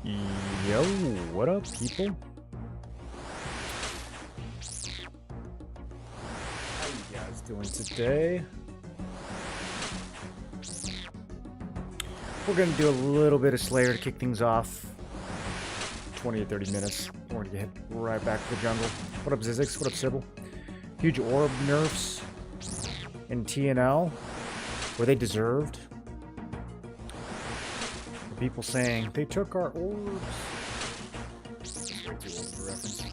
Yo, what up, people? How you guys doing today? We're gonna do a little bit of Slayer to kick things off. 20 or 30 minutes. We're gonna get right back to the jungle. What up, Zizix? What up, Sybil? Huge orb nerfs in TNL. Were they deserved? People saying they took our orbs. Way too old of a reference.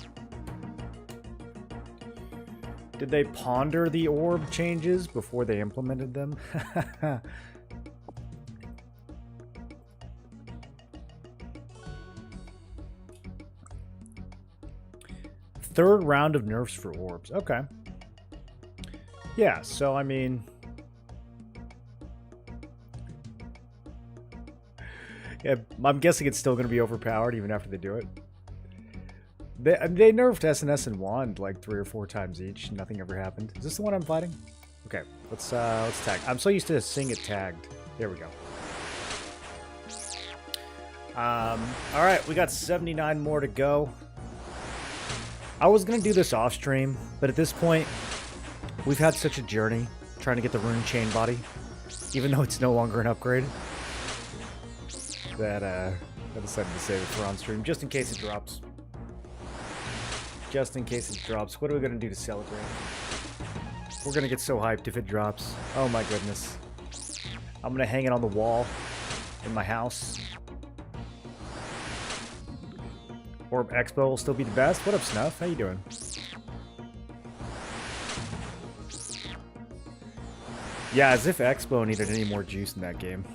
Did they ponder the orb changes before they implemented them? Third round of nerfs for orbs. Okay. Yeah, so I mean, yeah, I'm guessing it's still going to be overpowered even after they do it. They nerfed SNS and Wand like 3 or 4 times each. Nothing ever happened. Is this the one I'm fighting? Okay, let's tag. I'm so used to seeing it tagged. There we go. All right, we got 79 more to go. I was going to do this off stream, but at this point, we've had such a journey trying to get the rune chain body, even though it's no longer an upgrade, that I decided to save it for on stream, just in case it drops. Just in case it drops. What are we going to do to celebrate? We're going to get so hyped if it drops. Oh my goodness. I'm going to hang it on the wall in my house. Orb Expo will still be the best. What up, Snuff? How you doing? Yeah, as if Expo needed any more juice in that game.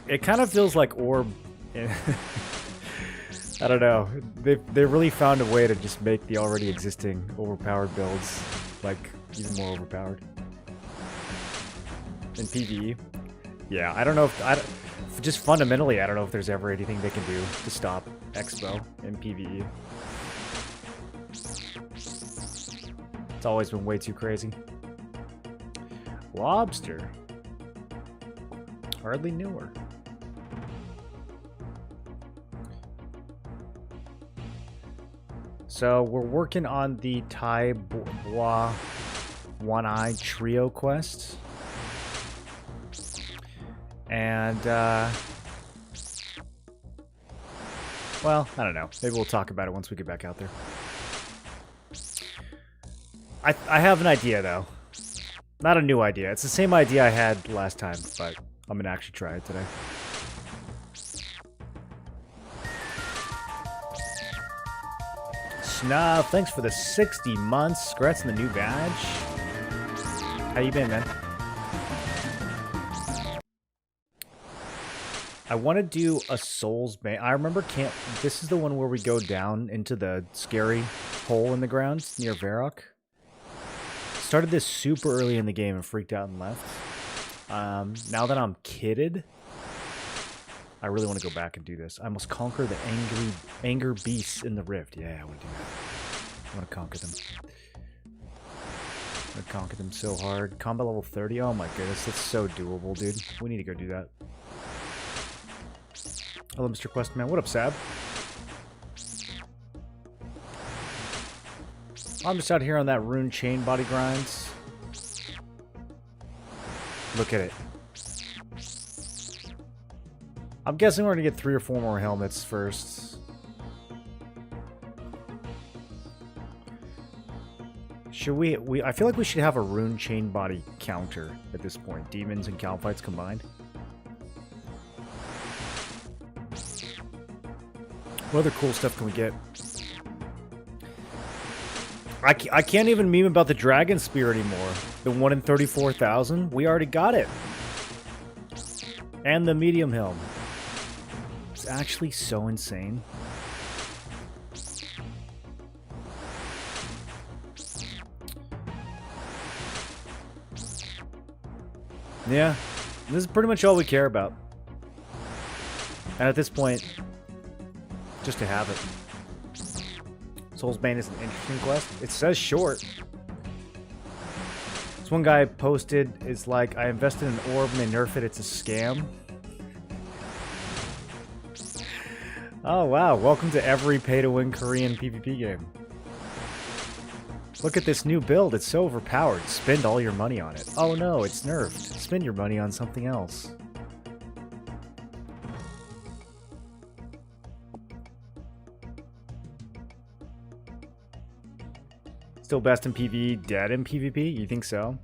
It kind of feels like Orb. I don't know. They really found a way to just make the already existing overpowered builds like even more overpowered. In PvE, yeah, I don't know if just fundamentally, I don't know if there's ever anything they can do to stop Expo in PvE. It's always been way too crazy. Lobster. Hardly knew her. So we're working on the Tai Bois One-Eye Trio quest. And, well, I don't know. Maybe we'll talk about it once we get back out there. I have an idea, though. Not a new idea. It's the same idea I had last time, but I'm going to actually try it today. Snuff, thanks for the 60 months. Congrats on the new badge. How you been, man? I want to do a Souls Bane. I remember camp. This is the one where we go down into the scary hole in the ground near Varrock. Started this super early in the game and freaked out and left. Now that I'm kitted, I really want to go back and do this. I must conquer the anger beasts in the rift. Yeah, I want to do that. I want to conquer them. I'm going to conquer them so hard. Combat level 30. Oh my goodness, that's so doable, dude. We need to go do that. Hello, Mr. Questman. What up, Sab? I'm just out here on that rune chain body grinds. Look at it. I'm guessing we're going to get 3 or 4 more helmets first. Should we I feel like we should have a rune chain body counter at this point. Demons and Calphites combined. What other cool stuff can we get? I can't even meme about the Dragon Spear anymore. The 1 in 34,000. We already got it. And the medium helm. It's actually so insane. Yeah. This is pretty much all we care about. And at this point, just to have it. Soulsbane is an interesting quest. It says short. This one guy posted, is like, I invested in an orb and they nerf it, it's a scam. Oh wow, welcome to every pay-to-win Korean PvP game. Look at this new build, it's so overpowered. Spend all your money on it. Oh no, it's nerfed. Spend your money on something else. Still best in PvE, dead in PvP? You think so?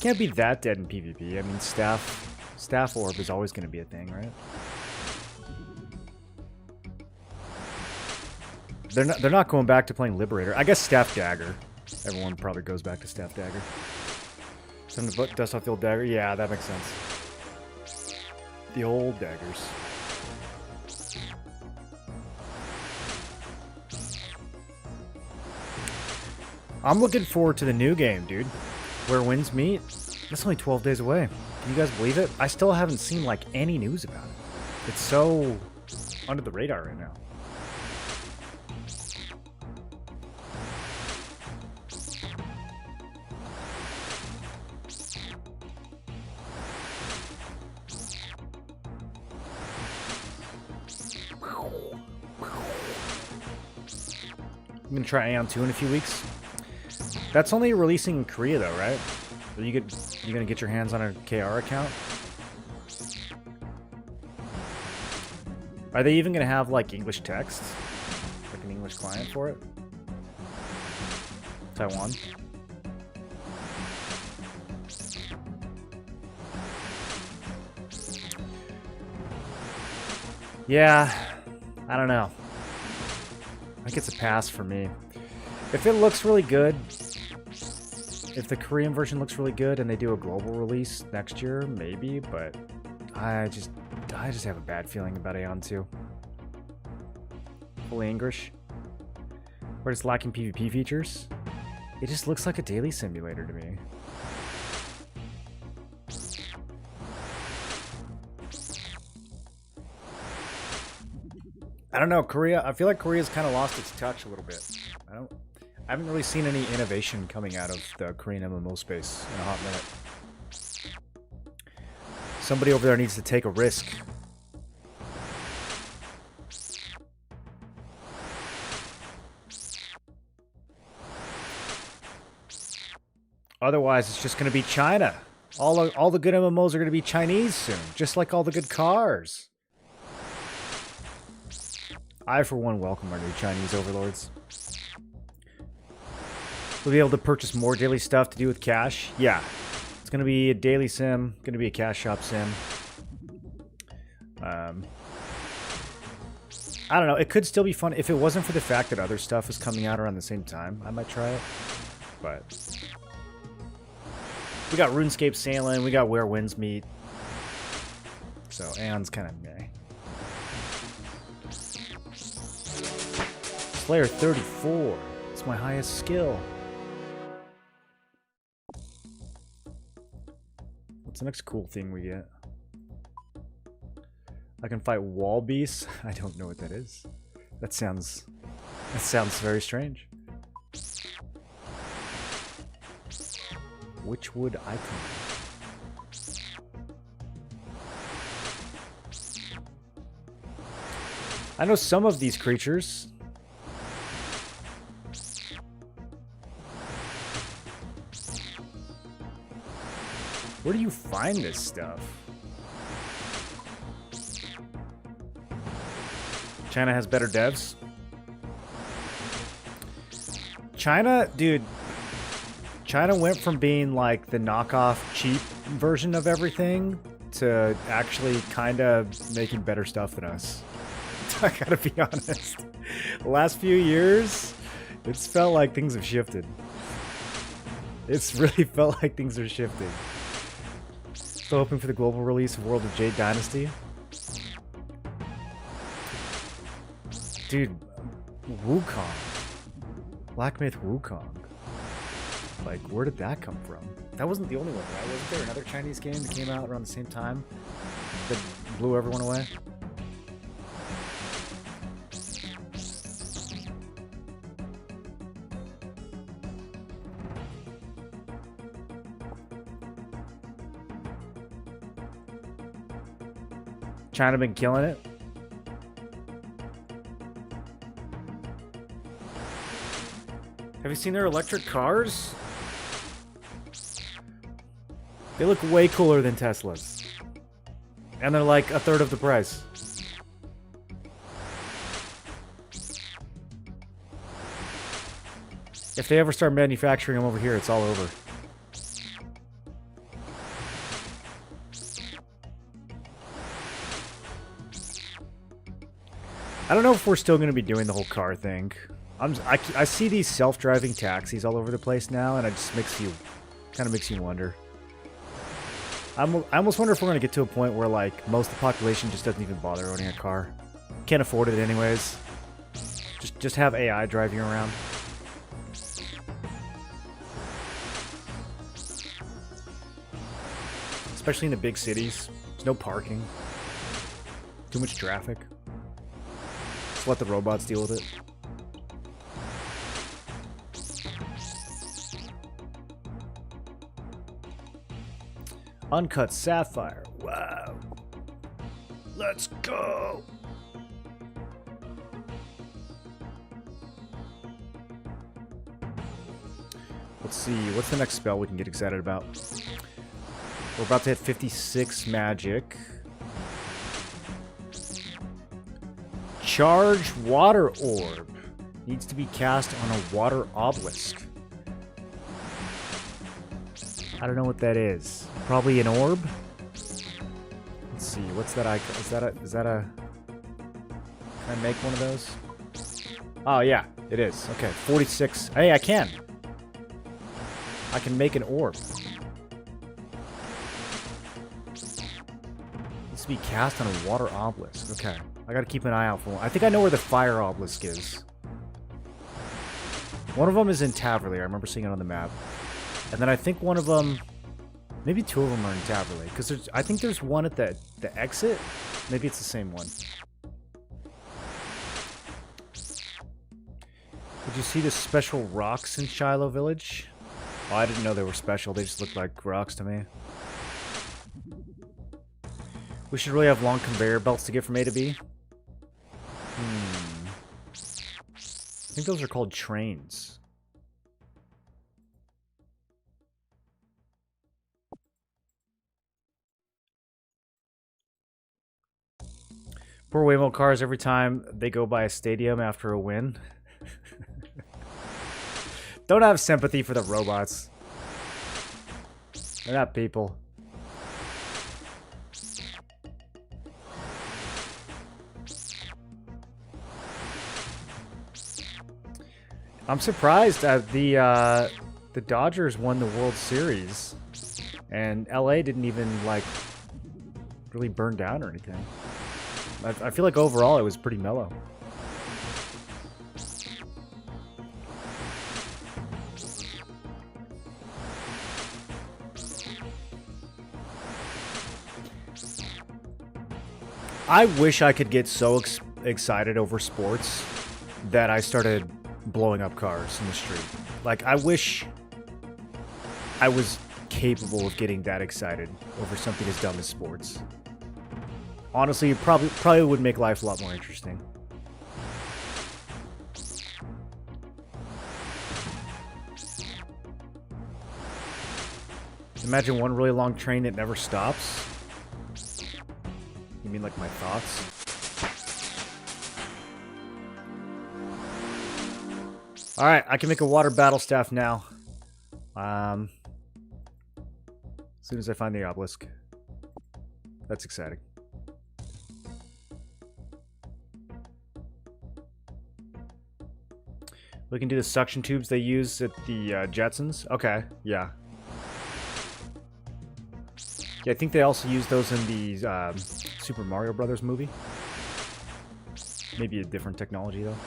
Can't be that dead in PvP. I mean, staff orb is always going to be a thing, right? They're not going back to playing Liberator. I guess Staff Dagger. Everyone probably goes back to Staff Dagger. Time to dust off the old dagger. Yeah, that makes sense. The old daggers. I'm looking forward to the new game, dude. Where Winds Meet. That's only 12 days away. Can you guys believe it? I still haven't seen like any news about it. It's so under the radar right now. I'm gonna try Aeon 2 in a few weeks. That's only releasing in Korea though, right? Are you gonna get your hands on a KR account? Are they even gonna have like English text? Like an English client for it? Taiwan? Yeah, I don't know. I think it's a pass for me. If it looks really good, if the Korean version looks really good and they do a global release next year, maybe, but I just have a bad feeling about Aeon 2. Fully English. Where it's lacking PvP features. It just looks like a daily simulator to me. I don't know, Korea, I feel like Korea's kind of lost its touch a little bit. I haven't really seen any innovation coming out of the Korean MMO space in a hot minute. Somebody over there needs to take a risk. Otherwise, it's just going to be China. All the good MMOs are going to be Chinese soon, just like all the good cars. I, for one, welcome our new Chinese overlords. We'll be able to purchase more daily stuff to do with cash. Yeah. It's going to be a daily sim. Going to be a cash shop sim. I don't know. It could still be fun. If it wasn't for the fact that other stuff is coming out around the same time, I might try it. But we got RuneScape sailing. We got Where Winds Meet. So Aeon's kind of meh. Slayer 34. It's my highest skill. What's the next cool thing we get? I can fight wall beasts. I don't know what that is. That sounds very strange. Which wood icon? I know some of these creatures. Where do you find this stuff? China has better devs. China, dude. China went from being like the knockoff cheap version of everything to actually kind of making better stuff than us. I gotta be honest. The last few years, it's felt like things have shifted. It's really felt like things are shifting. Still hoping for the global release of World of Jade Dynasty. Dude, Wukong. Black Myth Wukong. Like, where did that come from? That wasn't the only one, right? Wasn't there another Chinese game that came out around the same time that blew everyone away? China been killing it. Have you seen their electric cars? They look way cooler than Teslas. And they're like a third of the price. If they ever start manufacturing them over here, it's all over. I don't know if we're still going to be doing the whole car thing. I see these self-driving taxis all over the place now, and it just kind of makes you wonder. I almost wonder if we're going to get to a point where, like, most of the population just doesn't even bother owning a car. Can't afford it anyways. Just have AI drive you around. Especially in the big cities. There's no parking. Too much traffic. Just let the robots deal with it. Uncut sapphire. Wow. Let's go. Let's see. What's the next spell we can get excited about? We're about to hit 56 magic. Charge water orb. Needs to be cast on a water obelisk. I don't know what that is. Probably an orb? Let's see. What's that icon? Is that a... Can I make one of those? Oh, yeah. It is. Okay. 46. Hey, I can. I can make an orb. Needs to be cast on a water obelisk. Okay. I gotta keep an eye out for one. I think I know where the fire obelisk is. One of them is in Taverley. I remember seeing it on the map. And then I think one of them... Maybe two of them are in Taverley. Because I think there's one at the exit. Maybe it's the same one. Did you see the special rocks in Shiloh Village? Oh, I didn't know they were special. They just looked like rocks to me. We should really have long conveyor belts to get from A to B. I think those are called trains. Poor Waymo cars every time they go by a stadium after a win. Don't have sympathy for the robots. They're not people. I'm surprised that the Dodgers won the World Series, and LA didn't even like really burn down or anything. I feel like overall it was pretty mellow. I wish I could get so excited over sports that I started blowing up cars in the street. Like, I wish I was capable of getting that excited over something as dumb as sports. Honestly, it probably would make life a lot more interesting. Imagine one really long train that never stops. You mean like my thoughts? Alright, I can make a water battle staff now. As soon as I find the obelisk. That's exciting. We can do the suction tubes they use at the Jetsons. Okay, yeah. Yeah, I think they also use those in the Super Mario Brothers movie. Maybe a different technology, though.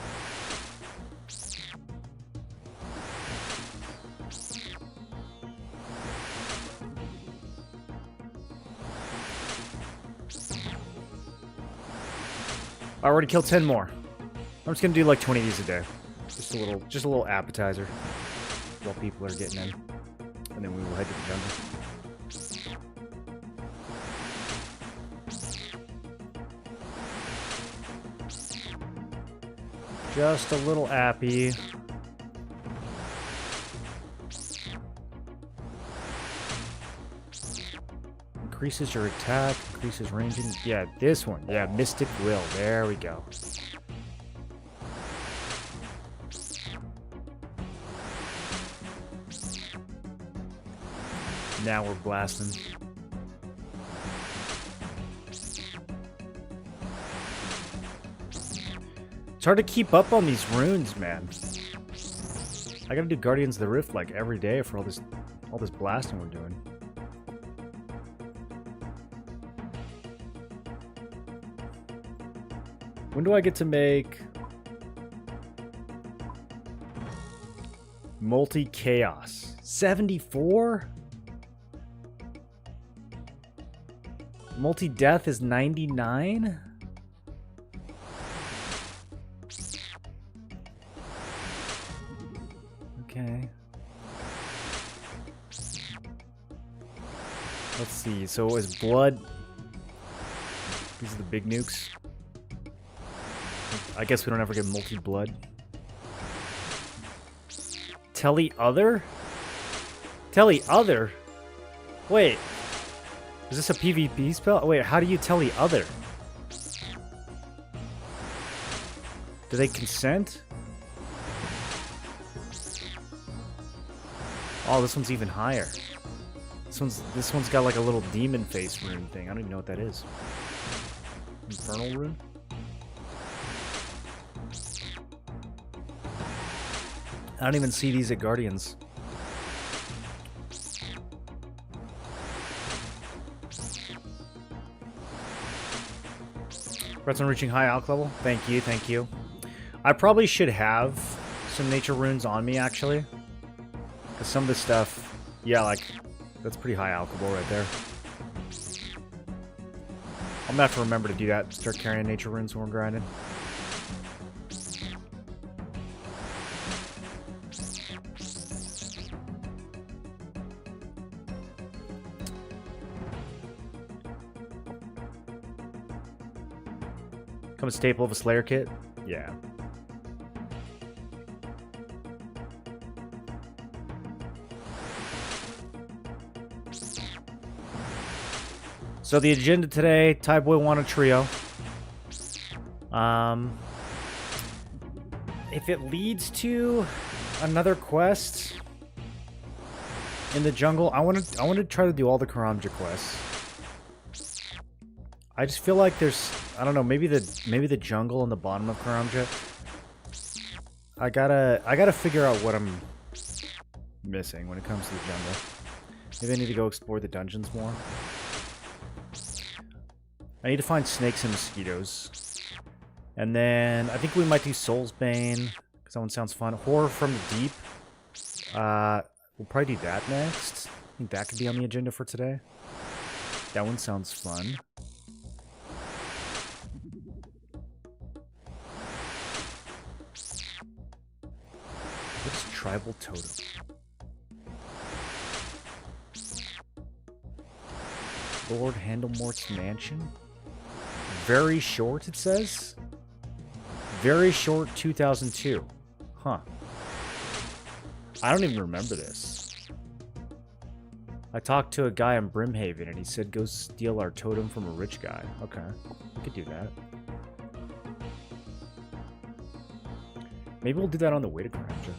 I already killed 10 more. I'm just gonna do like 20 of these a day. Just a little appetizer while people are getting in. And then we will head to the jungle. Just a little appy. Increases your attack, increases ranging. Yeah, this one. Yeah, Mystic Will. There we go. Now we're blasting. It's hard to keep up on these runes, man. I gotta do Guardians of the Rift like every day for all this blasting we're doing. When do I get to make multi-chaos? 74? Multi-death is 99? Okay. Let's see. So is blood... These are the big nukes. I guess we don't ever get multi-blood. Telly other? Telly other? Wait. Is this a PvP spell? Wait, how do you telly other? Do they consent? Oh, this one's even higher. This one's got like a little demon face rune thing. I don't even know what that is. Infernal rune? I don't even see these at Guardians. Congrats on reaching high alch level. Thank you, thank you. I probably should have some nature runes on me, actually. Because some of this stuff, yeah, like, that's pretty high alchable right there. I'm gonna have to remember to do that. Start carrying nature runes when we're grinding. Come a staple of a Slayer kit? Yeah. So the agenda today, Thai Boy want a trio. If it leads to another quest in the jungle, I want to try to do all the Karamja quests. I just feel like there's, I don't know, maybe the jungle in the bottom of Karamja. I gotta figure out what I'm missing when it comes to the jungle. Maybe I need to go explore the dungeons more. I need to find snakes and mosquitoes. And then I think we might do Soul's Bane, because that one sounds fun. Horror from the Deep. We'll probably do that next. I think that could be on the agenda for today. That one sounds fun. What's Tribal Totem? Lord Handelmort's Mansion? Very short, it says? Very short 2002. Huh. I don't even remember this. I talked to a guy in Brimhaven and he said go steal our totem from a rich guy. Okay, we could do that. Maybe we'll do that on the way to Karamja.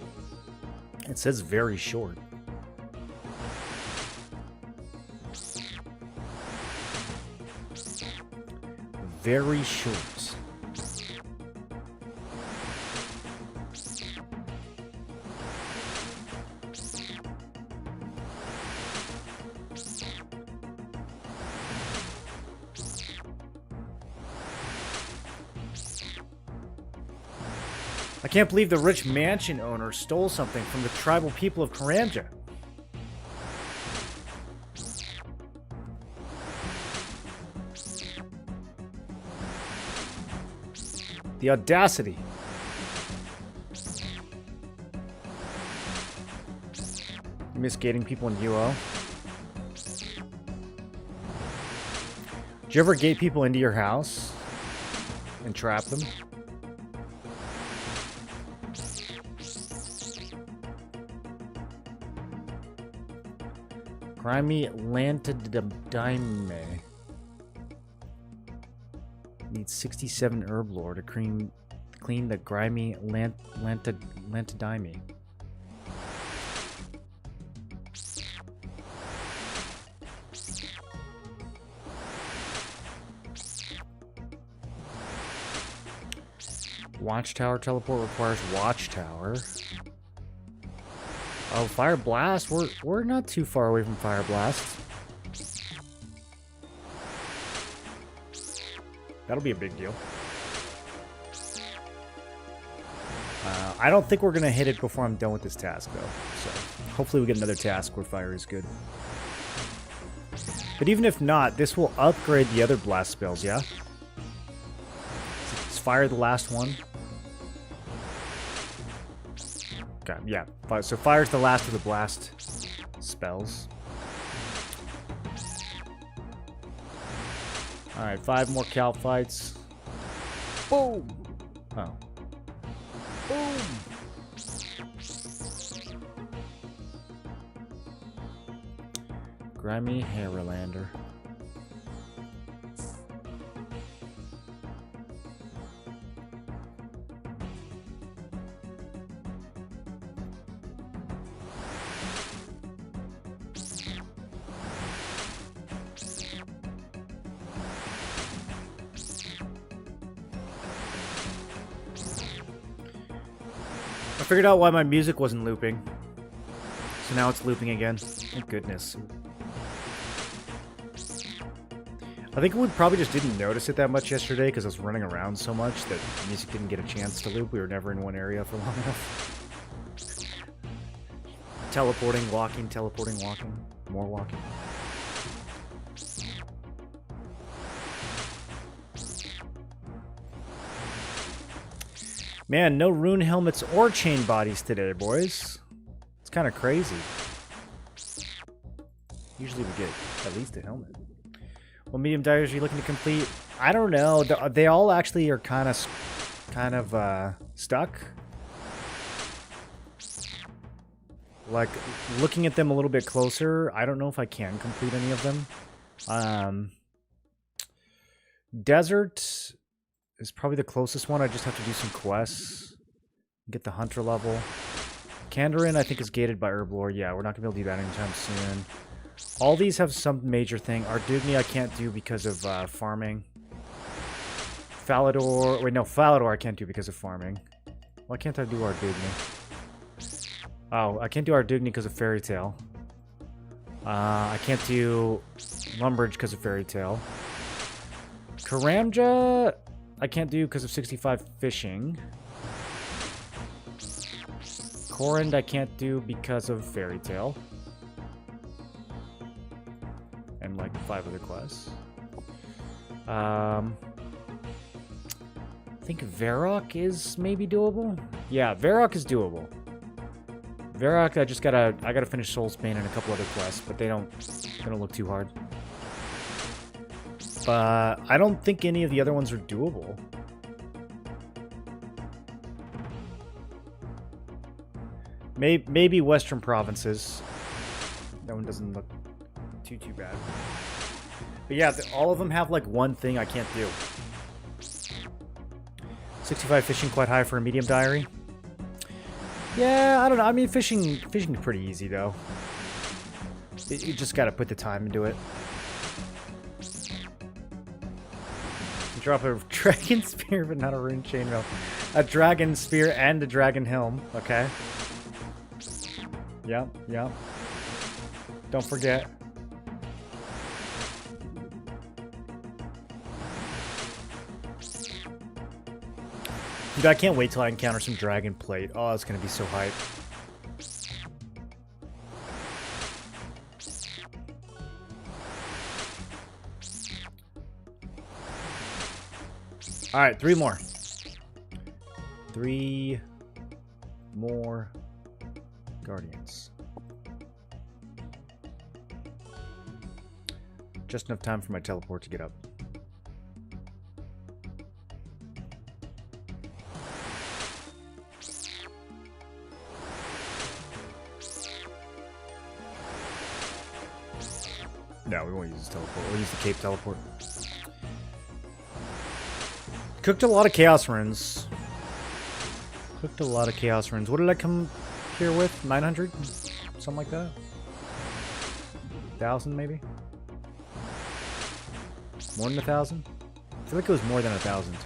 It says very short. Very short. I can't believe the rich mansion owner stole something from the tribal people of Karamja. The audacity. You miss gating people in UO? Did you ever gate people into your house and trap them? Grimy Lantadime. Needs 67 herb lore to clean the grimy Lantadime. Watchtower teleport requires Watchtower. Oh, Fire Blast. We're not too far away from Fire Blast. That'll be a big deal. I don't think we're gonna hit it before I'm done with this task, though. So hopefully we get another task where fire is good. But even if not, this will upgrade the other blast spells. Yeah. Is fire the last one? Okay, yeah. So fire's the last of the blast spells. Alright, 5 more Cal fights. Boom! Oh. Boom! Grimy Haralander. I figured out why my music wasn't looping. So now it's looping again. Thank goodness. I think we probably just didn't notice it that much yesterday because I was running around so much that the music didn't get a chance to loop. We were never in one area for long enough. Teleporting, walking, more walking. Man, no rune helmets or chain bodies today, boys. It's kind of crazy. Usually we get at least a helmet. What medium diaries are you looking to complete? I don't know. They all actually are kind of stuck. Like, looking at them a little bit closer, I don't know if I can complete any of them. Desert is probably the closest one. I just have to do some quests. Get the hunter level. Kandarin, I think, is gated by Herblore. Yeah, we're not going to be able to do that anytime soon. All these have some major thing. Ardugni I can't do because of farming. Falador... Wait, no, Falador I can't do because of farming. Why can't I do Ardugni? Oh, I can't do Ardugni because of Fairy Tale. I can't do Lumbridge because of Fairy Tale. Karamja... I can't do because of 65 fishing. Korund I can't do because of Fairy Tale. And like 5 other quests. I think Varrock is maybe doable. Yeah, Varrock is doable. Varrock, I gotta finish Soul's Bane and a couple other quests, but they don't look too hard. But I don't think any of the other ones are doable. Maybe Western Provinces. That one doesn't look too bad. But yeah, all of them have like one thing I can't do. 65 fishing quite high for a medium diary. Yeah, I don't know. I mean, fishing's pretty easy though. You just gotta put the time into it. Drop a dragon spear, but not a rune chainmail. A dragon spear and a dragon helm. Okay. Yep. Don't forget. Dude, I can't wait till I encounter some dragon plate. Oh, it's gonna be so hype. Alright, 3 more. 3 more Guardians. Just enough time for my teleport to get up. No, we won't use this teleport. We'll use the cape teleport. Cooked a lot of chaos runes. Cooked a lot of chaos runes. What did I come here with? 900? Something like that? 1,000 maybe? More than 1,000? I feel like it was more than 1,000.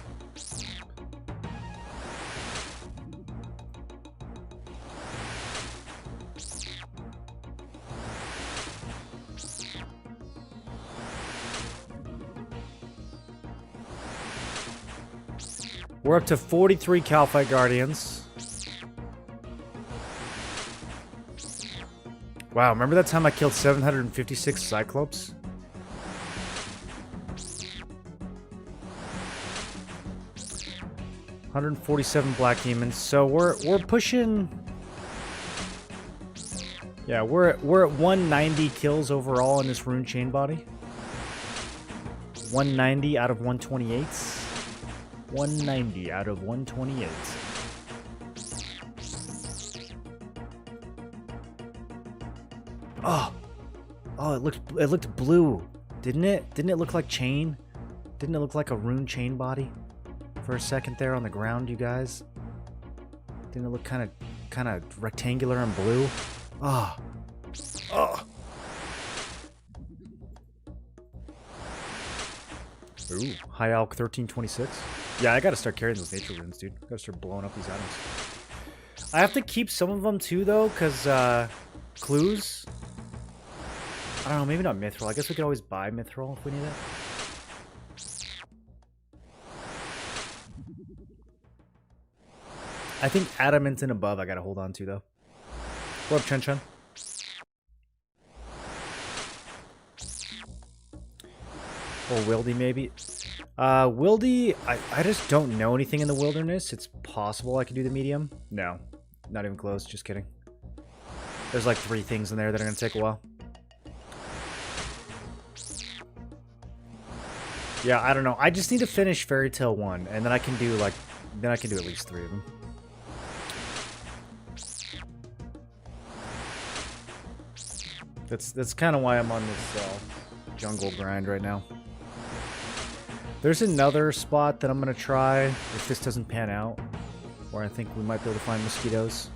We're up to 43 Calphite Guardians. Wow, remember that time I killed 756 Cyclops? $147 Black Demons. So we're pushing. Yeah, we're at 190 kills overall in this rune chain body. 190 out of 128. 190 out of 128. Oh, it looked blue, didn't it? Didn't it look like chain? Didn't it look like a rune chain body for a second there on the ground, you guys? Didn't it look kind of rectangular and blue? Oh. Ooh, High Alk 1326. Yeah, I gotta start carrying those nature runes, dude. Gotta start blowing up these items. I have to keep some of them too, though, because clues. I don't know, maybe not mithril. I guess we could always buy mithril if we need it. I think adamant and above I gotta hold on to, though. What up, Chun Chun? Or Wildy, maybe. Wildy, I just don't know anything in the wilderness. It's possible I could do the medium. No, not even close. Just kidding. There's like 3 things in there that are gonna take a while. Yeah, I don't know. I just need to finish Fairy Tale 1, and then I can do like, then I can do at least 3 of them. That's kind of why I'm on this jungle grind right now. There's another spot that I'm gonna try if this doesn't pan out, where I think we might be able to find mosquitoes.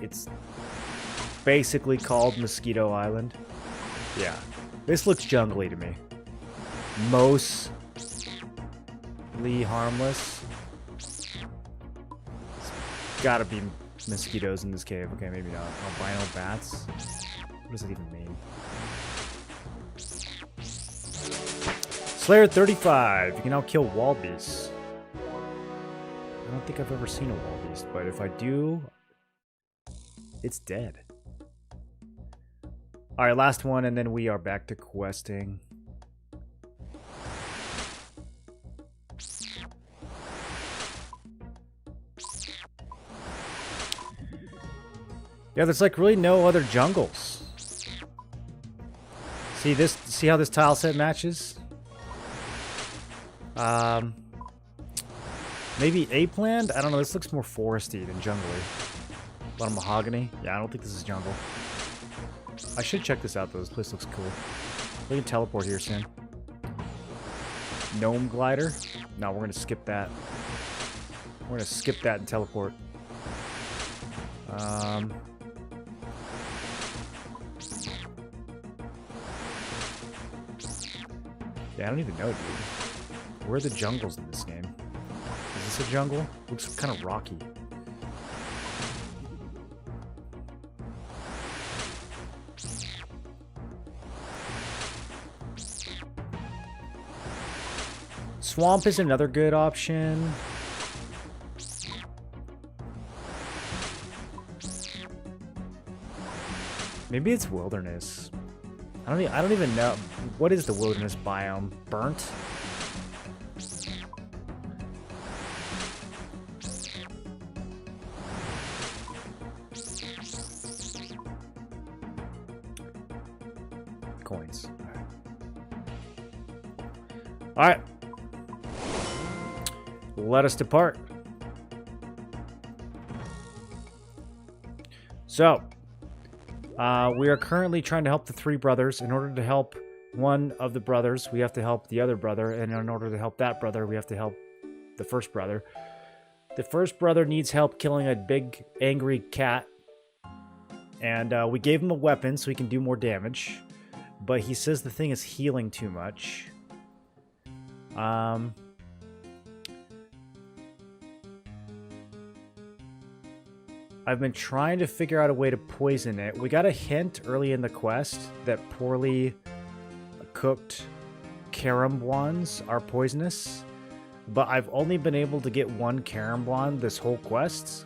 It's basically called Mosquito Island. Yeah, this looks jungly to me. Mostly harmless. It's gotta be mosquitoes in this cave. Okay, maybe not. Albino bats? What does that even mean? Slayer 35. You can now kill wall beasts. I don't think I've ever seen a wall beast, but if I do, it's dead. Alright, last one, and then we are back to questing. Yeah, there's like really no other jungles. See this? See how this tile set matches? Maybe ape land? I don't know. This looks more foresty than jungly. A lot of mahogany. Yeah, I don't think this is jungle. I should check this out though. This place looks cool. We can teleport here soon. Gnome glider? No, we're gonna skip that. We're gonna skip that and teleport. Yeah, I don't even know, dude. Where are the jungles in this game? Is this a jungle? Looks kind of rocky. Swamp is another good option. Maybe it's wilderness. I don't even know. What is the wilderness biome? Burnt? Coins. Alright. let us depart. So, we are currently trying to help the three brothers. In order to help one of the brothers, we have to help the other brother. And in order to help that brother, we have to help the first brother. The first brother needs help killing a big, angry cat. And we gave him a weapon so he can do more damage. But he says the thing is healing too much. I've been trying to figure out a way to poison it. We got a hint early in the quest that poorly cooked caramblons are poisonous. But I've only been able to get one caramblon this whole quest.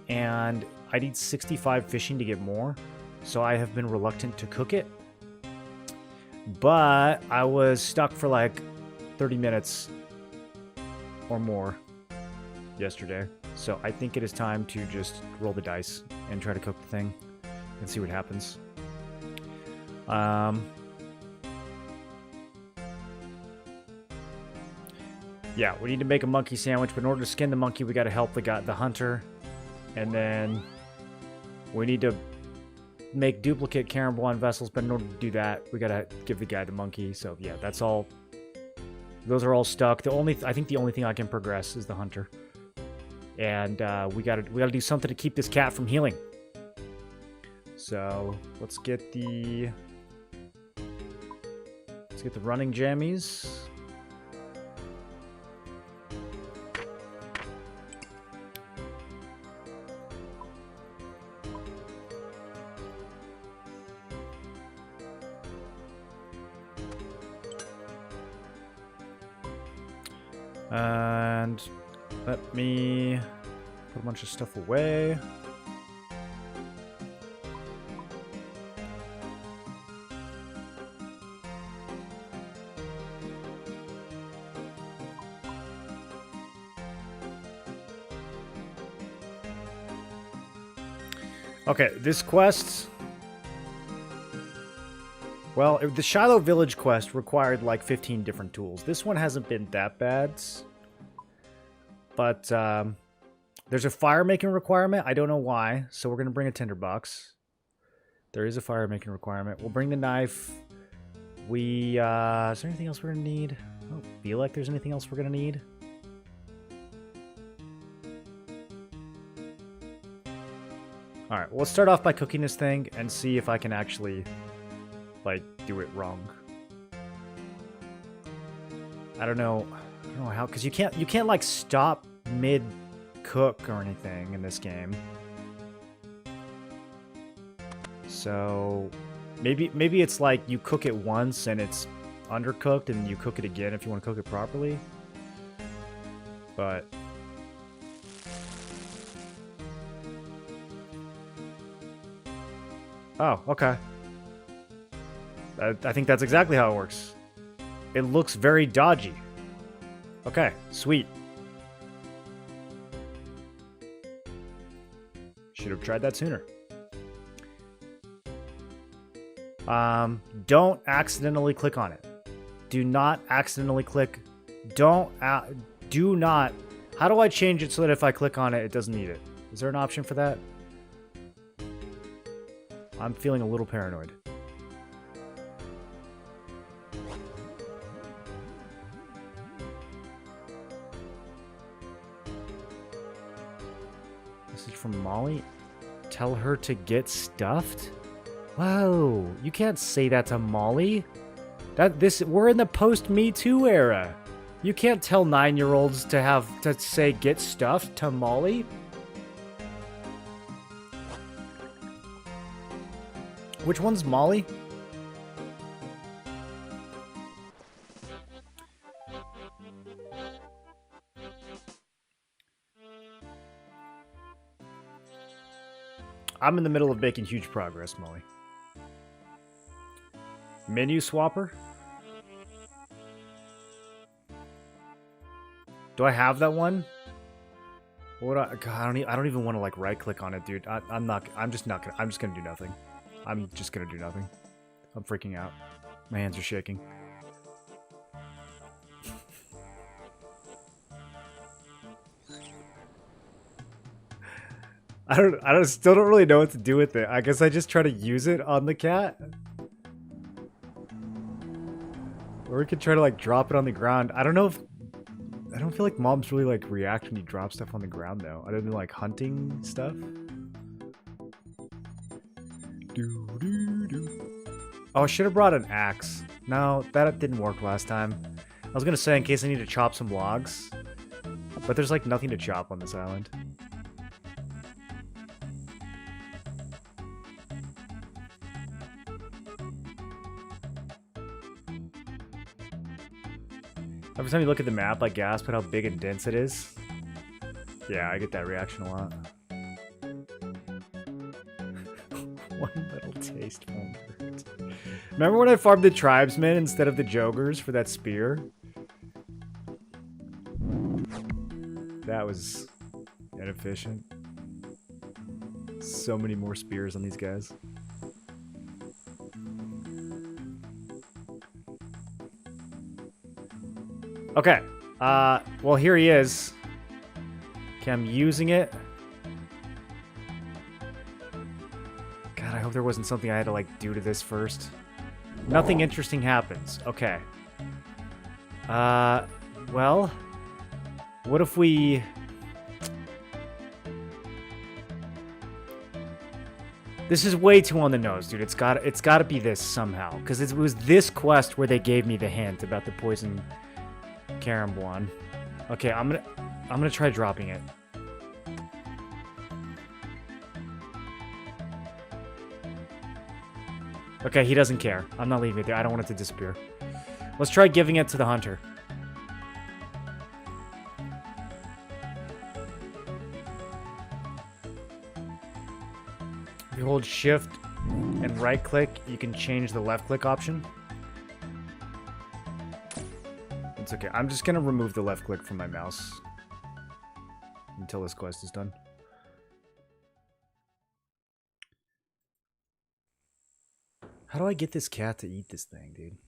And I need 65 fishing to get more. So I have been reluctant to cook it. But I was stuck for like 30 minutes or more yesterday. So I think it is time to just roll the dice and try to cook the thing and see what happens. Yeah, we need to make a monkey sandwich, but in order to skin the monkey, we got to help the hunter. And then we need to make duplicate caramblon vessels, but in order to do that, we got to give the guy the monkey. So yeah, that's all. Those are all stuck. I think the only thing I can progress is the hunter. And we gotta do something to keep this cat from healing. So let's get the running jammies. And let me put a bunch of stuff away. Okay, this quest... Well, the Shiloh Village quest required like 15 different tools. This one hasn't been that bad. But there's a fire making requirement. I don't know why. So we're going to bring a tinderbox. There is a fire making requirement. We'll bring the knife. Is there anything else we're going to need? I don't feel like there's anything else we're going to need. Alright, well, let's start off by cooking this thing and see if I can actually... like, do it wrong. I don't know how, because you can't like stop mid cook or anything in this game. So maybe it's like you cook it once and it's undercooked and you cook it again if you want to cook it properly. But oh, okay. I think that's exactly how it works. It looks very dodgy. Okay, sweet. Should have tried that sooner. Don't accidentally click on it. Do not accidentally click. Do not. How do I change it so that if I click on it, it doesn't need it? Is there an option for that? I'm feeling a little paranoid. From Molly, tell her to get stuffed. Whoa, you can't say that to Molly. We're in the post Me Too era. You can't tell 9-year-olds to say get stuffed to Molly. Which one's Molly? I'm in the middle of making huge progress, Molly. Menu swapper? Do I have that one? God, I don't even want to like right click on it, dude. I'm just gonna do nothing. I'm just gonna do nothing. I'm freaking out. My hands are shaking. Still don't really know what to do with it. I guess I just try to use it on the cat. Or we could try to like drop it on the ground. I don't know if, I don't feel like mobs really like react when you drop stuff on the ground though. Other than like hunting stuff. Oh, I should have brought an axe. No, that didn't work last time. I was gonna say in case I need to chop some logs. But there's like nothing to chop on this island. Every time you look at the map, I gasp at how big and dense it is. Yeah, I get that reaction a lot. One little taste won't hurt. Remember when I farmed the tribesmen instead of the jogers for that spear? That was inefficient. So many more spears on these guys. Okay. Well, here he is. Okay, I'm using it. God, I hope there wasn't something I had to, like, do to this first. Nothing interesting happens. Okay. Well... What if we... This is way too on the nose, dude. It's gotta be this somehow. Because it was this quest where they gave me the hint about the poison caramboin. Okay, I'm gonna try dropping it. Okay, he doesn't care. I'm not leaving it there. I don't want it to disappear. Let's try giving it to the hunter. If you hold shift and right click, you can change the left click option. It's okay. I'm just gonna remove the left click from my mouse until this quest is done. How do I get this cat to eat this thing, dude?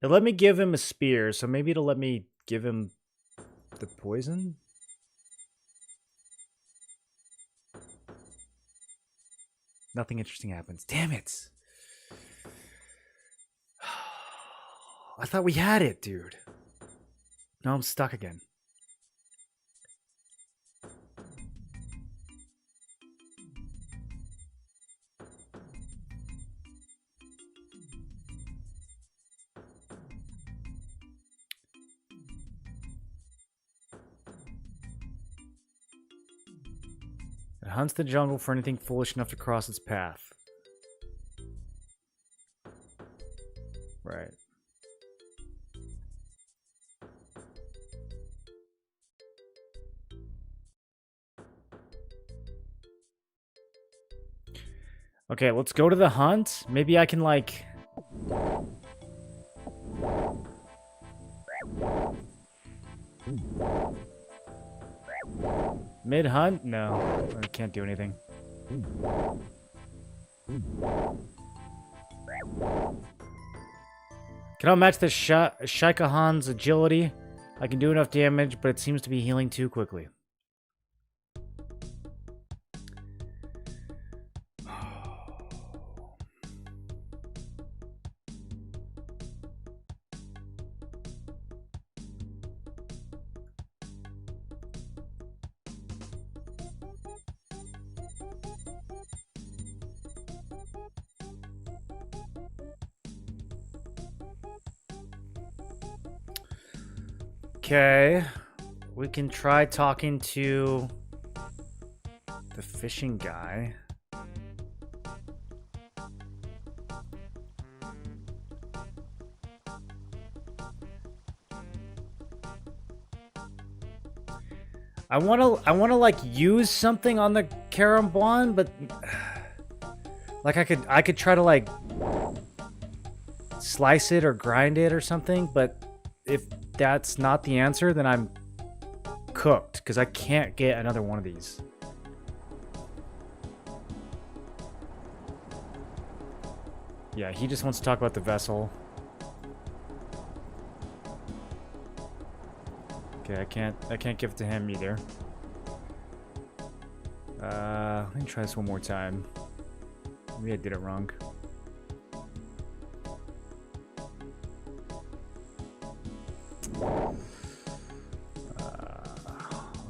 It let me give him a spear, so maybe it'll let me give him the poison? Nothing interesting happens. Damn it! I thought we had it, dude. No, I'm stuck again. It hunts the jungle for anything foolish enough to cross its path. Right. Okay, let's go to the hunt. Maybe I can, like... Mid-hunt? No, I can't do anything. Cannot match the Shaikahan's agility. I can do enough damage, but it seems to be healing too quickly. Okay, we can try talking to the fishing guy. I wanna like use something on the caramboin, but like I could try to like slice it or grind it or something, but if that's not the answer, then I'm cooked, because I can't get another one of these. Yeah, he just wants to talk about the vessel. Okay, I can't give it to him either. Let me try this one more time. Maybe I did it wrong.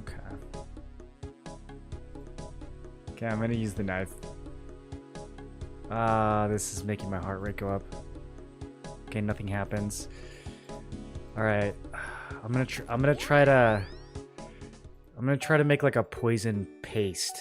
Okay. Okay, I'm gonna use the knife. This is making my heart rate go up. Okay, nothing happens. All right, I'm gonna try to make like a poison paste.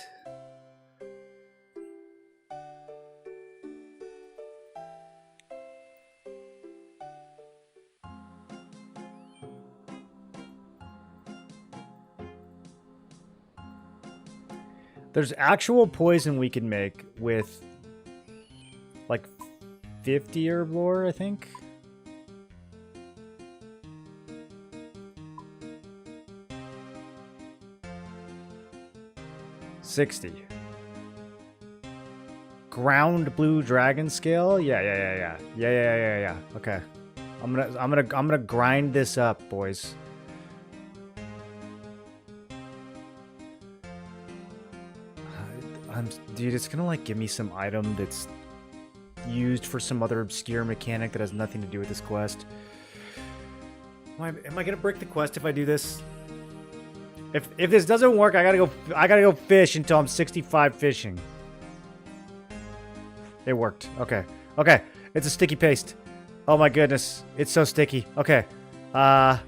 There's actual poison we can make with like 50 herb lore, I think. $60. Ground blue dragon scale? Yeah. Okay. I'm gonna grind this up, boys. Dude, it's gonna like give me some item that's used for some other obscure mechanic that has nothing to do with this quest. Am I gonna break the quest if I do this? If this doesn't work, I gotta go fish until I'm 65 fishing. It worked. Okay. Okay. It's a sticky paste. Oh my goodness. It's so sticky. Okay. Yeah.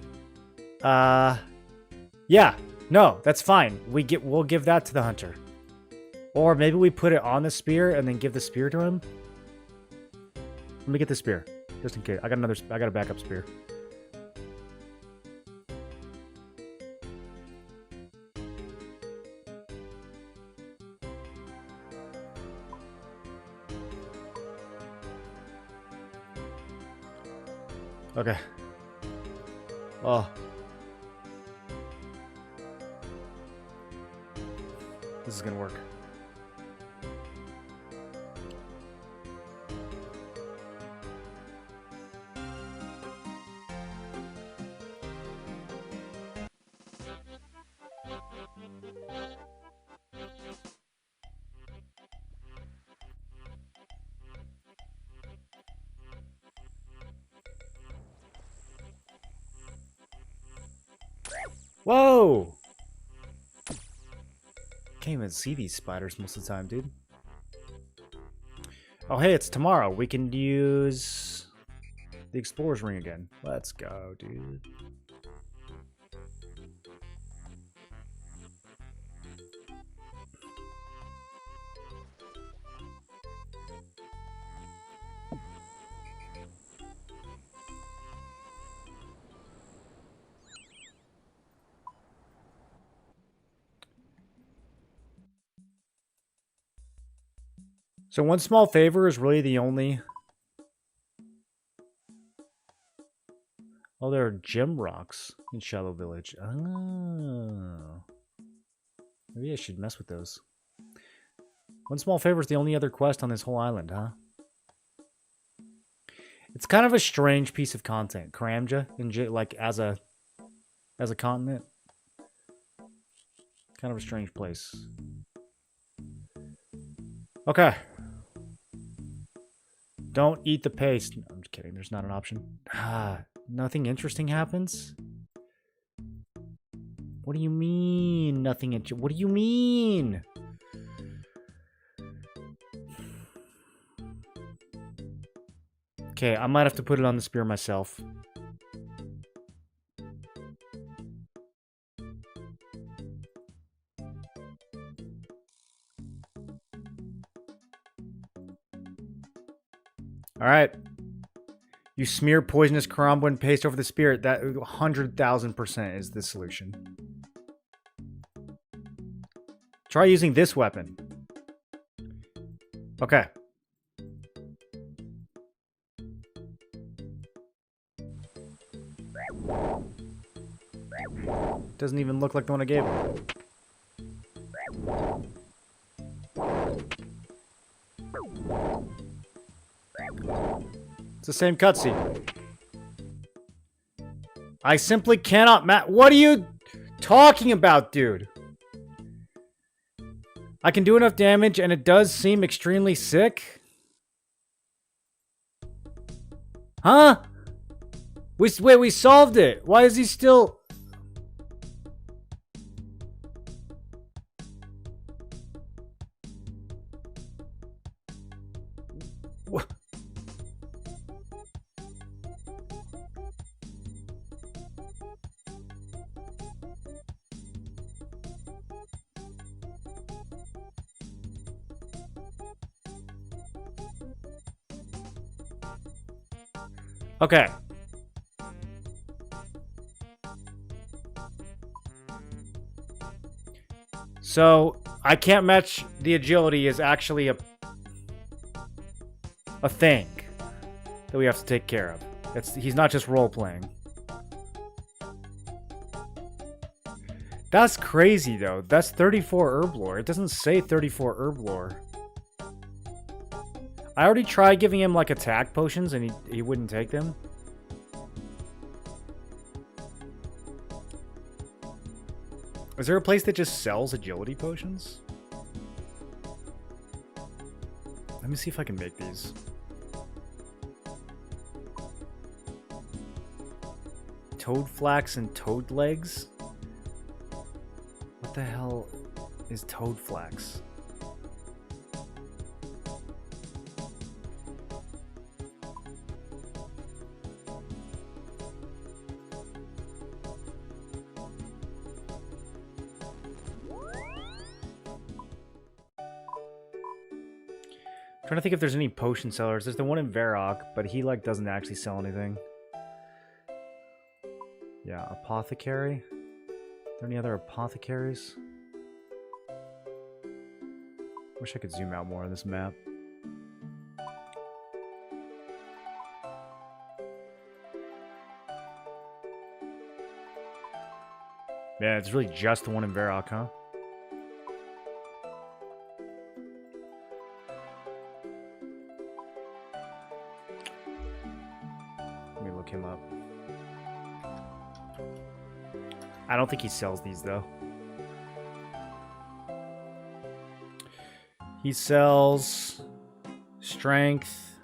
No, that's fine. We'll give that to the hunter. Or maybe we put it on the spear and then give the spear to him. Let me get the spear, just in case. I got a backup spear. Okay. Oh. This is gonna work. Whoa! Can't even see these spiders most of the time, dude. Oh, hey, it's tomorrow. We can use the Explorer's Ring again. Let's go, dude. So one small favor is really the only... Oh, there are gem rocks in Shallow Village. Oh. Maybe I should mess with those. One small favor is the only other quest on this whole island, huh? It's kind of a strange piece of content. Karamja, like as a continent. Kind of a strange place. Okay. Don't eat the paste. No, I'm just kidding. There's not an option. Nothing interesting happens? What do you mean? Nothing interesting? What do you mean? Okay, I might have to put it on the spear myself. All right. You smear poisonous Karambwan paste over the spear. That 100,000% is the solution. Try using this weapon. Okay. Doesn't even look like the one I gave him. the same cutscene. I simply cannot what are you talking about, dude? I can do enough damage and it does seem extremely sick. Huh? Wait, we solved it. Why is he still... What? Okay. So, I can't match the agility is actually a thing that we have to take care of. He's not just role-playing. That's crazy, though. That's 34 herb lore. It doesn't say 34 herb lore. I already tried giving him, like, attack potions, and he wouldn't take them. Is there a place that just sells agility potions? Let me see if I can make these. Toad flax and toad legs? What the hell is toad flax? I'm trying to think if there's any potion sellers. There's the one in Varrock, but he like doesn't actually sell anything. Yeah, apothecary. Are there any other apothecaries? Wish I could zoom out more on this map. Yeah, it's really just the one in Varrock, huh? Let me look him up. I don't think he sells these, though. He sells strength.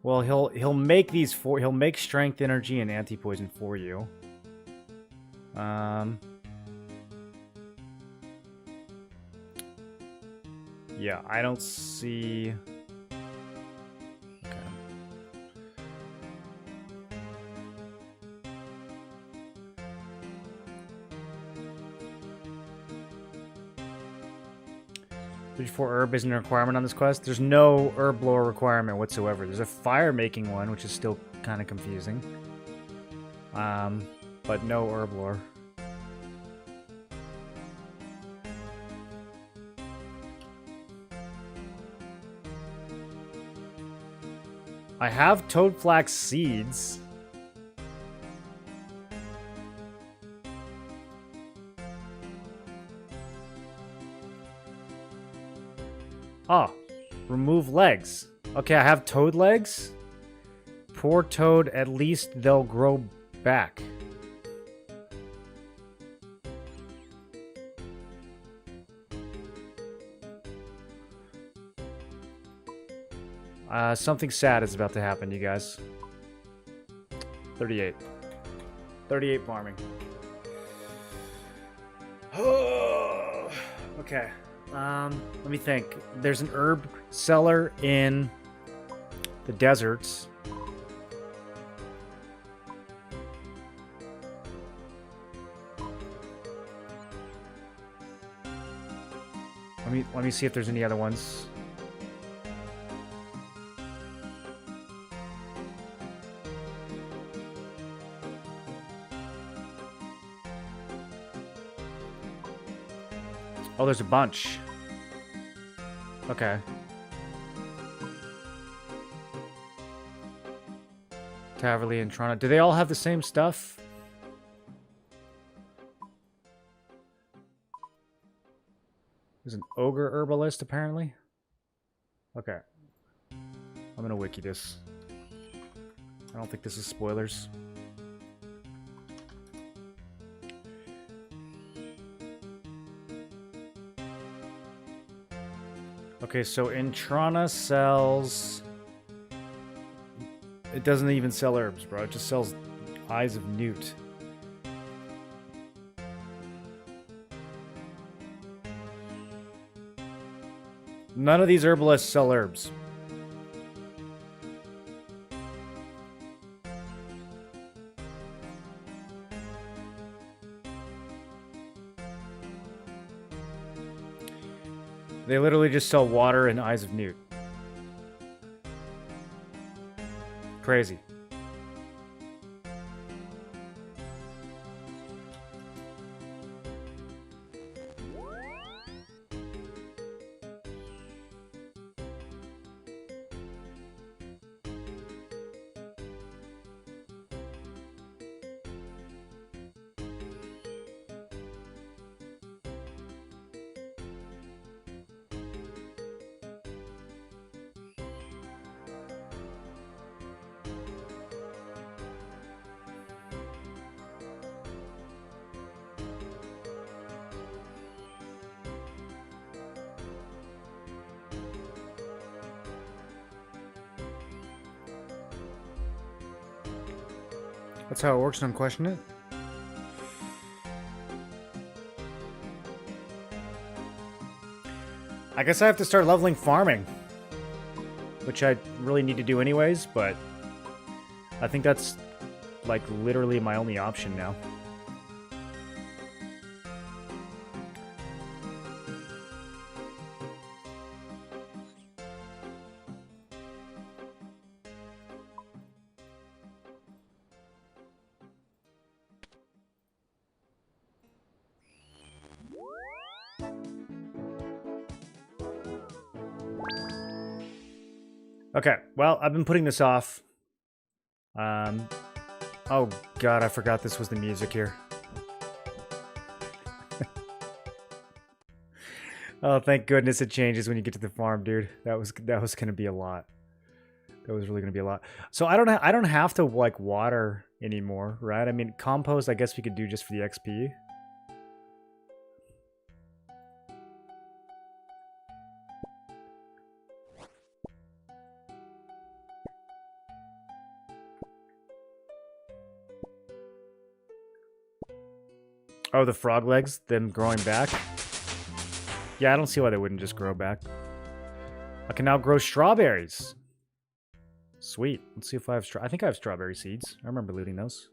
Well, he'll make these for he'll make strength, energy, and anti-poison for you. Yeah, I don't see. Okay. For herb isn't a requirement on this quest. There's no herb lore requirement whatsoever. There's a fire making one, which is still kind of confusing. But no herb lore. I have toadflax seeds. Oh, remove legs. Okay, I have toad legs. Poor toad, at least they'll grow back. Something sad is about to happen, you guys. 38. 38 farming. Okay. Let me think. There's an herb seller in the deserts. Let me see if there's any other ones. Oh, there's a bunch. Okay. Taverley and Toronto. Do they all have the same stuff? There's an ogre herbalist, apparently. Okay. I'm gonna wiki this. I don't think this is spoilers. Okay, so Intrana sells... It doesn't even sell herbs, bro. It just sells Eyes of Newt. None of these herbalists sell herbs. They literally just sell water and Eyes of Newt. Crazy. That's how it works, don't question it. I guess I have to start leveling farming. Which I really need to do anyways, but I think that's like literally my only option now. Okay, well, I've been putting this off. Oh god, I forgot this was the music here. Oh, thank goodness it changes when you get to the farm, dude. That was gonna be a lot. That was really gonna be a lot. So I don't have to like water anymore, right? I mean, compost I guess we could do just for the XP. Oh, the frog legs, them growing back. Yeah, I don't see why they wouldn't just grow back. I can now grow strawberries. Sweet. Let's see if I have I think I have strawberry seeds. I remember looting those.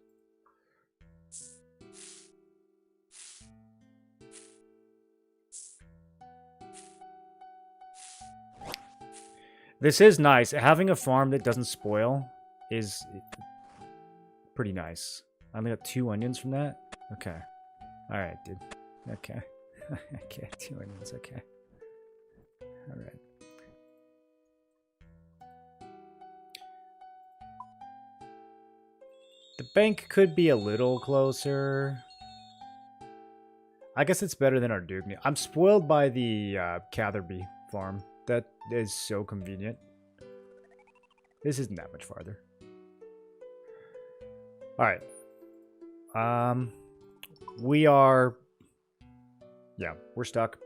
This is nice. Having a farm that doesn't spoil is pretty nice. I only got 2 onions from that. Okay. Alright, dude. Okay. Okay, 2 onions, okay. Alright. The bank could be a little closer. I guess it's better than our Dugny. I'm spoiled by the Catherby farm. That is so convenient. This isn't that much farther. Alright. We are... Yeah, we're stuck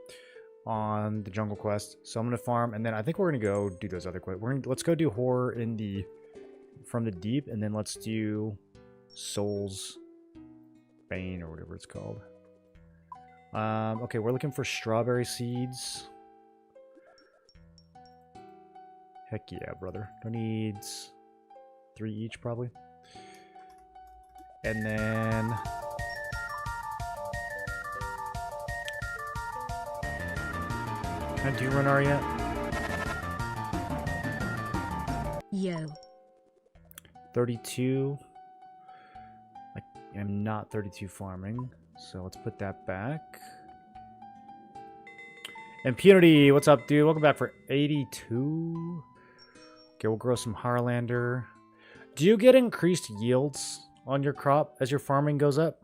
on the jungle quest. So I'm going to farm, and then I think we're going to go do those other quests. Let's go do horror in the... From the deep, and then let's do Soul's Bane, or whatever it's called. Okay, we're looking for strawberry seeds. Heck yeah, brother. Who needs 3 each, probably? And then... Can I do Runar yet? Yo. 32. I am not 32 farming, so let's put that back. Impunity, what's up, dude? Welcome back for 82. Okay, we'll grow some Harlander. Do you get increased yields on your crop as your farming goes up?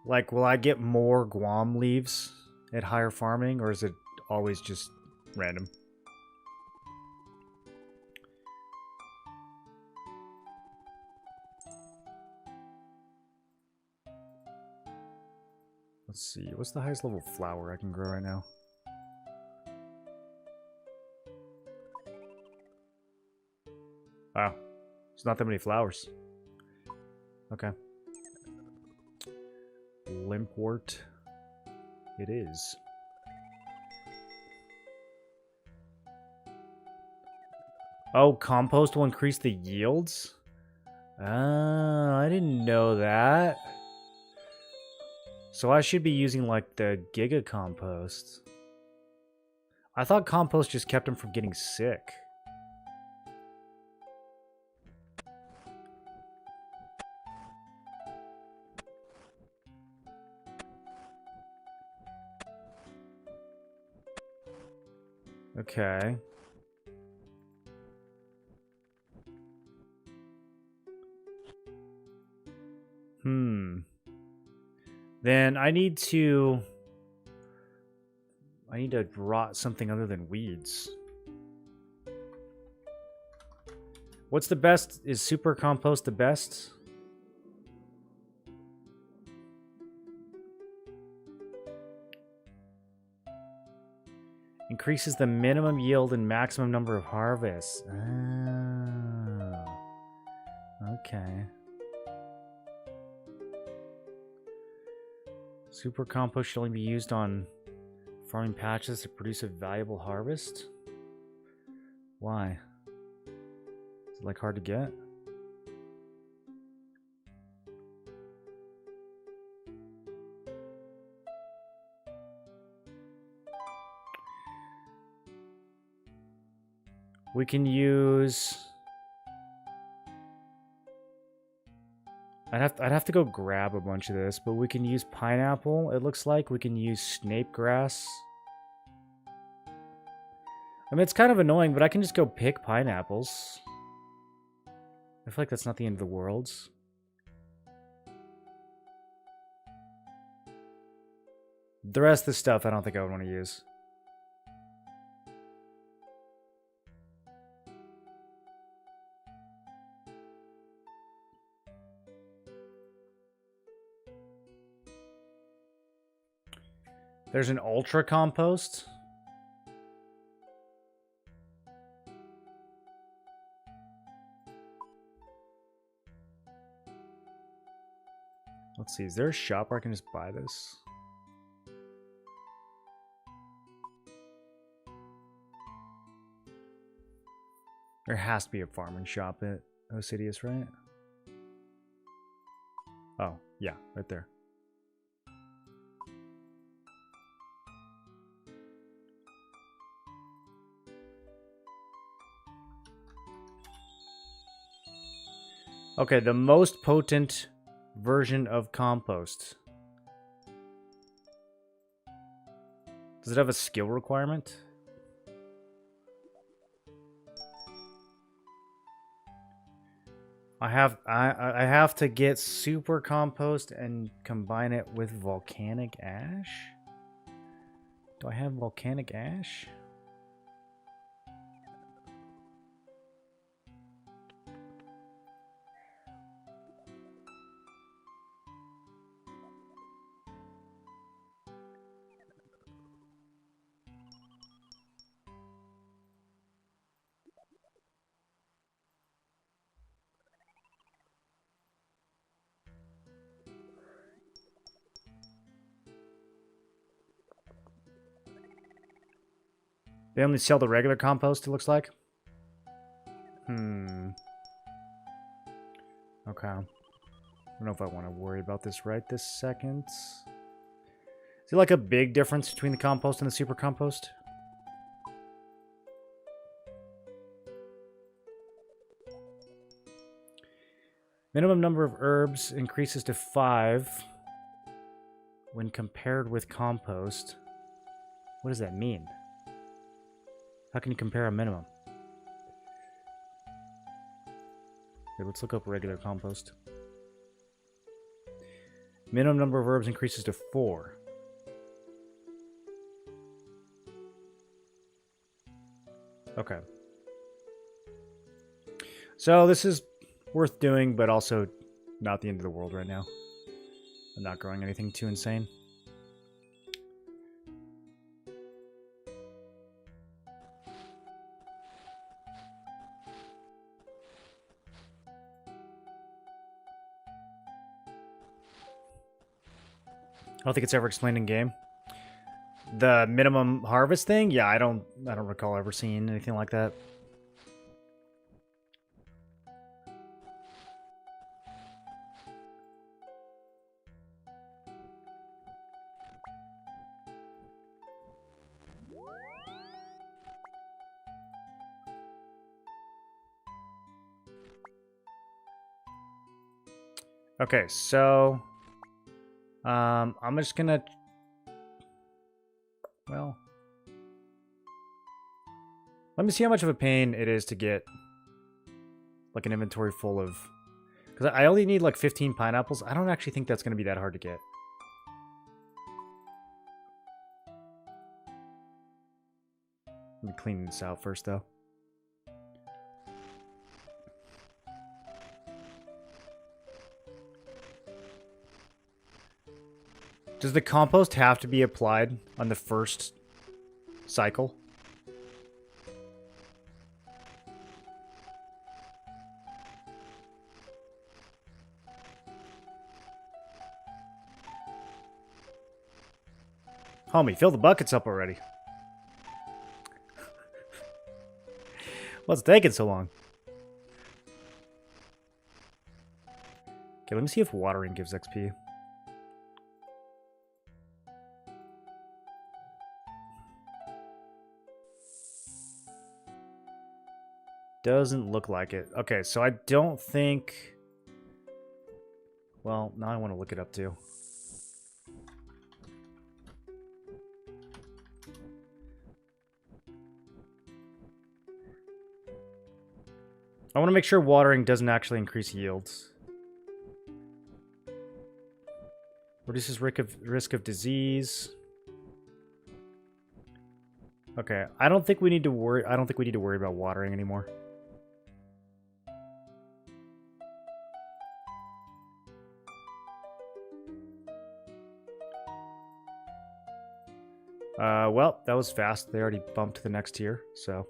Like, will I get more Guam leaves at higher farming, or is it always just random? Let's see. What's the highest level flower I can grow right now? Wow. There's not that many flowers. Okay. Limpwort. It is. Oh, compost will increase the yields? Oh, I didn't know that. So I should be using, like, the Giga Compost. I thought compost just kept him from getting sick. Okay. Then I need to rot something other than weeds. What's the best? Is super compost the best? Increases the minimum yield and maximum number of harvests. Oh. Okay. Super compost should only be used on farming patches to produce a valuable harvest? Why? Is it like hard to get? We can use... I'd have to go grab a bunch of this, but we can use pineapple, it looks like. We can use snape grass. I mean, it's kind of annoying, but I can just go pick pineapples. I feel like that's not the end of the world. The rest of the stuff I don't think I would want to use. There's an ultra compost. Let's see, is there a shop where I can just buy this? There has to be a farming shop at Osidious, right? Oh, yeah, right there. Okay, the most potent version of compost. Does it have a skill requirement? I have to get super compost and combine it with volcanic ash? Do I have volcanic ash? They only sell the regular compost, it looks like. Okay. I don't know if I want to worry about this right this second. Is there like a big difference between the compost and the super compost? Minimum number of herbs increases to 5 when compared with compost. What does that mean? How can you compare a minimum? Okay, let's look up regular compost. Minimum number of herbs increases to 4. Okay. So this is worth doing, but also not the end of the world right now. I'm not growing anything too insane. I don't think it's ever explained in game. The minimum harvest thing? Yeah, I don't recall ever seeing anything like that. Okay, so I'm just gonna, well, let me see how much of a pain it is to get like an inventory full of, because I only need like 15 pineapples. I don't actually think that's gonna be that hard to get. Let me clean this out first, though. Does the compost have to be applied on the first cycle? Homie, fill the buckets up already. What's taking so long? Okay, let me see if watering gives XP. Doesn't look like it. Okay, so I don't think... Well, now I want to look it up too. I want to make sure watering doesn't actually increase yields. Reduces risk of disease. Okay, I don't think we need to worry. I don't think we need to worry about watering anymore. Well, that was fast. They already bumped to the next tier, so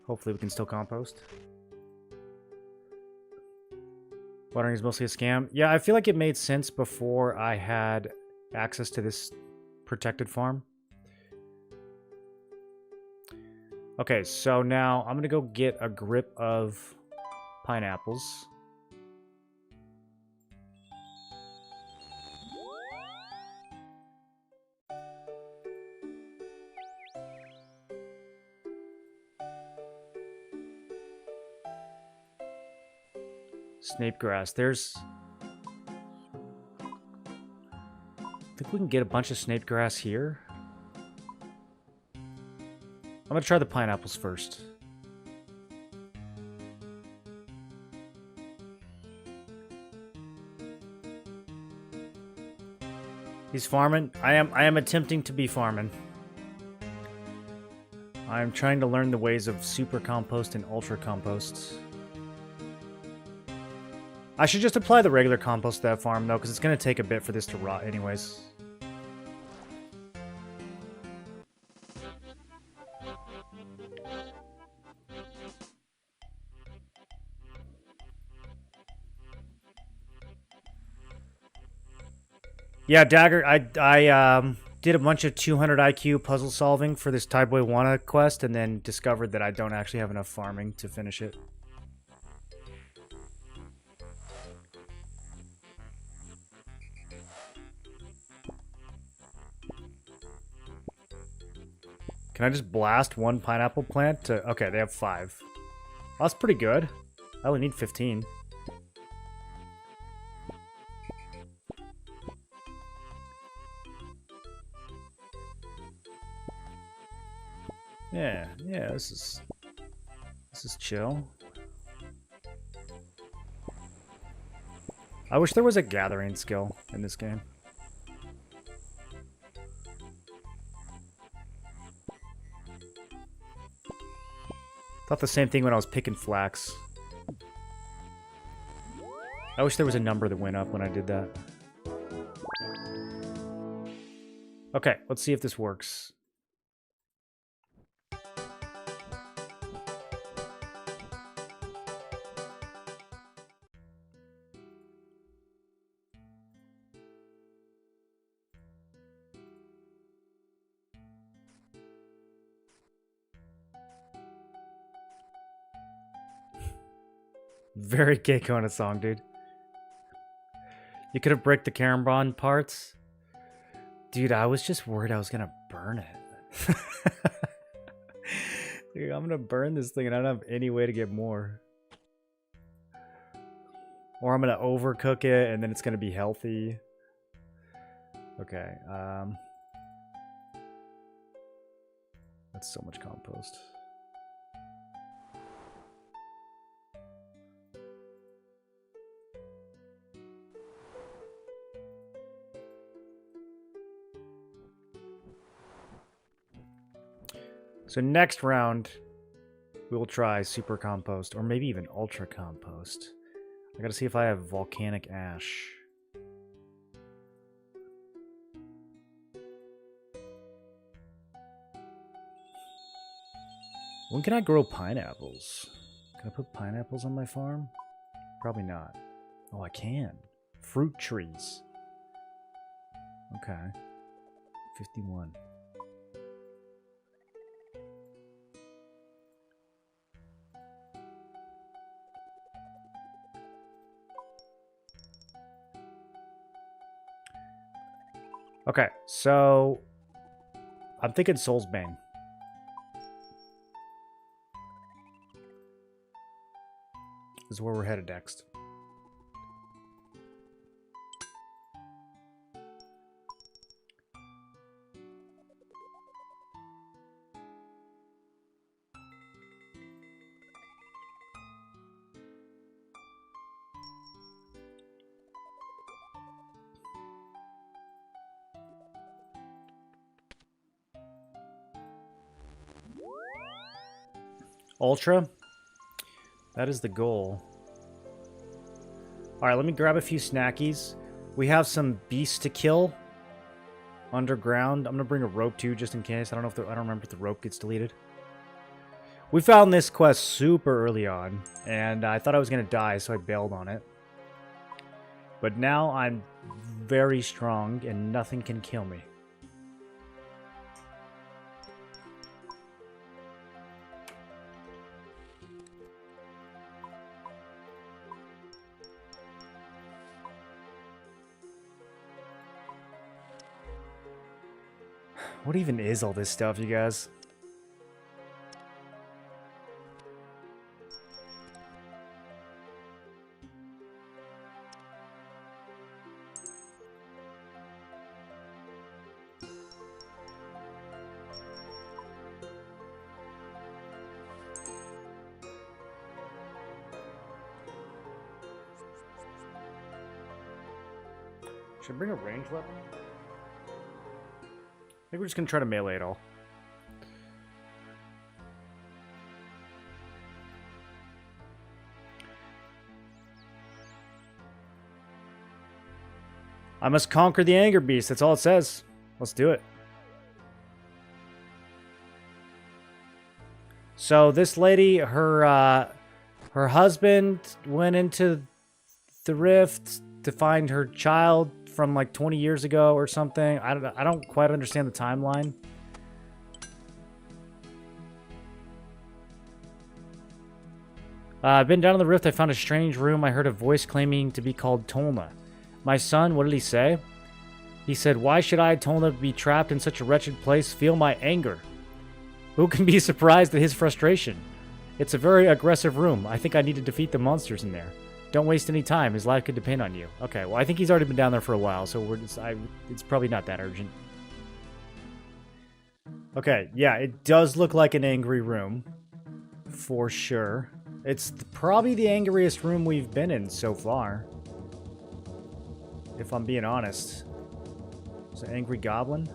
hopefully we can still compost. Watering is mostly a scam. Yeah, I feel like it made sense before I had access to this protected farm. Okay, so now I'm going to go get a grip of pineapples. Snape grass. There's... I think we can get a bunch of snape grass here. I'm going to try the pineapples first. He's farming. I am attempting to be farming. I'm trying to learn the ways of super compost and ultra compost. I should just apply the regular compost to that farm, though, because it's going to take a bit for this to rot anyways. Yeah, Dagger, I did a bunch of 200 IQ puzzle solving for this Thai Boy Wanna quest, and then discovered that I don't actually have enough farming to finish it. Can I just blast one pineapple plant to... Okay, they have 5. That's pretty good. I only need 15. Yeah, this is chill. I wish there was a gathering skill in this game. Thought the same thing when I was picking flax. I wish there was a number that went up when I did that. Okay, let's see if this works. Very gay Kona song, dude. You could have bricked the Karambon parts. Dude, I was just worried I was gonna burn it. Dude, I'm gonna burn this thing and I don't have any way to get more. Or I'm gonna overcook it and then it's gonna be healthy. Okay, that's so much compost. So next round, we'll try super compost or maybe even ultra compost. I gotta see if I have volcanic ash. When can I grow pineapples? Can I put pineapples on my farm? Probably not. Oh, I can. Fruit trees. Okay. 51. Okay, so I'm thinking Soulsbane. This is where we're headed next. Ultra? That is the goal. Alright, let me grab a few snackies. We have some beasts to kill underground. I'm gonna bring a rope too, just in case. I don't remember if the rope gets deleted. We found this quest super early on, and I thought I was gonna die, so I bailed on it. But now I'm very strong, and nothing can kill me. What even is all this stuff, you guys? Should I bring a ranged weapon? Maybe we're just gonna try to melee it all. I must conquer the anger beast. That's all it says. Let's do it. So this lady, her husband went into the rift to find her child from like 20 years ago or something. I don't quite understand the timeline. I've been down in the rift. I found a strange room. I heard a voice claiming to be called Tolna. My son, what did he say? He said, "Why should I, Tolna, be trapped in such a wretched place? Feel my anger." Who can be surprised at his frustration? It's a very aggressive room. I think I need to defeat the monsters in there. Don't waste any time. His life could depend on you. Okay, well, I think he's already been down there for a while, so it's probably not that urgent. Okay, yeah, it does look like an angry room. For sure. It's probably the angriest room we've been in so far. If I'm being honest. It's an angry goblin.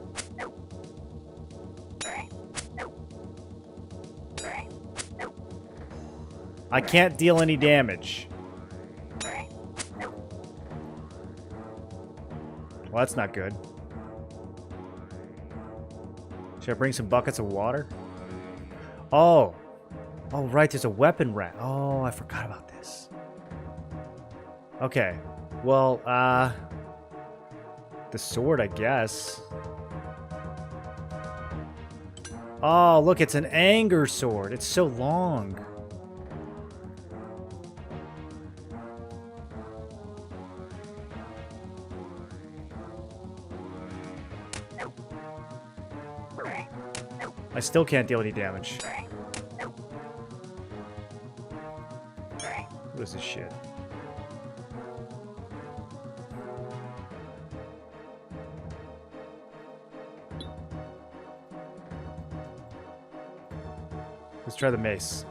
I can't deal any damage. Well, that's not good. Should I bring some buckets of water? Oh. Oh, right, there's a weapon rack. Oh, I forgot about this. Okay. Well, the sword, I guess. Oh, look, it's an anger sword. It's so long. I still can't deal any damage. What is this shit? Let's try the mace.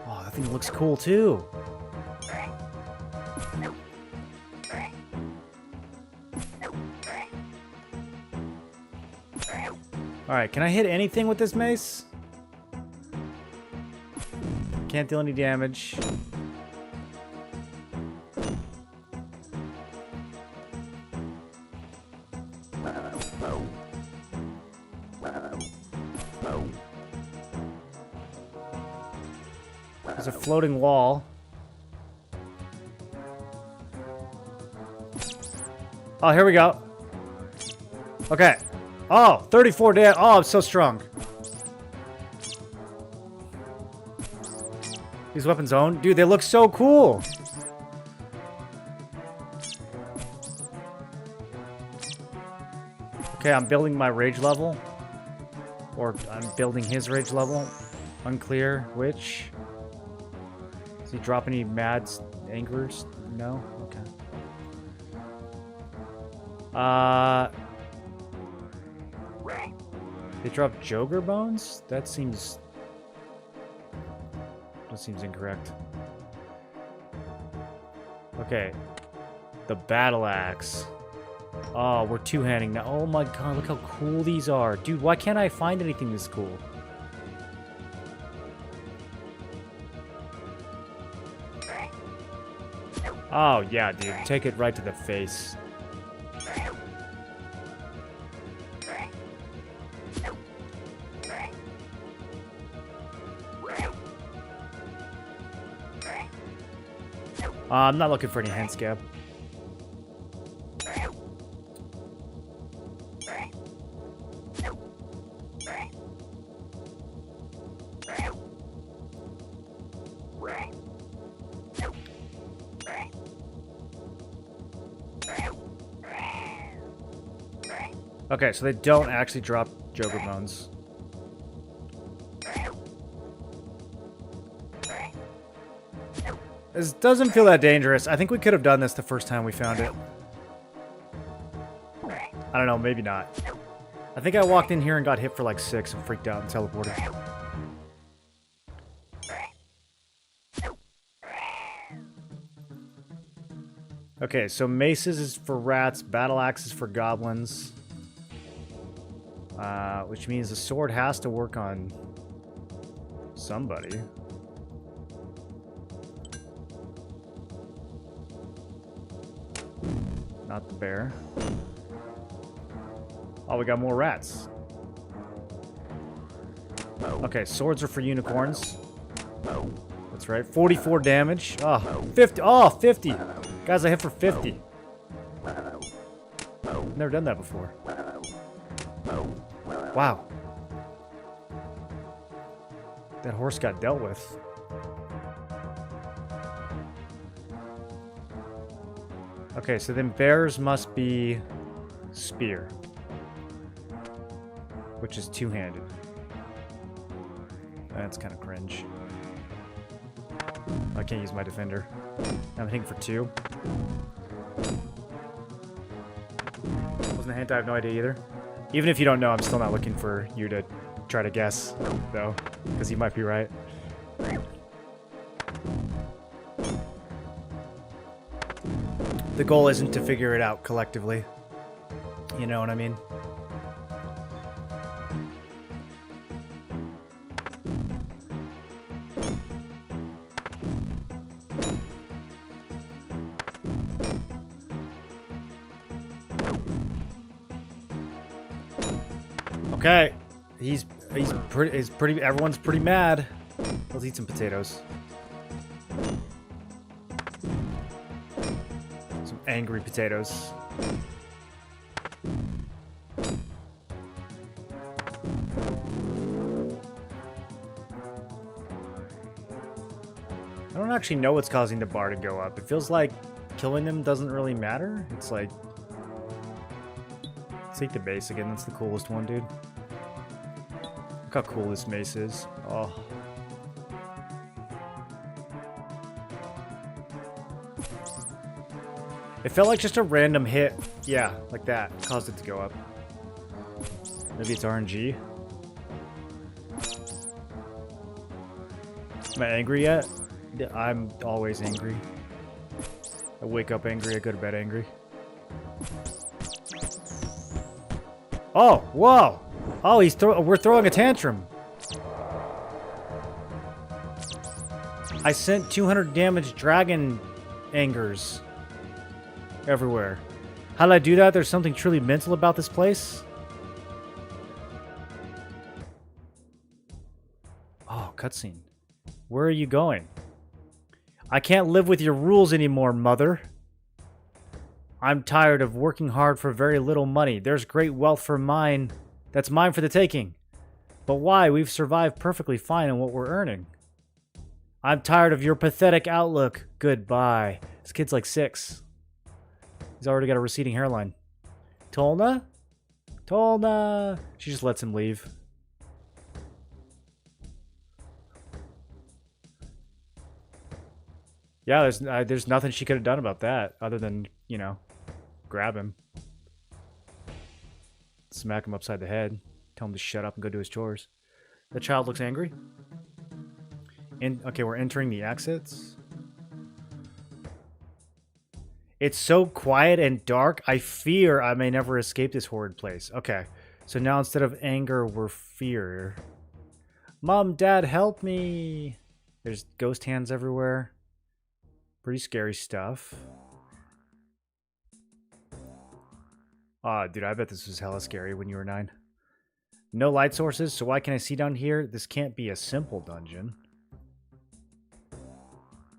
Oh, that thing looks cool too. Alright, can I hit anything with this mace? Can't deal any damage. There's a floating wall. Oh, here we go. Okay. Oh, 34 damage. Oh, I'm so strong. These weapons own? Dude, they look so cool. Okay, I'm building my rage level. Or I'm building his rage level. Unclear which. Does he drop any mad angers? No? Okay. They drop Joker bones? That seems incorrect. Okay. The battle axe. Oh, we're two-handing now. Oh my god, look how cool these are. Dude, why can't I find anything this cool? Oh, yeah, dude. Take it right to the face. I'm not looking for any hand scab. Okay, so they don't actually drop Joker bones. This doesn't feel that dangerous. I think we could have done this the first time we found it. I don't know, maybe not. I think I walked in here and got hit for like 6 and freaked out and teleported. Okay, so maces is for rats, battle axes for goblins. Which means the sword has to work on somebody. Not the bear. Oh, we got more rats. Okay, swords are for unicorns. That's right. 44 damage. Oh, 50. Oh, 50. Guys, I hit for 50. Never done that before. Wow. That horse got dealt with. Okay, so then bears must be spear, which is two-handed. That's kind of cringe. I can't use my defender. I'm hitting for 2. Wasn't a hint, I have no idea either. Even if you don't know, I'm still not looking for you to try to guess, though, because you might be right. The goal isn't to figure it out collectively. You know what I mean? Okay, he's pretty. Everyone's pretty mad. Let's eat some potatoes. Some angry potatoes. I don't actually know what's causing the bar to go up. It feels like killing them doesn't really matter. It's like, let's take the base again. That's the coolest one, dude. Look how cool this mace is. Oh. It felt like just a random hit. Yeah, like that. Caused it to go up. Maybe it's RNG. Am I angry yet? I'm always angry. I wake up angry, I go to bed angry. Oh, whoa! Oh, we're throwing a tantrum. I sent 200 damage dragon angers everywhere. How did I do that? There's something truly mental about this place. Oh, cutscene. Where are you going? I can't live with your rules anymore, mother. I'm tired of working hard for very little money. There's great wealth for mine. That's mine for the taking. But why? We've survived perfectly fine on what we're earning. I'm tired of your pathetic outlook. Goodbye. This kid's like 6. He's already got a receding hairline. Tolna? Tolna! She just lets him leave. Yeah, there's nothing she could have done about that other than, you know, grab him. Smack him upside the head. Tell him to shut up and go do his chores. The child looks angry. Okay, we're entering the exits. It's so quiet and dark, I fear I may never escape this horrid place. Okay, so now instead of anger, we're fear. Mom, Dad, help me! There's ghost hands everywhere. Pretty scary stuff. Ah, dude, I bet this was hella scary when you were 9. No light sources, so why can I see down here? This can't be a simple dungeon.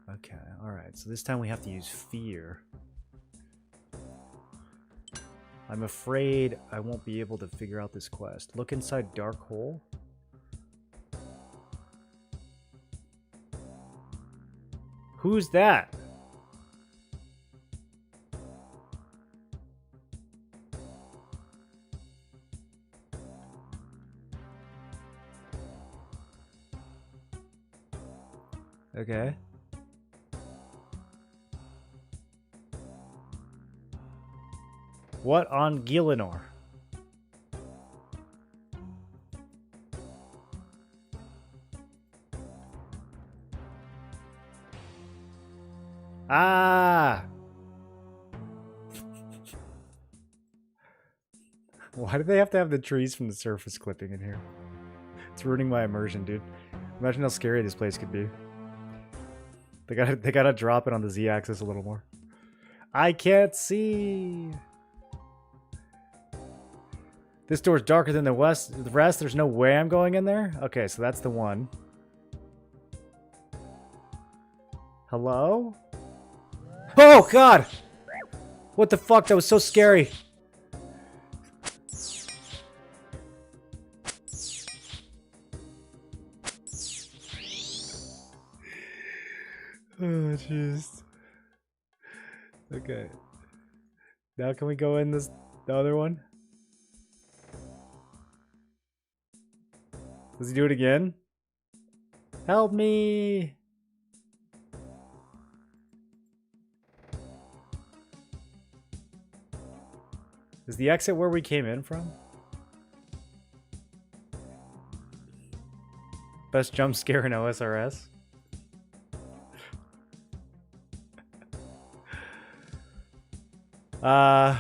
Okay, alright, so this time we have to use fear. I'm afraid I won't be able to figure out this quest. Look inside dark hole. Who's that? Okay. What on Gielinor? Ah! Why do they have to have the trees from the surface clipping in here? It's ruining my immersion, dude. Imagine how scary this place could be. They gotta drop it on the Z-axis a little more. I can't see. This door's darker than the rest. There's no way I'm going in there. Okay, so that's the one. Hello? Oh God! What the fuck? That was so scary. Oh jeez. Okay. Now can we go in the other one? Does he do it again? Help me! Is the exit where we came in from? Best jump scare in OSRS? Huh.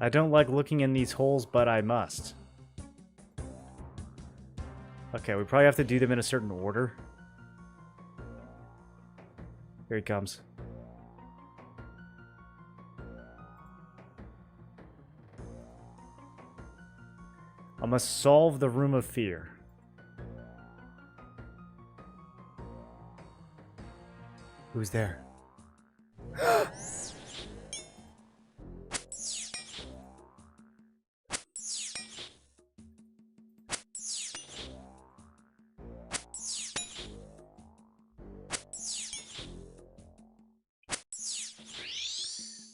I don't like looking in these holes, but I must. Okay, we probably have to do them in a certain order. Here he comes. I must solve the room of fear. Who's there?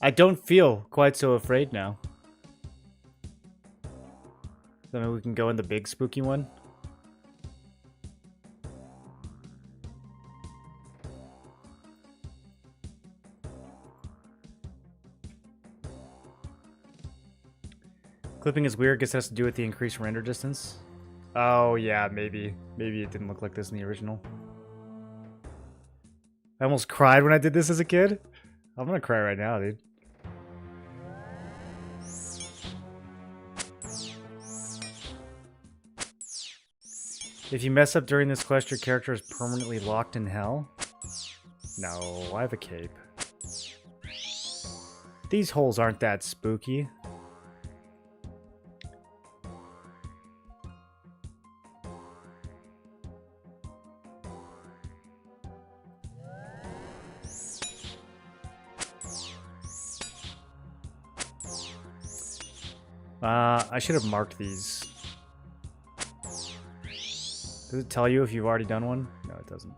I don't feel quite so afraid now. So maybe we can go in the big spooky one. Clipping is weird. Guess it has to do with the increased render distance. Oh, yeah, maybe. Maybe it didn't look like this in the original. I almost cried when I did this as a kid. I'm gonna cry right now, dude. If you mess up during this quest, your character is permanently locked in hell? No, I have a cape. These holes aren't that spooky. I should have marked these. Does it tell you if you've already done one? No, it doesn't.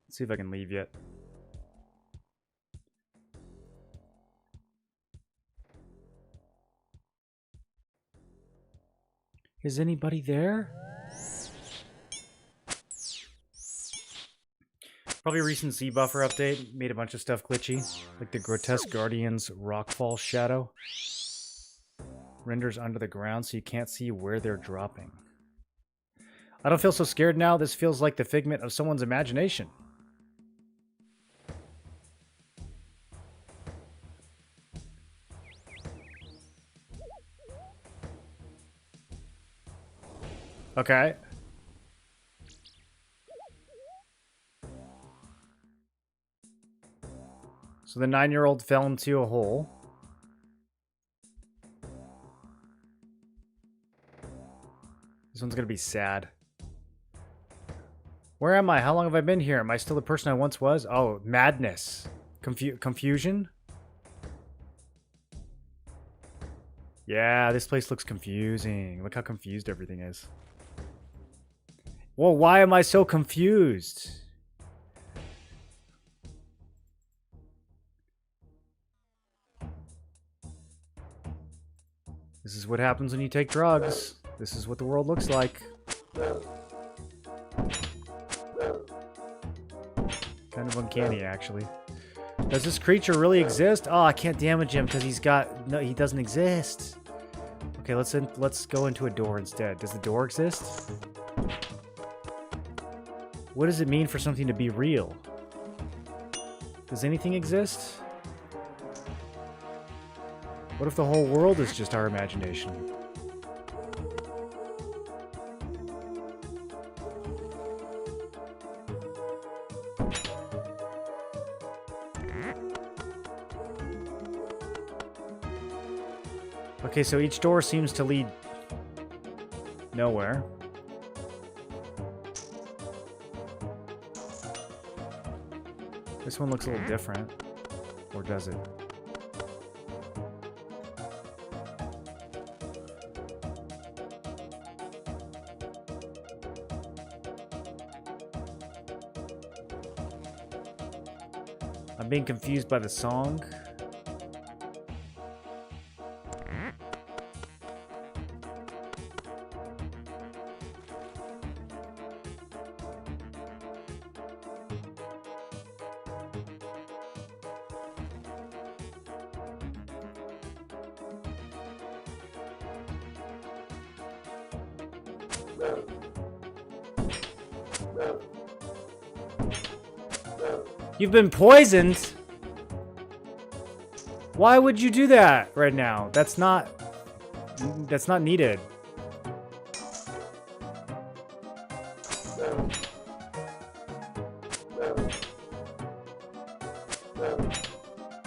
Let's see if I can leave yet. Is anybody there? Probably a recent Z buffer update made a bunch of stuff glitchy, like the Grotesque Guardian's Rockfall shadow. Renders under the ground so you can't see where they're dropping. I don't feel so scared now. This feels like the figment of someone's imagination. Okay. So the 9-year-old fell into a hole. This one's gonna be sad. Where am I? How long have I been here? Am I still the person I once was? Oh, madness. Confusion? Yeah, this place looks confusing. Look how confused everything is. Well, why am I so confused? This is what happens when you take drugs. This is what the world looks like. Kind of uncanny, actually. Does this creature really exist? Oh, I can't damage him because he's got... No, he doesn't exist. Okay, let's go into a door instead. Does the door exist? What does it mean for something to be real? Does anything exist? What if the whole world is just our imagination? Okay, so each door seems to lead nowhere. This one looks a little different. Or does it? I'm being confused by the song. You've been poisoned? Why would you do that right now? That's not needed.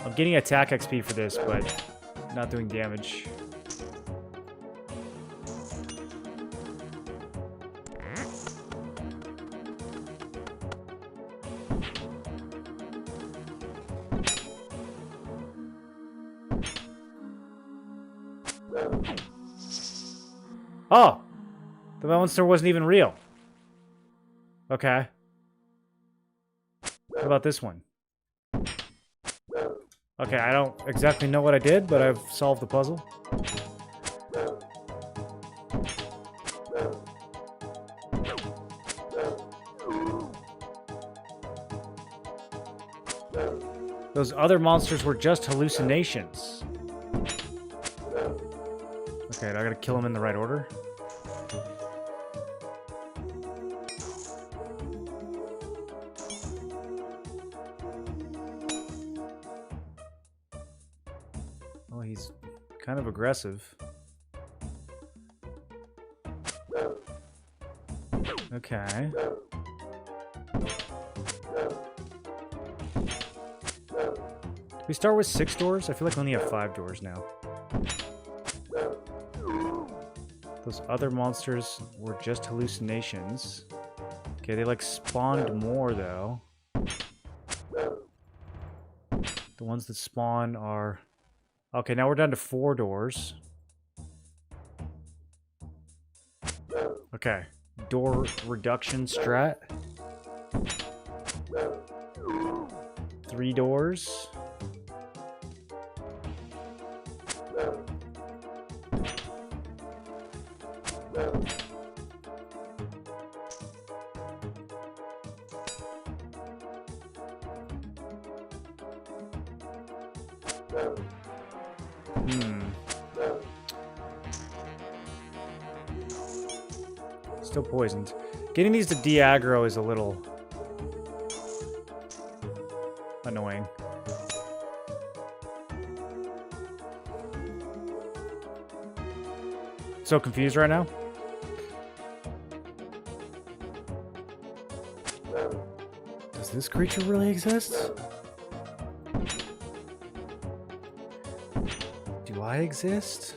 I'm getting attack XP for this, but not doing damage. Oh! The monster wasn't even real. Okay. What about this one? Okay, I don't exactly know what I did, but I've solved the puzzle. Those other monsters were just hallucinations. Okay, I gotta kill them in the right order. Oh, he's kind of aggressive. Okay. We start with 6 doors? I feel like we only have 5 doors now. Those other monsters were just hallucinations. Okay, they like spawned more though. The ones that spawn are... Okay, now we're down to 4 doors. Okay. Door reduction strat. 3 doors. Still poisoned. Getting these to de-aggro is a little annoying. So confused right now. Does this creature really exist? Do I exist?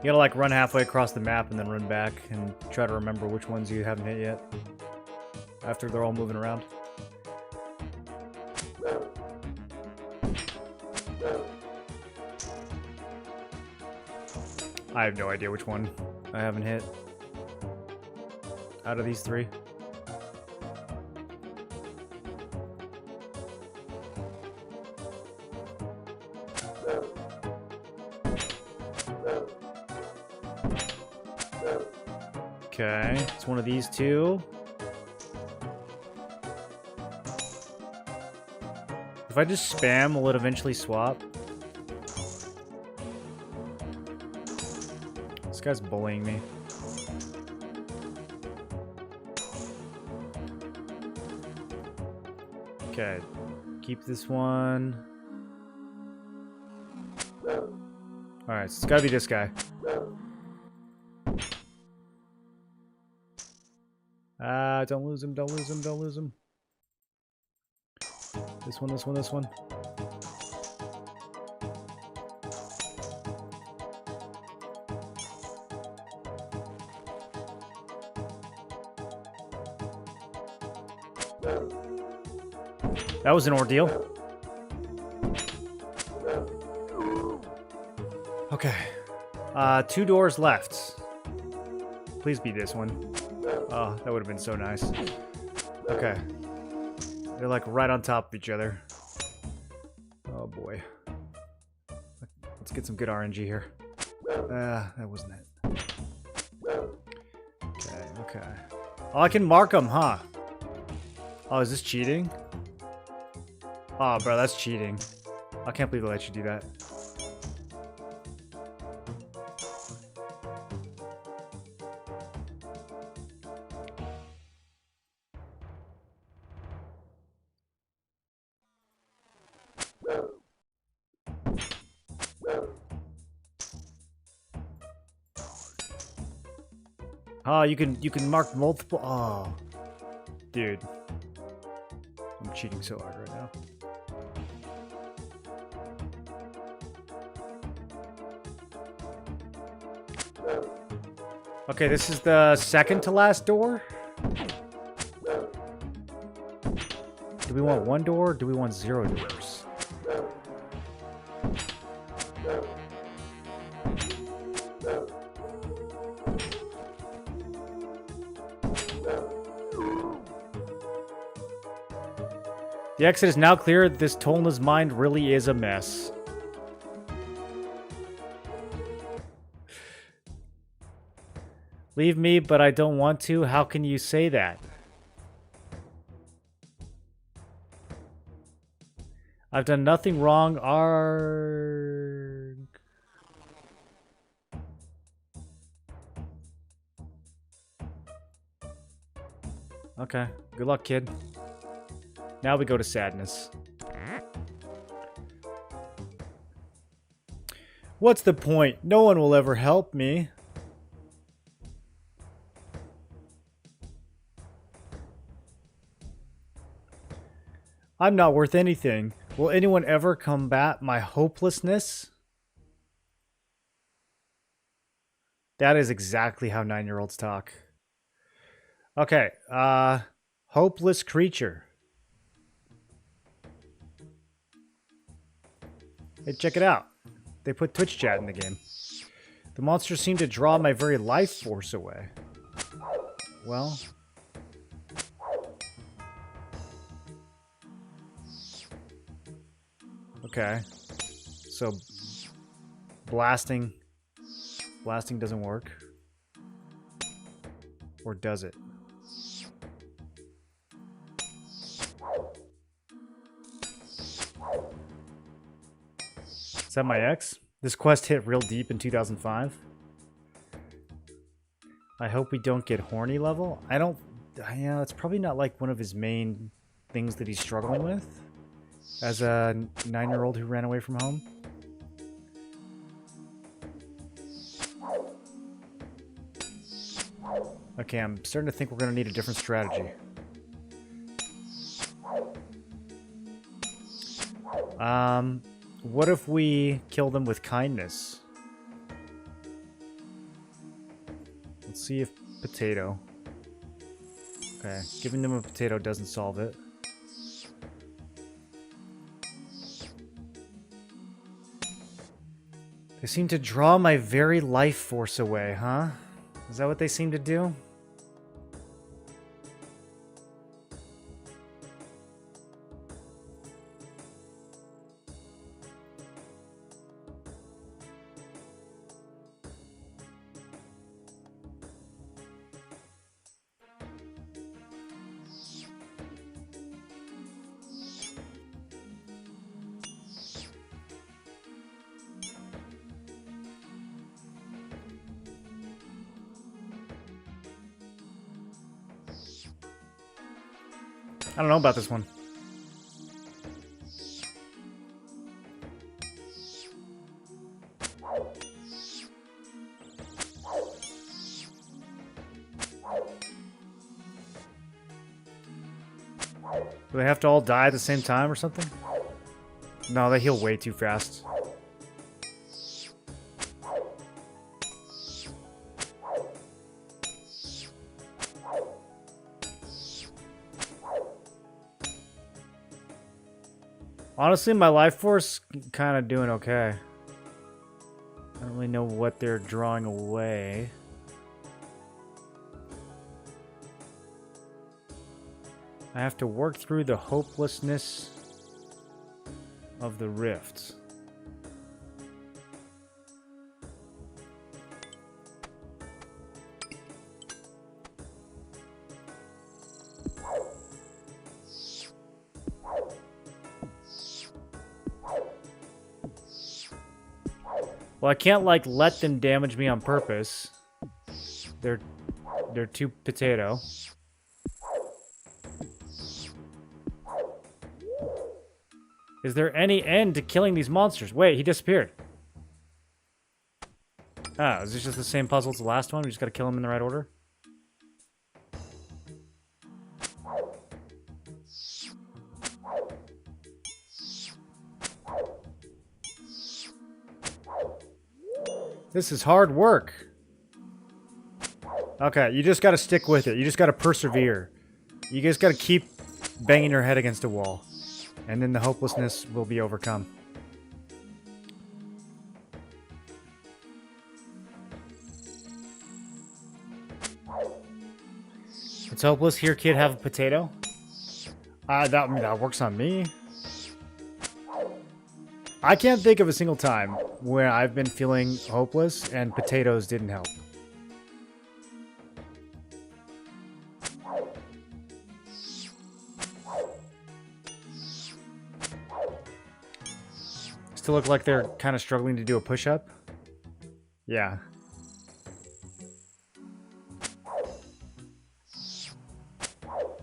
You gotta like run halfway across the map and then run back and try to remember which ones you haven't hit yet after they're all moving around. I have no idea which one I haven't hit out of these 3. Okay, it's one of these 2. If I just spam, will it eventually swap? This guy's bullying me. Okay, keep this one. Alright, so it's gotta be this guy. Don't lose him, don't lose him, don't lose him. This one, this one, this one. That was an ordeal. Okay. 2 doors left. Please be this one. Oh, that would have been so nice. Okay. They're like right on top of each other. Oh boy. Let's get some good RNG here. That wasn't it. Okay, okay. Oh, I can mark them, huh? Oh, is this cheating? Oh, bro, that's cheating. I can't believe they let you do that. Oh, you can mark multiple. Oh, dude, I'm cheating so hard right now. Okay, this is the second to last door. Do we want one door or do we want 0 doors? The exit is now clear. This Tolna's mind really is a mess. Leave me, but I don't want to. How can you say that? I've done nothing wrong. Arg. Okay. Good luck, kid. Now we go to sadness. What's the point? No one will ever help me. I'm not worth anything. Will anyone ever combat my hopelessness? That is exactly how 9-year-olds talk. Okay, hopeless creature. Hey, check it out. They put Twitch chat in the game. The monsters seem to draw my very life force away. Well... Okay. So, blasting doesn't work. Or does it? Is that my ex? This quest hit real deep in 2005. I hope we don't get horny level. I don't... Yeah, it's probably not like one of his main things that he's struggling with. As a 9-year-old who ran away from home. Okay, I'm starting to think we're going to need a different strategy. What if we kill them with kindness? Let's see if potato. Okay, giving them a potato doesn't solve it. They seem to draw my very life force away, huh? Is that what they seem to do? I don't know about this one. Do they have to all die at the same time or something? No, they heal way too fast. Honestly, my life force kind of doing okay. I don't really know what they're drawing away. I have to work through the hopelessness of the rift. Well, I can't, like, let them damage me on purpose. They're too potato. Is there any end to killing these monsters? Wait, he disappeared. Ah, is this just the same puzzle as the last one? We just gotta kill him in the right order? This is hard work. Okay, you just gotta stick with it. You just gotta persevere. You just gotta keep banging your head against a wall. And then the hopelessness will be overcome. It's hopeless. Here, kid, have a potato. That works on me. I can't think of a single time where I've been feeling hopeless and potatoes didn't help. Still look like they're kind of struggling to do a push-up. Yeah.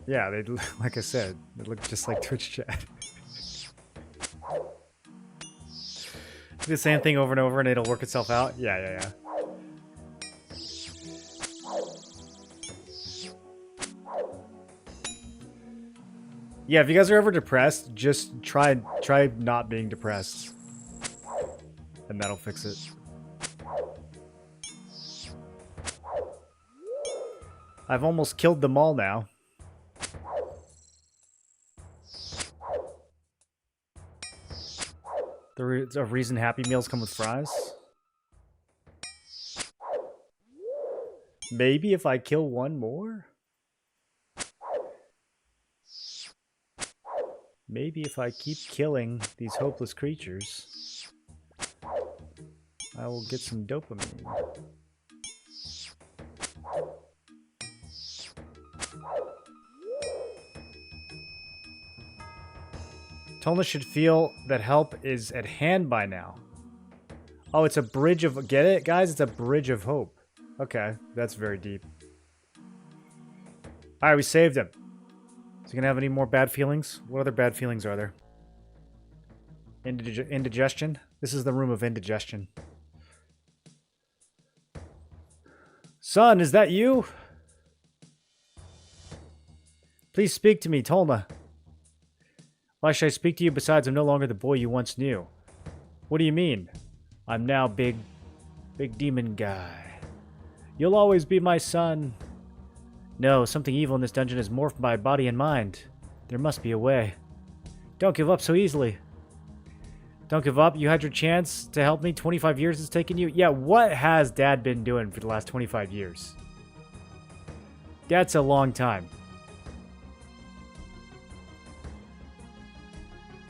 Yeah, they like I said, they look just like Twitch chat. Do the same thing over and over and it'll work itself out. Yeah. Yeah, if you guys are ever depressed, just try not being depressed. And that'll fix it. I've almost killed them all now. There's a reason Happy Meals come with fries. Maybe if I kill one more? Maybe if I keep killing these hopeless creatures, I will get some dopamine. Tolna should feel that help is at hand by now. Oh, it's a bridge of... Get it, guys? It's a bridge of hope. Okay, that's very deep. Alright, we saved him. Is he gonna have any more bad feelings? What other bad feelings are there? Indigestion? This is the room of indigestion. Son, is that you? Please speak to me, Tolna. Why should I speak to you besides I'm no longer the boy you once knew? What do you mean? I'm now big demon guy. You'll always be my son. No, something evil in this dungeon has morphed my body and mind. There must be a way. Don't give up so easily. Don't give up. You had your chance to help me. 25 years it's taken you. Yeah, what has Dad been doing for the last 25 years? That's a long time.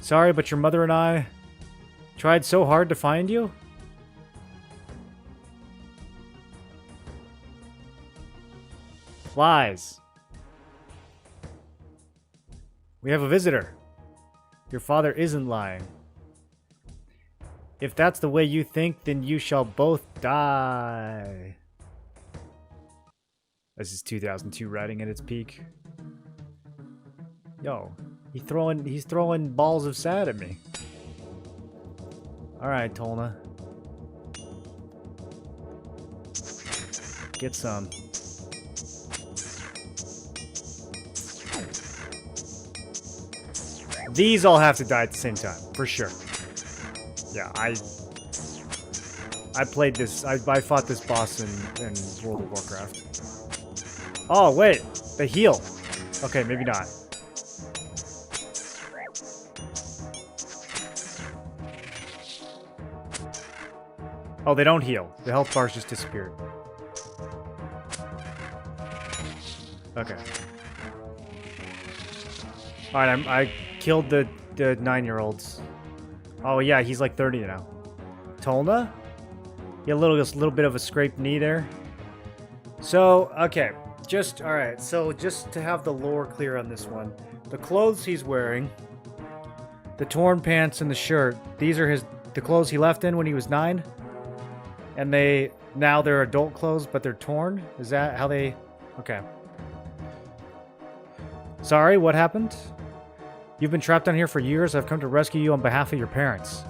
Sorry, but your mother and I tried so hard to find you. Lies. We have a visitor. Your father isn't lying. If that's the way you think, then you shall both die. This is 2002 writing at its peak. Yo. He's throwing balls of sad at me. Alright, Tolna. Get some. These all have to die at the same time, for sure. Yeah, I played this, I fought this boss in World of Warcraft. Oh, wait, they heal. Okay, maybe not. Oh, they don't heal. The health bars just disappeared. Okay. Alright, I killed the 9-year-olds. Oh yeah, he's like 30 now. Tolna? Yeah, just a little bit of a scraped knee there. So, okay. Alright, so just to have the lore clear on this one. The clothes he's wearing, the torn pants and the shirt, these are the clothes he left in when he was 9. And now they're adult clothes, but they're torn? Is that how they... Okay. Sorry, what happened? You've been trapped down here for years. I've come to rescue you on behalf of your parents.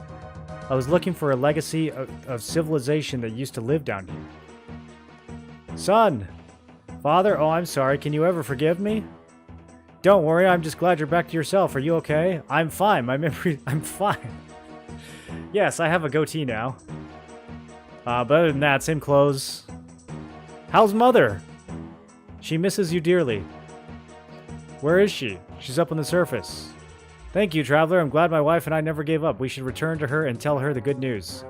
I was looking for a legacy of civilization that used to live down here. Son! Father? Oh, I'm sorry. Can you ever forgive me? Don't worry, I'm just glad you're back to yourself. Are you okay? I'm fine. My memory... I'm fine. Yes, I have a goatee now. But other than that, same clothes. How's Mother? She misses you dearly. Where is she? She's up on the surface. Thank you, traveler. I'm glad my wife and I never gave up. We should return to her and tell her the good news.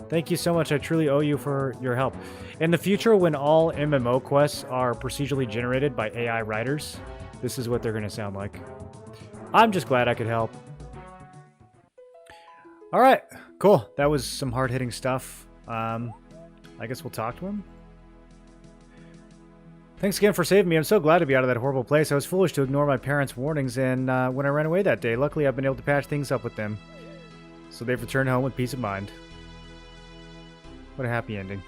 Thank you so much. I truly owe you for your help. In the future, when all MMO quests are procedurally generated by AI writers, this is what they're going to sound like. I'm just glad I could help. All right, cool. That was some hard-hitting stuff. I guess we'll talk to him. Thanks again for saving me. I'm so glad to be out of that horrible place. I was foolish to ignore my parents' warnings, and when I ran away that day, luckily I've been able to patch things up with them. So they've returned home with peace of mind. What a happy ending.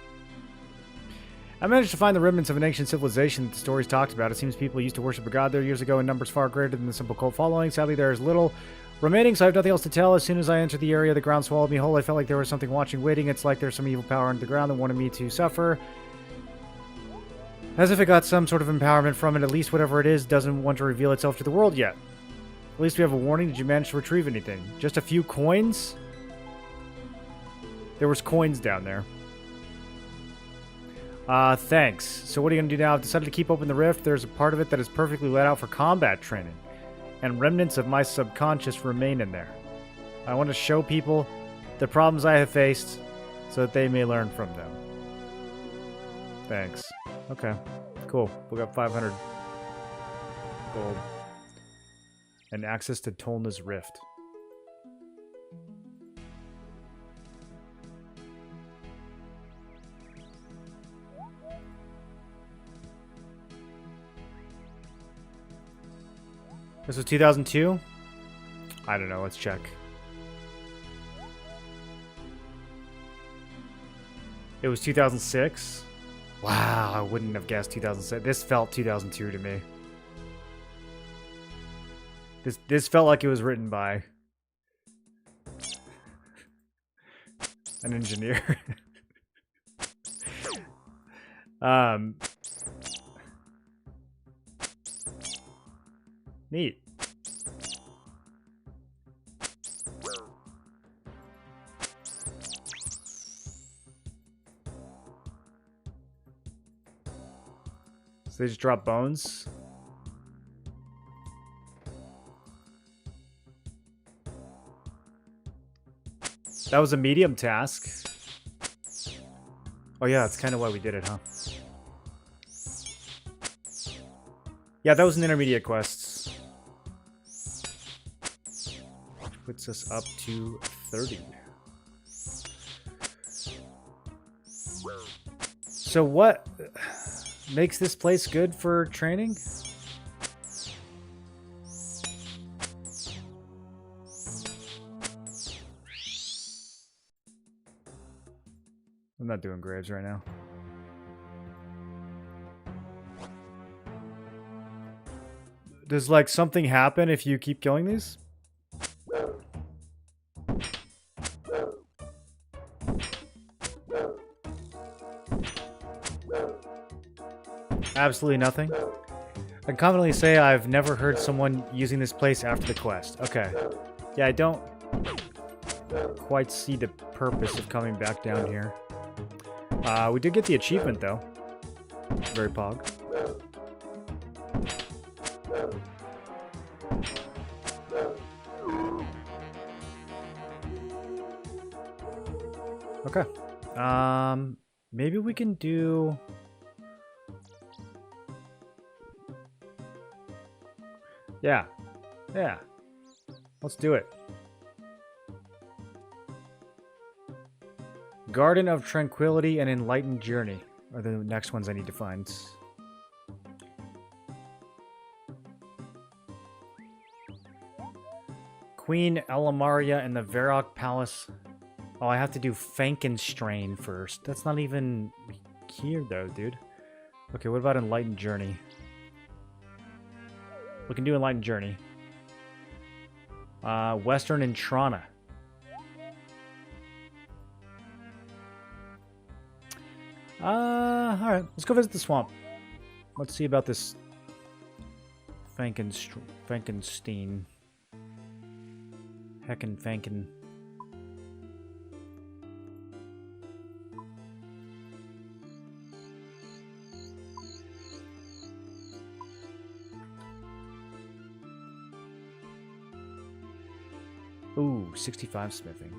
I managed to find the remnants of an ancient civilization that the stories talked about. It seems people used to worship a god there years ago in numbers far greater than the simple cult following. Sadly, there is little remaining, so I have nothing else to tell. As soon as I entered the area, the ground swallowed me whole. I felt like there was something watching, waiting. It's like there's some evil power under the ground that wanted me to suffer. As if it got some sort of empowerment from it. At least whatever it is doesn't want to reveal itself to the world yet. At least we have a warning. Did you manage to retrieve anything? Just a few coins? There was coins down there. Thanks. So what are you going to do now? I've decided to keep open the rift. There's a part of it that is perfectly let out for combat training. And remnants of my subconscious remain in there. I want to show people the problems I have faced so that they may learn from them. Thanks. Okay. Cool. We got 500 gold. And access to Tolna's Rift. This was 2002? I don't know. Let's check. It was 2006? Wow, I wouldn't have guessed 2006. This felt 2002 to me. This felt like it was written by an engineer. Neat. So they just drop bones. That was a medium task. Oh yeah, that's kind of why we did it, huh? Yeah, that was an intermediate quest. Which puts us up to 30. So what makes this place good for training? I'm not doing graves right now. Does, like, something happen if you keep killing these? Absolutely nothing. I can confidently say I've never heard someone using this place after the quest. Okay. Yeah, I don't quite see the purpose of coming back down here. We did get the achievement, though. Very pog. Okay. Maybe we can do... Yeah. Yeah. Let's do it. Garden of Tranquility and Enlightened Journey are the next ones I need to find. Queen Elamaria and the Varrock Palace. Oh, I have to do Frankenstrain first. That's not even here, though, dude. Okay, what about Enlightened Journey? We can do Enlightened Journey. Western Intrana. Alright, let's go visit the swamp. Let's see about this Frankenstein. Franken. Ooh, 65 smithing.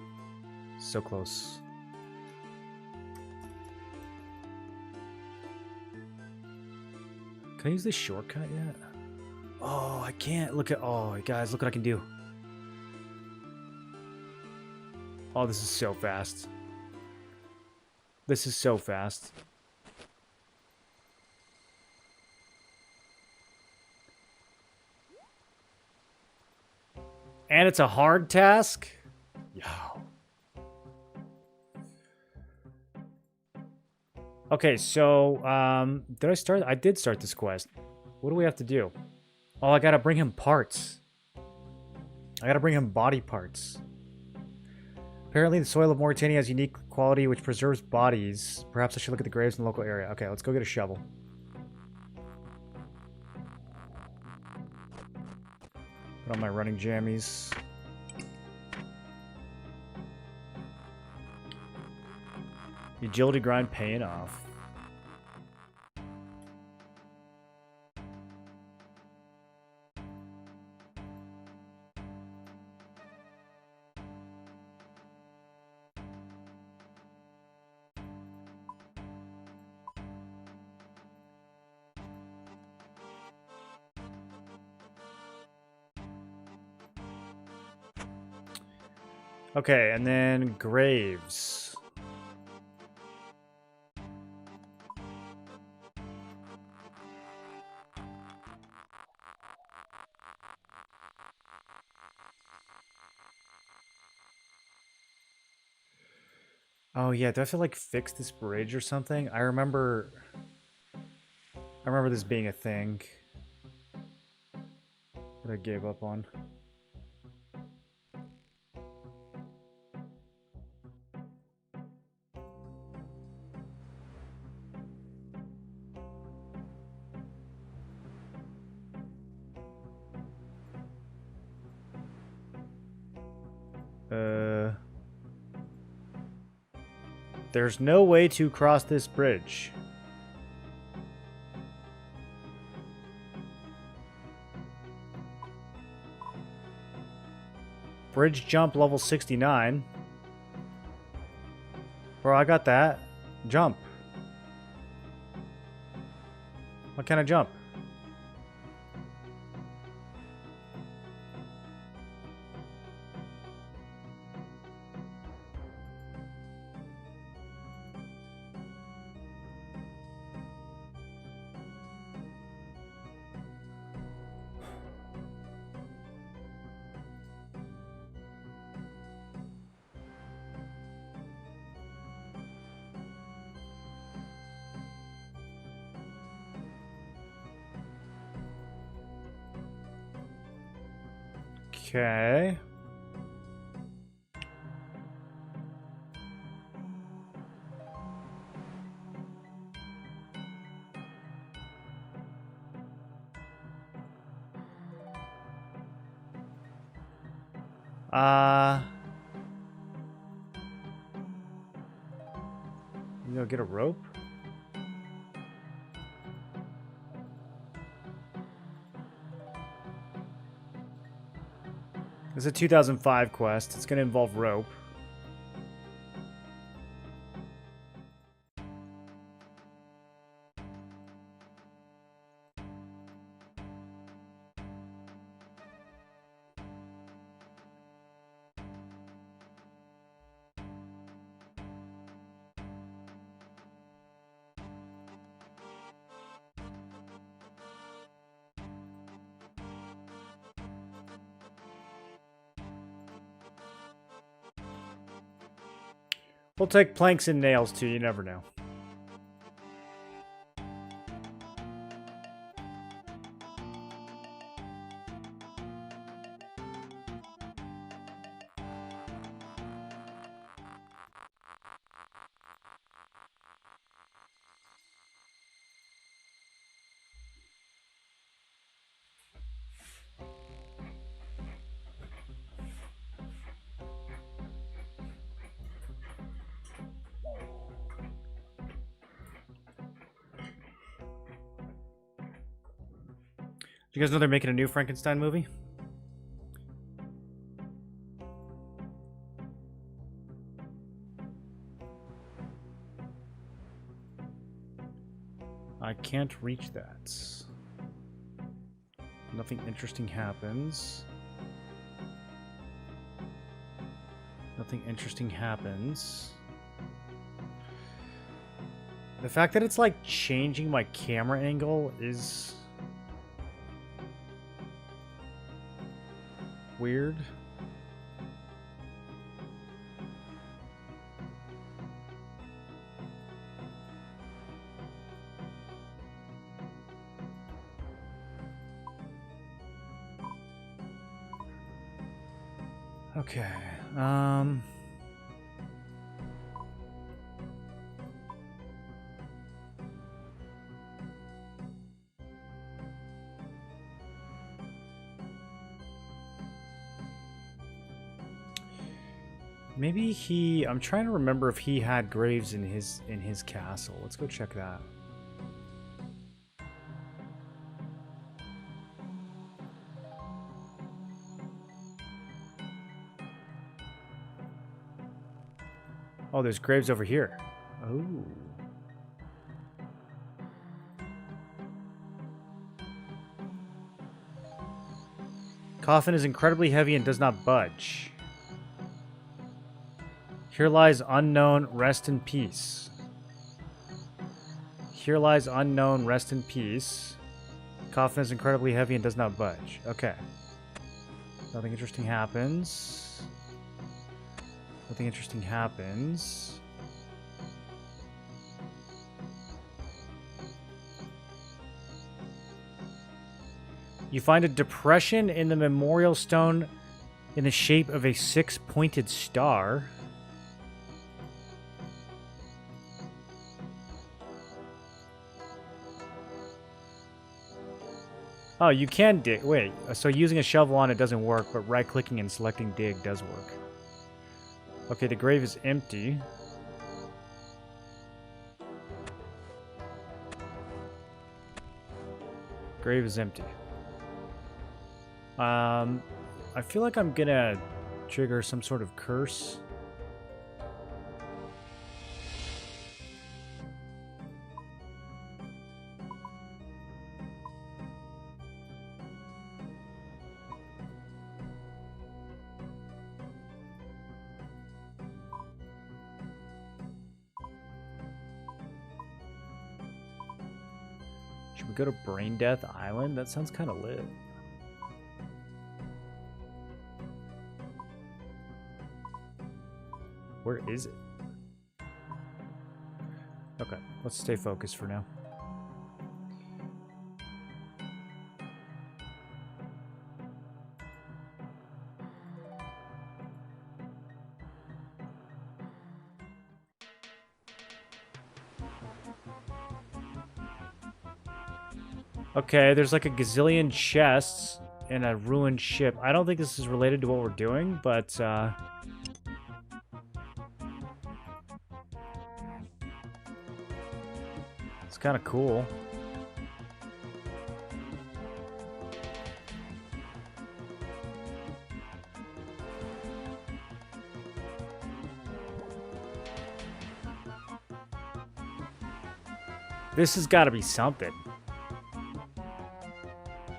So close. Can I use this shortcut yet? Oh, I can't. Look at... Oh, guys, look what I can do. Oh, this is so fast. This is so fast. And it's a hard task? Yo. Okay, so, did I start? I did start this quest. What do we have to do? Oh, I gotta bring him parts. I gotta bring him body parts. Apparently, the soil of Mauritania has unique quality which preserves bodies. Perhaps I should look at the graves in the local area. Okay, let's go get a shovel. Put on my running jammies. The agility grind paying off. Okay, and then graves. Oh yeah, do I have to like fix this bridge or something? I remember this being a thing that I gave up on. There's no way to cross this bridge. Bridge jump level 69. Bro, I got that. Jump. What kind of jump? Okay. You go get a rope? It's a 2005 quest. It's going to involve rope. We'll take planks and nails too, you never know. Do you guys know they're making a new Frankenstein movie? I can't reach that. Nothing interesting happens. Nothing interesting happens. The fact that it's like changing my camera angle is weird. Okay. Maybe he... I'm trying to remember if he had graves in his castle. Let's go check that. Oh, there's graves over here. Oh. Coffin is incredibly heavy and does not budge. Here lies unknown, rest in peace. Here lies unknown, rest in peace. Coffin is incredibly heavy and does not budge. Okay. Nothing interesting happens. Nothing interesting happens. You find a depression in the memorial stone in the shape of a six-pointed star. Oh, you can dig. Wait, so using a shovel on it doesn't work, but right-clicking and selecting dig does work. Okay, the grave is empty. Grave is empty. I feel like I'm gonna trigger some sort of curse. Should we go to Brain Death Island? That sounds kind of lit. Where is it? Okay, let's stay focused for now. Okay, there's like a gazillion chests in a ruined ship. I don't think this is related to what we're doing, but it's kind of cool. This has got to be something.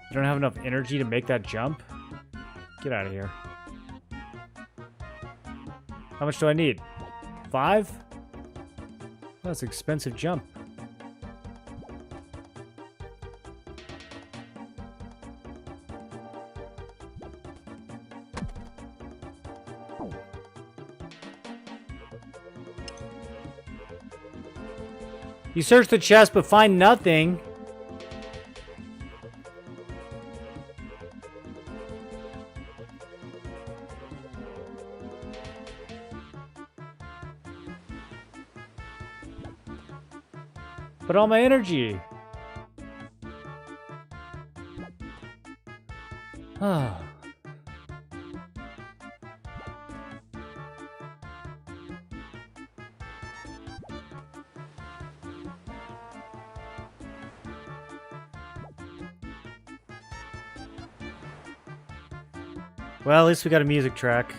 You don't have enough energy to make that jump? Get out of here. How much do I need? 5? That's an expensive jump. You search the chest but find nothing. But all my energy. Ah. Well, at least we got a music track.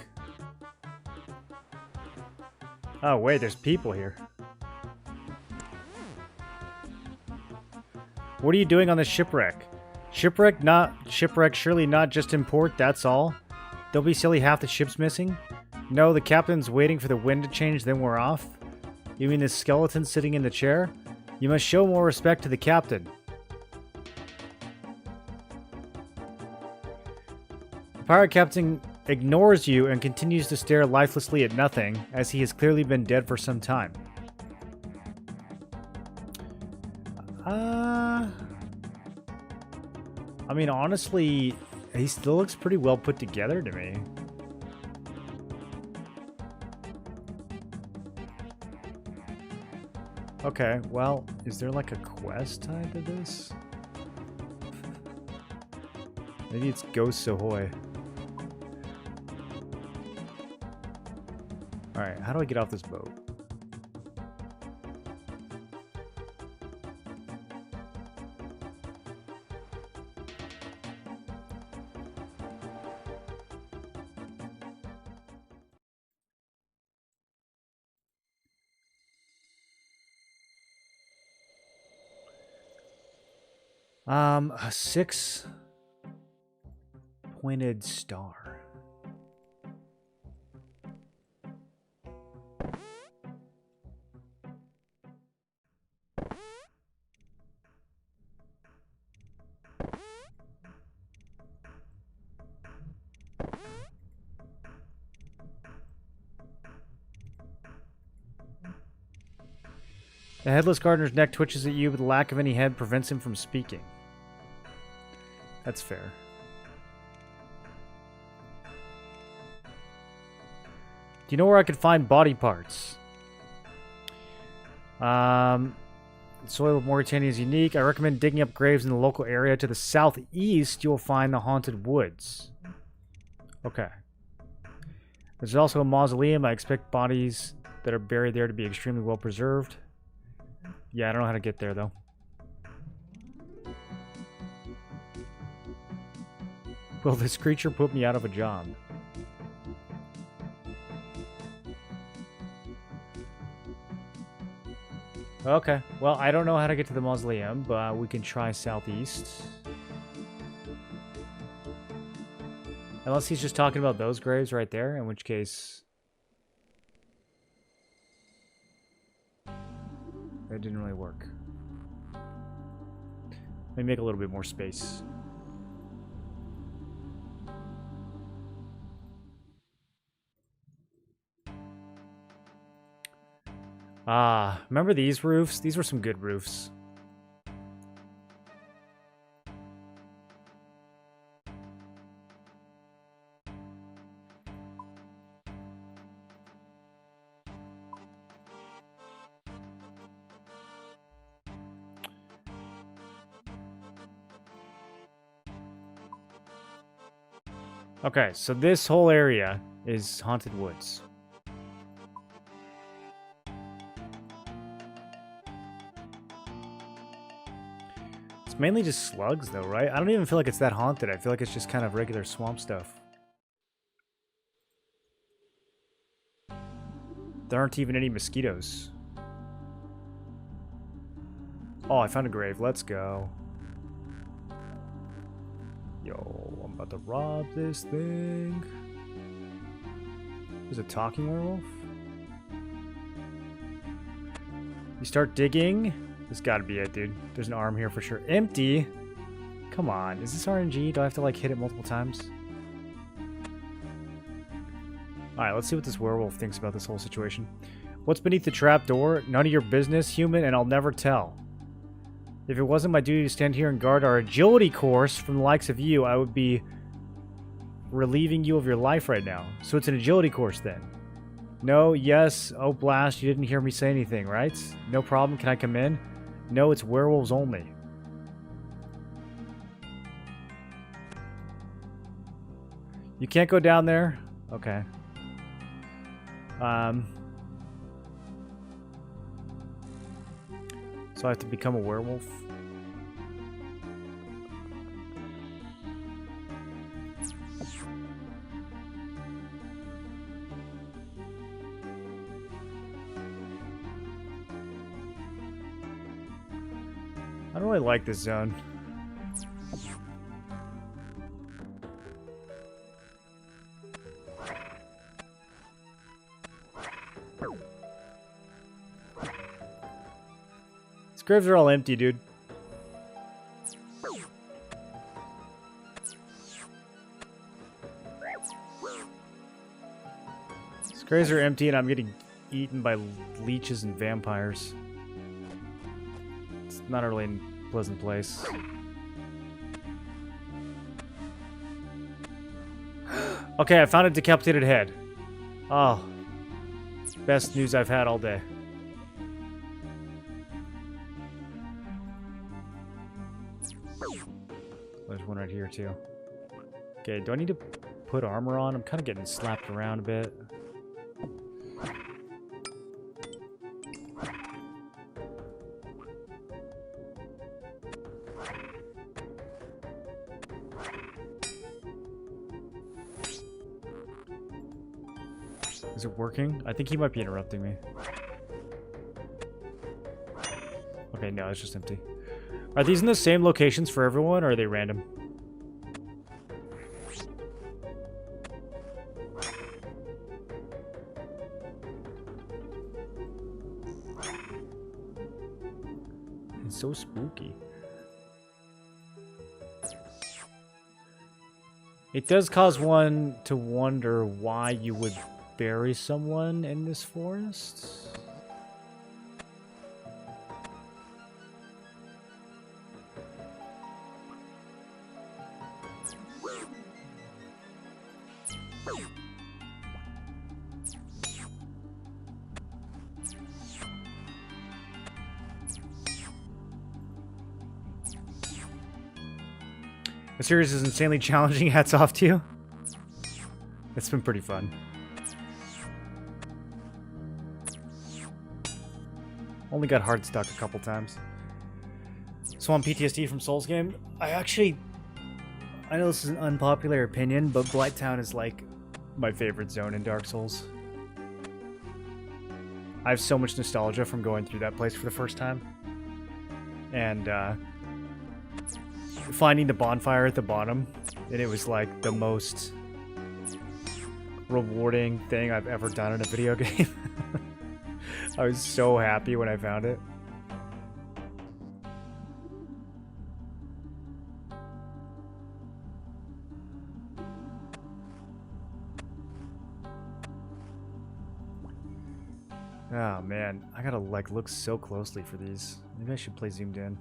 Oh, wait, there's people here. What are you doing on the shipwreck? Shipwreck, surely not just in port, that's all? Don't be silly, half the ship's missing? No, the captain's waiting for the wind to change, then we're off? You mean the skeleton sitting in the chair? You must show more respect to the captain. The pirate captain ignores you and continues to stare lifelessly at nothing, as he has clearly been dead for some time. I mean, honestly, he still looks pretty well put together to me. Okay, well, is there like a quest tied to this? Maybe it's Ghost Ahoy. Alright, how do I get off this boat? A 6-pointed star. The headless gardener's neck twitches at you, but the lack of any head prevents him from speaking. That's fair. Do you know where I could find body parts? The soil of Mauritania is unique. I recommend digging up graves in the local area. To the southeast, you'll find the haunted woods. Okay. There's also a mausoleum. I expect bodies that are buried there to be extremely well preserved. Yeah, I don't know how to get there, though. Will this creature put me out of a job? Okay, well, I don't know how to get to the mausoleum, but we can try southeast. Unless he's just talking about those graves right there, in which case... that didn't really work. Let me make a little bit more space. Remember these roofs? These were some good roofs. Okay, so this whole area is haunted woods. It's mainly just slugs, though, right? I don't even feel like it's that haunted. I feel like it's just kind of regular swamp stuff. There aren't even any mosquitoes. Oh, I found a grave. Let's go. Yo, I'm about to rob this thing. There's a talking werewolf. You start digging. This gotta be it, dude. There's an arm here for sure. Empty? Come on. Is this RNG? Do I have to, like, hit it multiple times? Alright, let's see what this werewolf thinks about this whole situation. What's beneath the trap door? None of your business, human, and I'll never tell. If it wasn't my duty to stand here and guard our agility course from the likes of you, I would be relieving you of your life right now. So it's an agility course then. No, yes, oh blast, you didn't hear me say anything, right? No problem, can I come in? No, it's werewolves only. You can't go down there? Okay. So I have to become a werewolf? I don't really like this zone. These graves are all empty, dude. These graves are empty and I'm getting eaten by leeches and vampires. It's not a really pleasant place. Okay, I found a decapitated head. Oh. Best news I've had all day. There's one right here, too. Okay, do I need to put armor on? I'm kind of getting slapped around a bit. Is it working? I think he might be interrupting me. Okay, no, it's just empty. Are these in the same locations for everyone, or are they random? It's so spooky. It does cause one to wonder why you would bury someone in this forest. The series is insanely challenging. Hats off to you. It's been pretty fun. Only got hard stuck a couple times. So on PTSD from Souls game, I know this is an unpopular opinion, but Blighttown is like my favorite zone in Dark Souls. I have so much nostalgia from going through that place for the first time. And finding the bonfire at the bottom, and it was like the most rewarding thing I've ever done in a video game. I was so happy when I found it. Oh man, I gotta like look so closely for these. Maybe I should play zoomed in.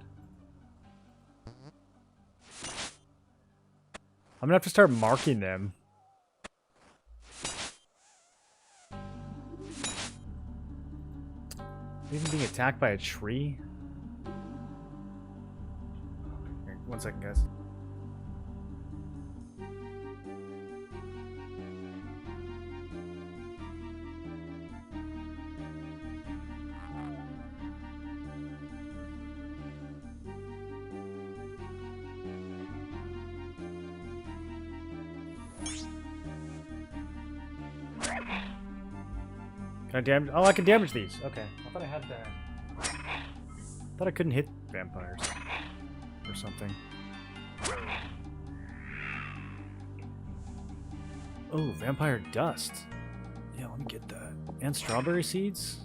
I'm gonna have to start marking them. Even being attacked by a tree? Here, 1 second, guys. Can I damage? Oh, I can damage these. Okay. I thought I had that. I thought I couldn't hit vampires. Or something. Oh, vampire dust. Yeah, let me get that. And strawberry seeds?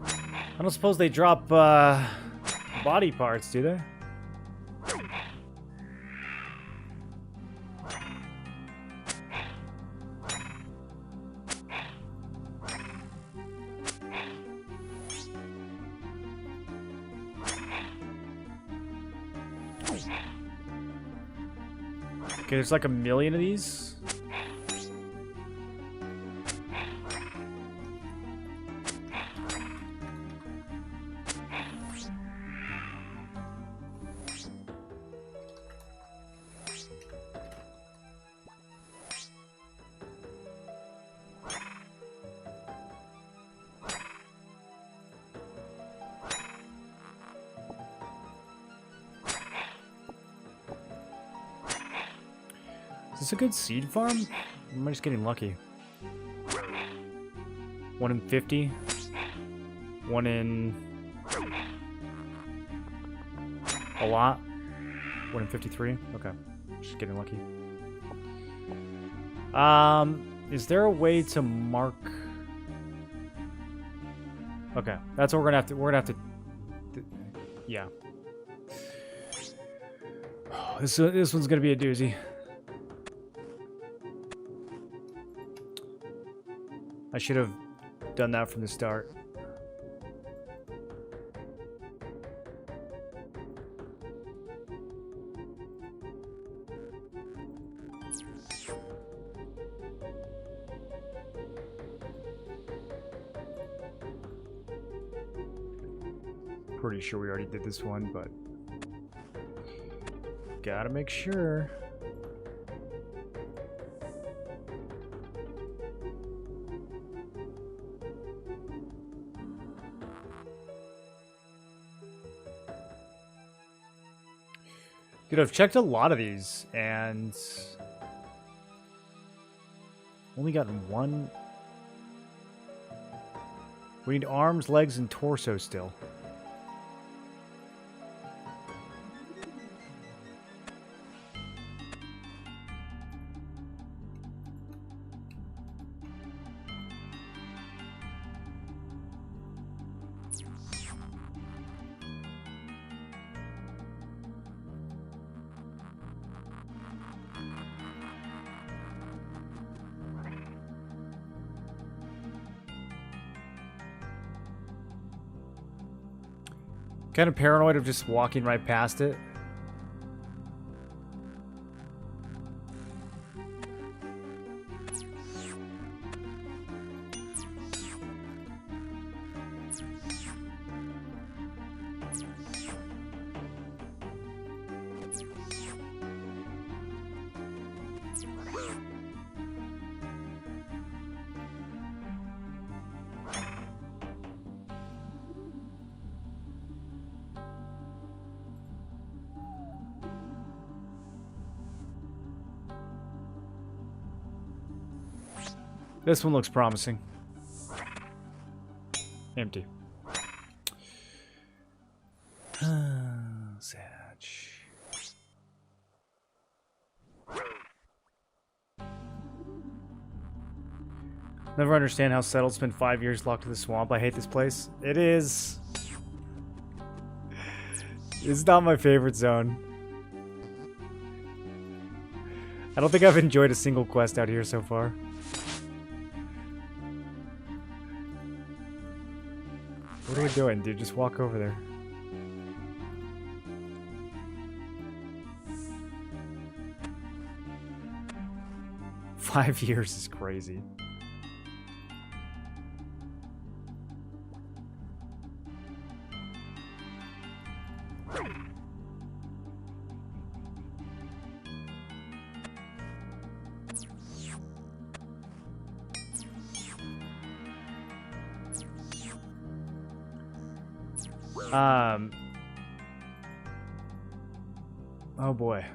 I don't suppose they drop body parts, do they? Okay, there's like a million of these. Is this a good seed farm? Or am I just getting lucky? 1 in 50. 1 in A lot. 1 in 53. Okay, just getting lucky. Is there a way to mark? Okay, that's what we're gonna have to. We're gonna have to. Yeah. This one's gonna be a doozy. I should have done that from the start. Pretty sure we already did this one, but gotta make sure. Dude, I've checked a lot of these and only gotten one. We need arms, legs, and torso still. Kind of paranoid of just walking right past it. This one looks promising. Empty. Satch. Never understand how settled. Spent 5 years locked in the swamp. I hate this place. It is. It's not my favorite zone. I don't think I've enjoyed a single quest out here so far. What are we doing, dude? Just walk over there. Five years is crazy. Oh boy.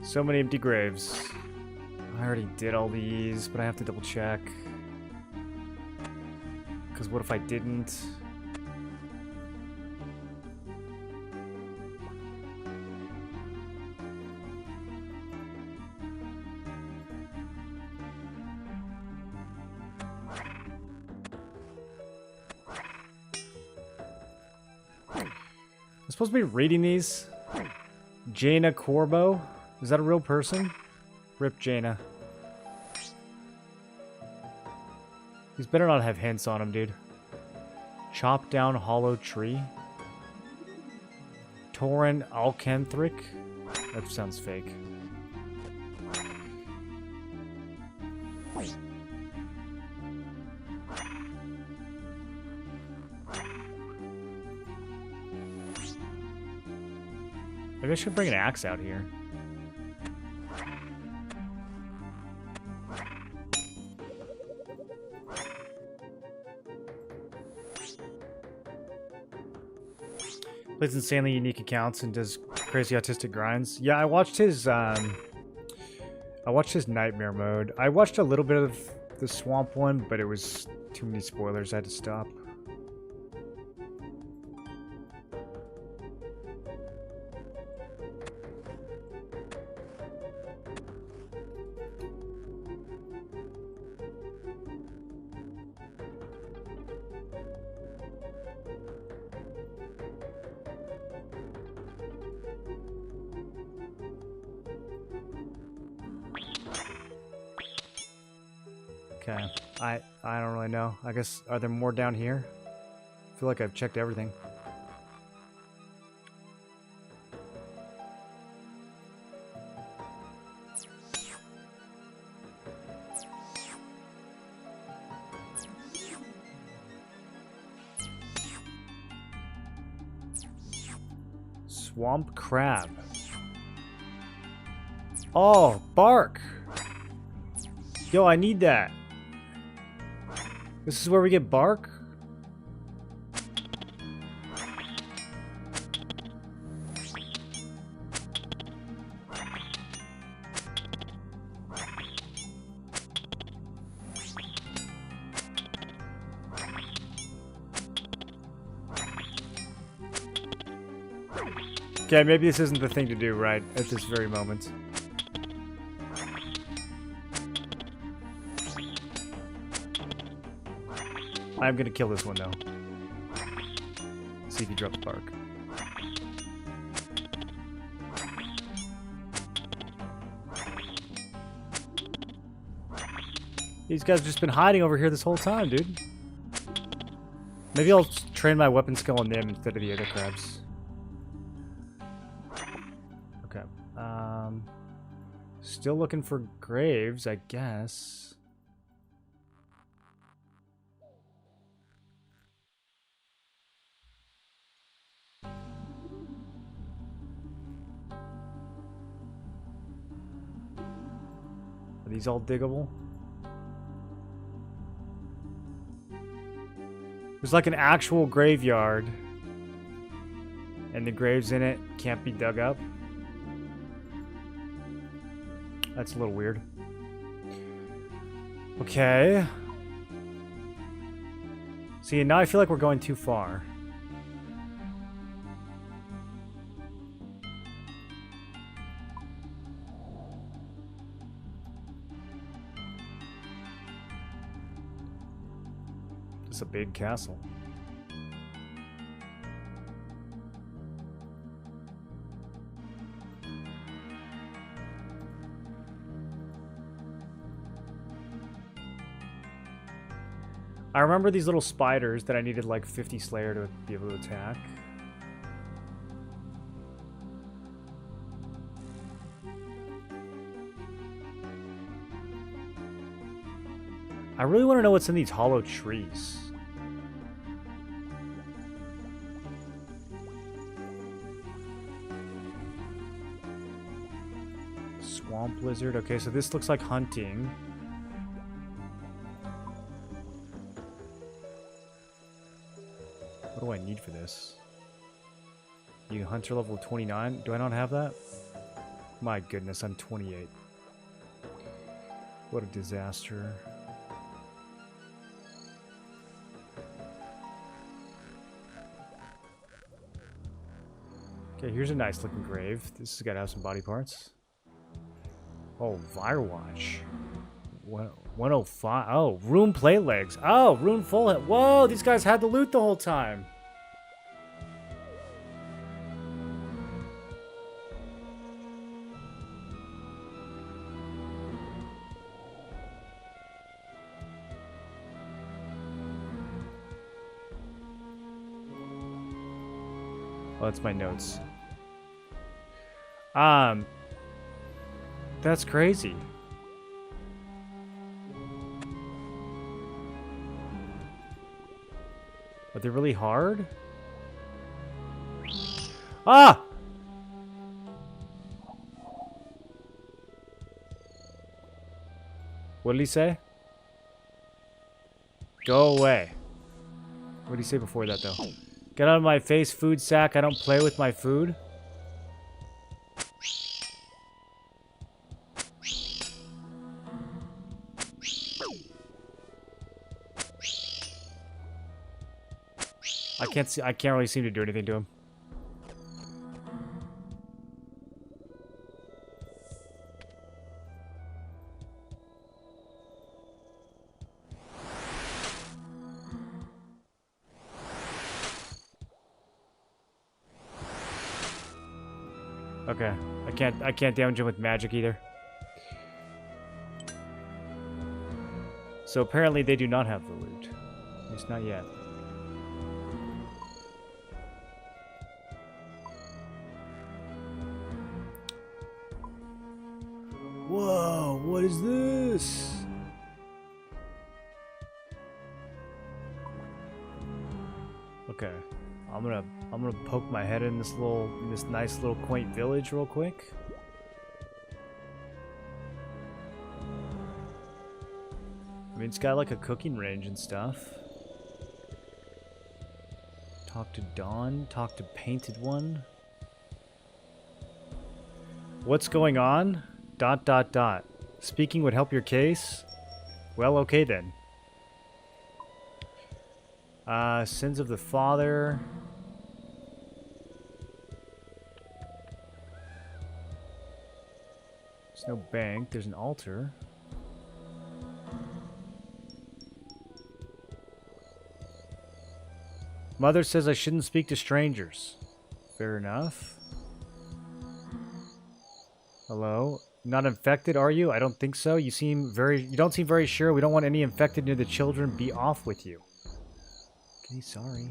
So many empty graves. I already did all these, but I have to double check. Because what if I didn't? I'm supposed to be reading these. Jaina Corbo? Is that a real person? Rip Jaina. These better not have hints on them, dude. Chop down hollow tree. Torin Alcanthric? That sounds fake. Maybe I should bring an axe out here. Plays insanely unique accounts and does crazy autistic grinds. Yeah, I watched his nightmare mode. I watched a little bit of the swamp one, but it was Too many spoilers, I had to stop. Okay, I don't really know. I guess, are there more down here? I feel like I've checked everything. Swamp crab. Oh, bark! Yo, I need that. This is where we get bark? Okay, maybe this isn't the thing to do right at this very moment. I'm gonna kill this one though. See if he drops bark. These guys have just been hiding over here this whole time, dude. Maybe I'll train my weapon skill on them instead of the other crabs. Okay. Still looking for graves, I guess. Are these all diggable? There's like an actual graveyard. And the graves in it can't be dug up. That's a little weird. Okay. See, now I feel like we're going too far. It's a big castle. I remember these little spiders that I needed like 50 Slayer to be able to attack. I really want to know what's in these hollow trees. Swamp lizard. Okay, so this looks like hunting. What do I need for this? You hunter level 29. Do I not have that? My goodness, I'm 28. What a disaster. Okay, here's a nice looking grave. This has got to have some body parts. Oh, Firewatch. 105. Oh, Rune plate legs. Oh, Rune full head. Whoa, these guys had the loot the whole time. Oh, that's my notes. That's crazy. Are they really hard? Ah! What did he say? Go away. What did he say before that, though? Get out of my face, food sack. I don't play with my food. can't see. I can't really seem to do anything to him. Okay, I can't damage him with magic either. So apparently they do not have the loot. At least not yet. Whoa, what is this? Okay. I'm gonna poke my head in this nice little quaint village real quick. I mean, it's got like a cooking range and stuff. Talk to Dawn, talk to Painted One. What's going on? ... Speaking would help your case? Well, okay then. Sins of the Father. There's no bank. There's an altar. Mother says I shouldn't speak to strangers. Fair enough. Hello? Not infected, are you? I don't think so. You don't seem very sure. We don't want any infected near the children. Be off with you. Okay, sorry.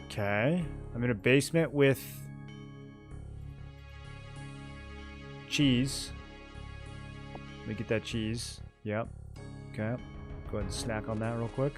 Okay. I'm in a basement with cheese. Let me get that cheese. Yep. Okay. Go ahead and snack on that real quick.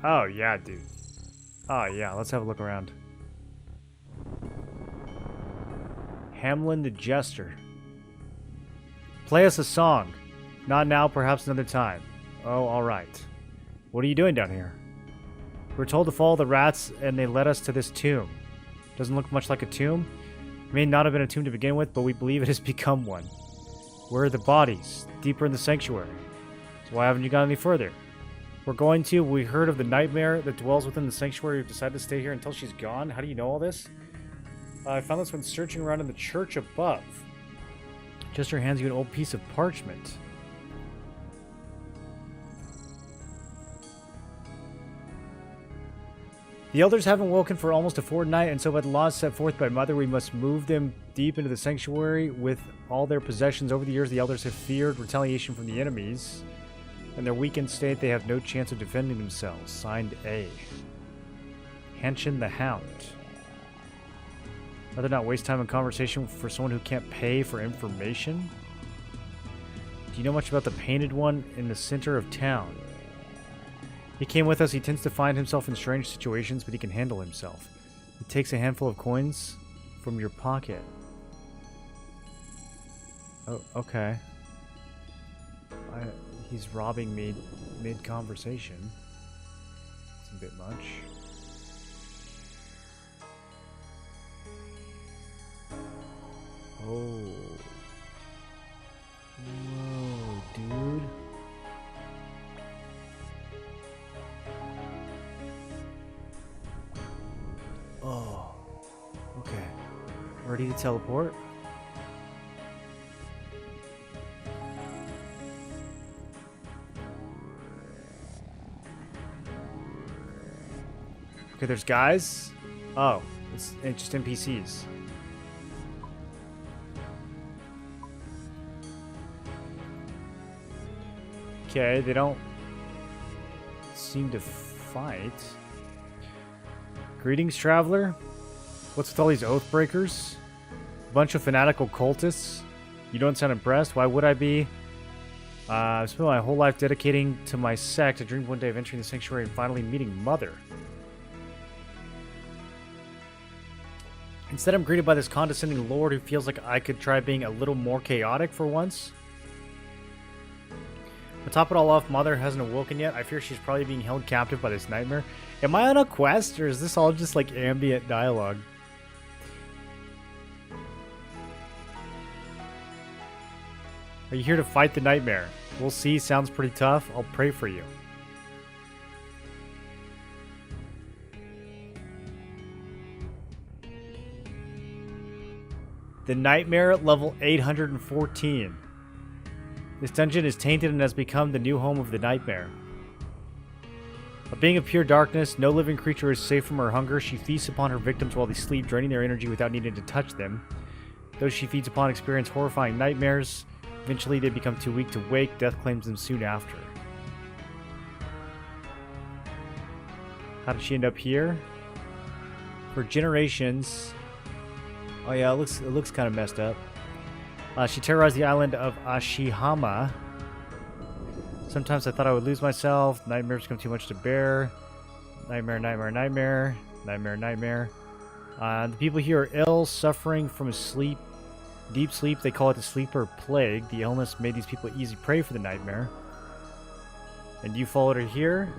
Oh, yeah, dude. Oh, yeah, let's have a look around. Hamlin the Jester. Play us a song. Not now, perhaps another time. Oh, alright. What are you doing down here? We're told to follow the rats, and they led us to this tomb. Doesn't look much like a tomb. It may not have been a tomb to begin with, but we believe it has become one. Where are the bodies? Deeper in the sanctuary. So why haven't you gone any further? We're going to. We heard of the nightmare that dwells within the sanctuary. We've decided to stay here until she's gone. How do you know all this? I found this when searching around in the church above. Jester hands you an old piece of parchment. The elders haven't woken for almost a fortnight, and so by the laws set forth by Mother, we must move them deep into the sanctuary with all their possessions. Over the years, the elders have feared retaliation from the enemies. In their weakened state, they have no chance of defending themselves. Signed A. Hanshin the Hound. Rather not waste time in conversation for someone who can't pay for information. Do you know much about the Painted One in the center of town? He came with us. He tends to find himself in strange situations, but he can handle himself. He takes a handful of coins from your pocket. Oh, okay. He's robbing me mid-conversation. It's a bit much. Oh. Whoa, dude. Oh. Okay. Ready to teleport? Okay, there's guys. Oh, it's just NPCs. Okay, they don't seem to fight. Greetings, traveler. What's with all these oath breakers? A bunch of fanatical cultists. You don't sound impressed. Why would I be? I've spent my whole life dedicating to my sect. I dreamed one day of entering the sanctuary and finally meeting Mother. Instead, I'm greeted by this condescending lord who feels like I could try being a little more chaotic for once. To top it all off, Mother hasn't awoken yet. I fear she's probably being held captive by this nightmare. Am I on a quest, or is this all just like ambient dialogue? Are you here to fight the nightmare? We'll see. Sounds pretty tough. I'll pray for you. The Nightmare at level 814. This dungeon is tainted and has become the new home of the Nightmare. A being of pure darkness, no living creature is safe from her hunger. She feasts upon her victims while they sleep, draining their energy without needing to touch them. Those she feeds upon experience horrifying nightmares. Eventually, they become too weak to wake. Death claims them soon after. How did she end up here? For generations... Oh yeah, it looks kind of messed up. She terrorized the island of Ashihama. Sometimes I thought I would lose myself. Nightmares become too much to bear. Nightmare, nightmare, nightmare. Nightmare, nightmare. The people here are ill, suffering from a deep sleep. They call it the sleeper plague. The illness made these people easy prey for the nightmare. And you followed her here?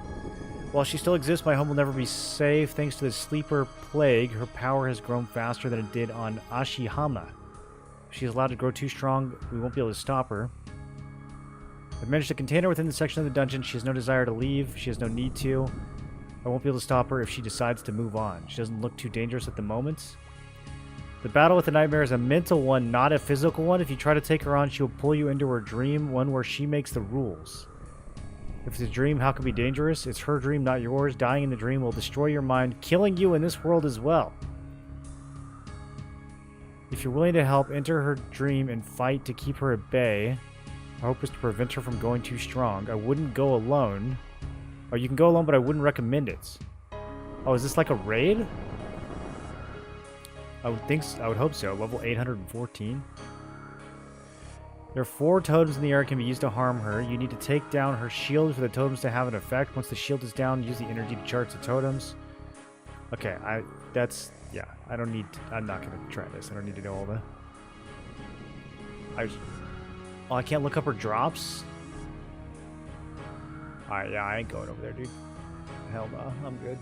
While she still exists, my home will never be safe. Thanks to the sleeper plague, her power has grown faster than it did on Ashihama. If she is allowed to grow too strong, we won't be able to stop her. I've managed to contain her within the section of the dungeon. She has no desire to leave. She has no need to. I won't be able to stop her if she decides to move on. She doesn't look too dangerous at the moment. The battle with the nightmare is a mental one, not a physical one. If you try to take her on, she will pull you into her dream, one where she makes the rules. If it's a dream, how can it be dangerous? It's her dream, not yours. Dying in the dream will destroy your mind, killing you in this world as well. If you're willing to help, enter her dream and fight to keep her at bay. Our hope is to prevent her from going too strong. I wouldn't go alone. Oh, you can go alone, but I wouldn't recommend it. Oh, is this like a raid? I would hope so. Level 814. There are 4 totems in the air that can be used to harm her. You need to take down her shield for the totems to have an effect. Once the shield is down, use the energy to charge the totems. Okay, yeah, I'm not going to try this. I don't need to know all the... Oh, I can't look up her drops? Alright, yeah, I ain't going over there, dude. Hell no, I'm good.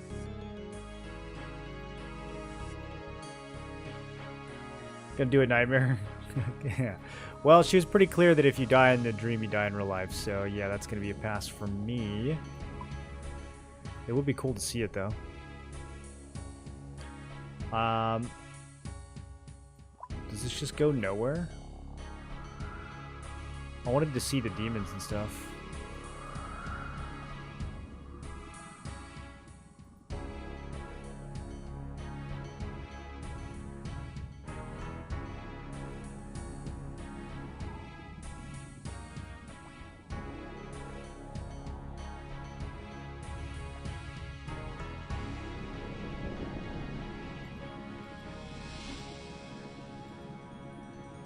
Gonna do a nightmare. Yeah. Well, she was pretty clear that if you die in the dream, you die in real life. So, yeah, that's going to be a pass for me. It would be cool to see it, though. Does this just go nowhere? I wanted to see the demons and stuff.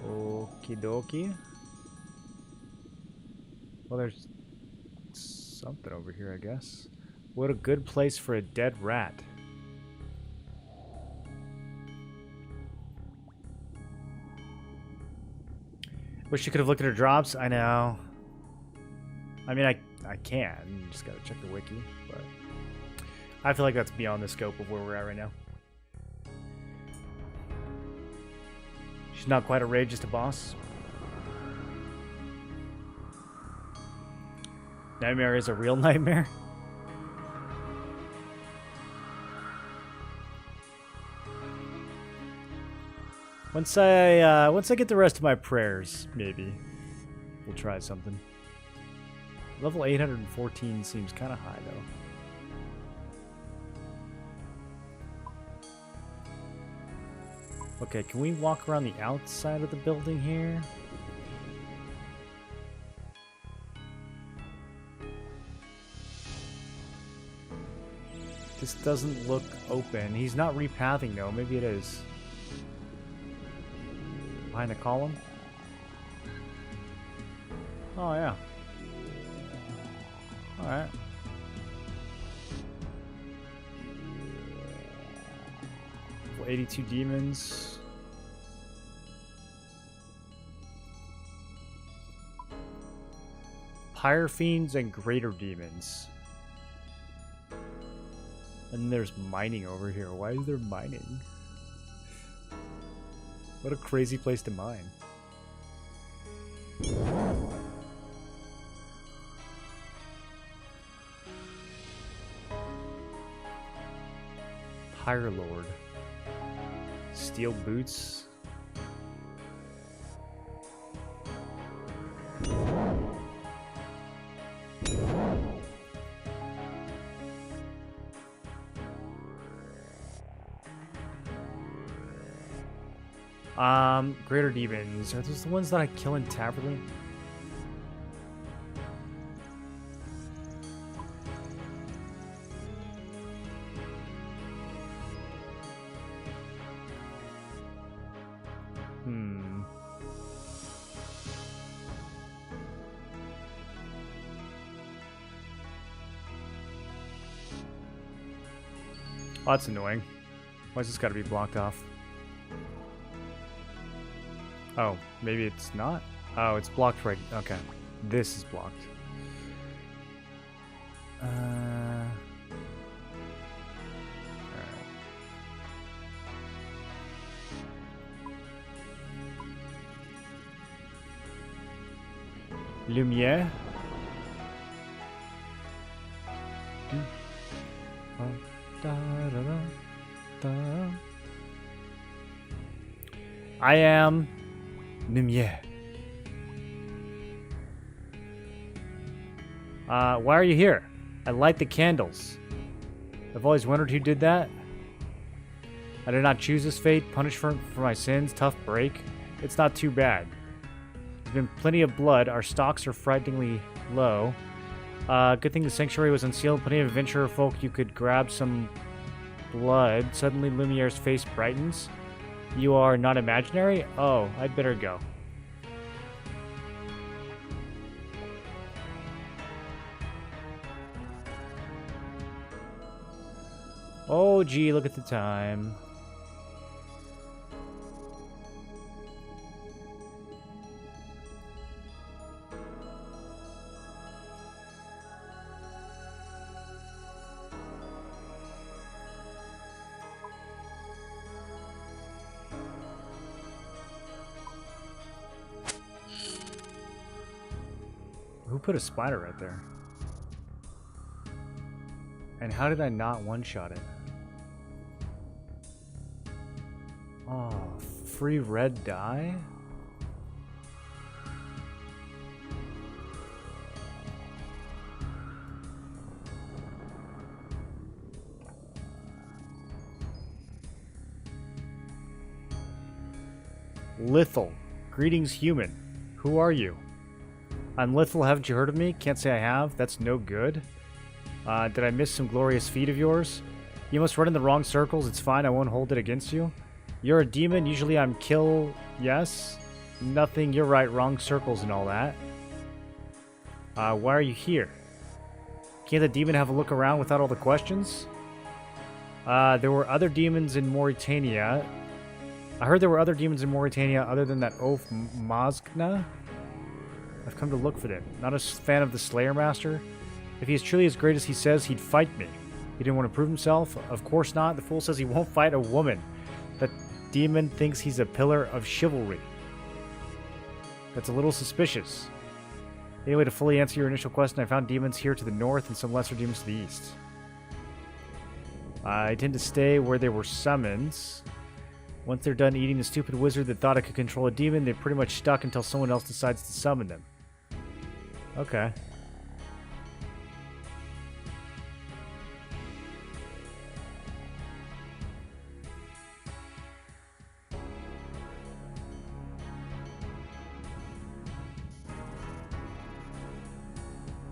Okie dokie. Well, there's something over here, I guess. What a good place for a dead rat. Wish you could have looked at her drops. I know. I mean, I can. You just gotta check the wiki, but I feel like that's beyond the scope of where we're at right now. She's not quite a raid, just a boss. Nightmare is a real nightmare. Once I get the rest of my prayers, maybe we'll try something. Level 814 seems kind of high, though. Okay, can we walk around the outside of the building here? This doesn't look open. He's not repathing, though. Maybe it is. Behind the column? Oh, yeah. Alright. Well, 82 demons. Pyre fiends and greater demons. And there's mining over here. Why is there mining? What a crazy place to mine. Pyre Lord. Steel boots. Greater demons. Are those the ones that I kill in Taverley? Oh, that's annoying. Why's this gotta be blocked off? Oh, maybe it's not? Oh, it's blocked right... Okay. This is blocked. Alright. Lumiere? I am Lumiere. Why are you here? I light the candles. I've always wondered who did that. I did not choose this fate, punished for my sins, tough break. It's not too bad. There's been plenty of blood, our stocks are frighteningly low. Good thing the sanctuary was unsealed, plenty of adventurer folk you could grab some blood. Suddenly Lumiere's face brightens. You are not imaginary? Oh, I'd better go. Oh, gee, look at the time. Who put a spider right there? And how did I not one-shot it? Oh, free red dye? Lithal. Greetings, human. Who are you? I'm Lithal, haven't you heard of me? Can't say I have. That's no good. Did I miss some glorious feat of yours? You must run in the wrong circles. It's fine, I won't hold it against you. You're a demon. Usually I'm kill... Yes? Nothing. You're right. Wrong circles and all that. Why are you here? Can't the demon have a look around without all the questions? There were other demons in Mauritania. I heard there were other demons in Mauritania other than that oaf Mazgna. I've come to look for them. Not a fan of the Slayer Master. If he is truly as great as he says, he'd fight me. He didn't want to prove himself? Of course not. The fool says he won't fight a woman. That demon thinks he's a pillar of chivalry. That's a little suspicious. Anyway, to fully answer your initial question, I found demons here to the north and some lesser demons to the east. I tend to stay where they were summoned. Once they're done eating the stupid wizard that thought I could control a demon, they're pretty much stuck until someone else decides to summon them. Okay.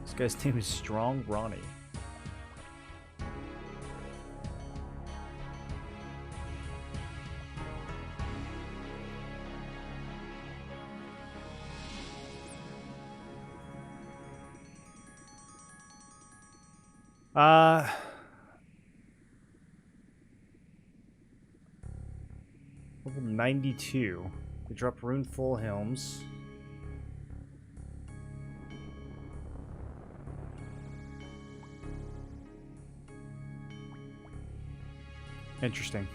This guy's name is Strong Ronnie. Level 92. They drop runeful helms. Interesting.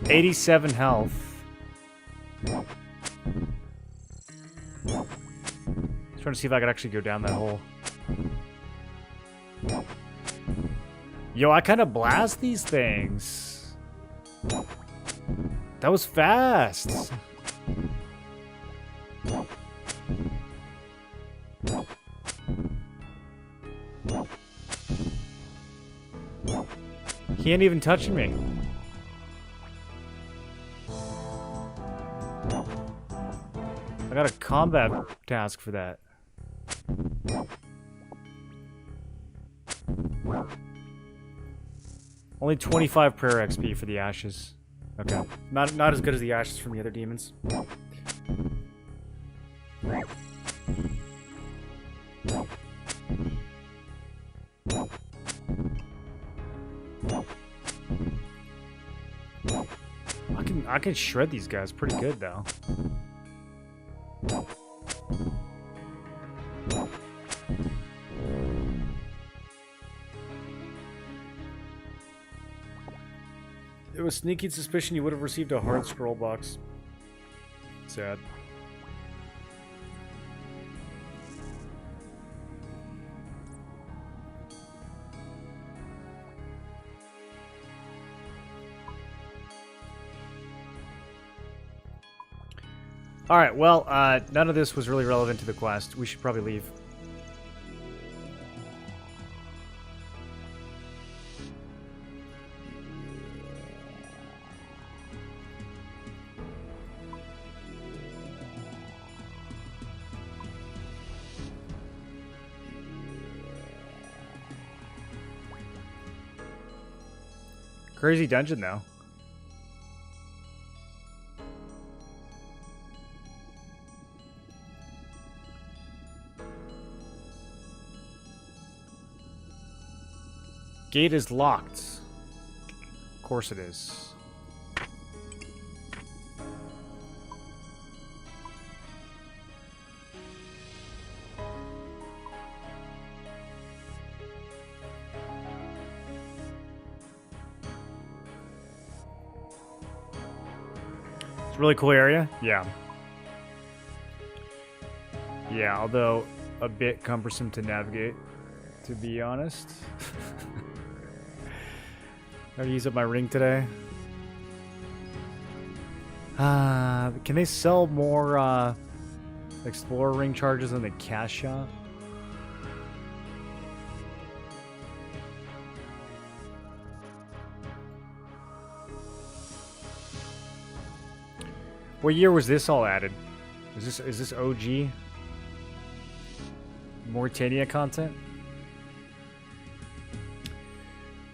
$87 health. Trying to see if I could actually go down that hole. Yo, I kind of blast these things. That was fast. He ain't even touching me. I got a combat task for that. Only 25 prayer XP for the ashes. Okay. Not as good as the ashes from the other demons. I can shred these guys pretty good though. It was sneaky suspicion you would have received a hard scroll box. Sad. Alright, well, none of this was really relevant to the quest. We should probably leave. Crazy dungeon, though. Gate is locked. Of course it is. It's a really cool area. Yeah. Yeah, although a bit cumbersome to navigate, to be honest. I use up my ring today. Can they sell more Explorer ring charges in the cash shop? What year was this all added? Is this OG Mauritania content?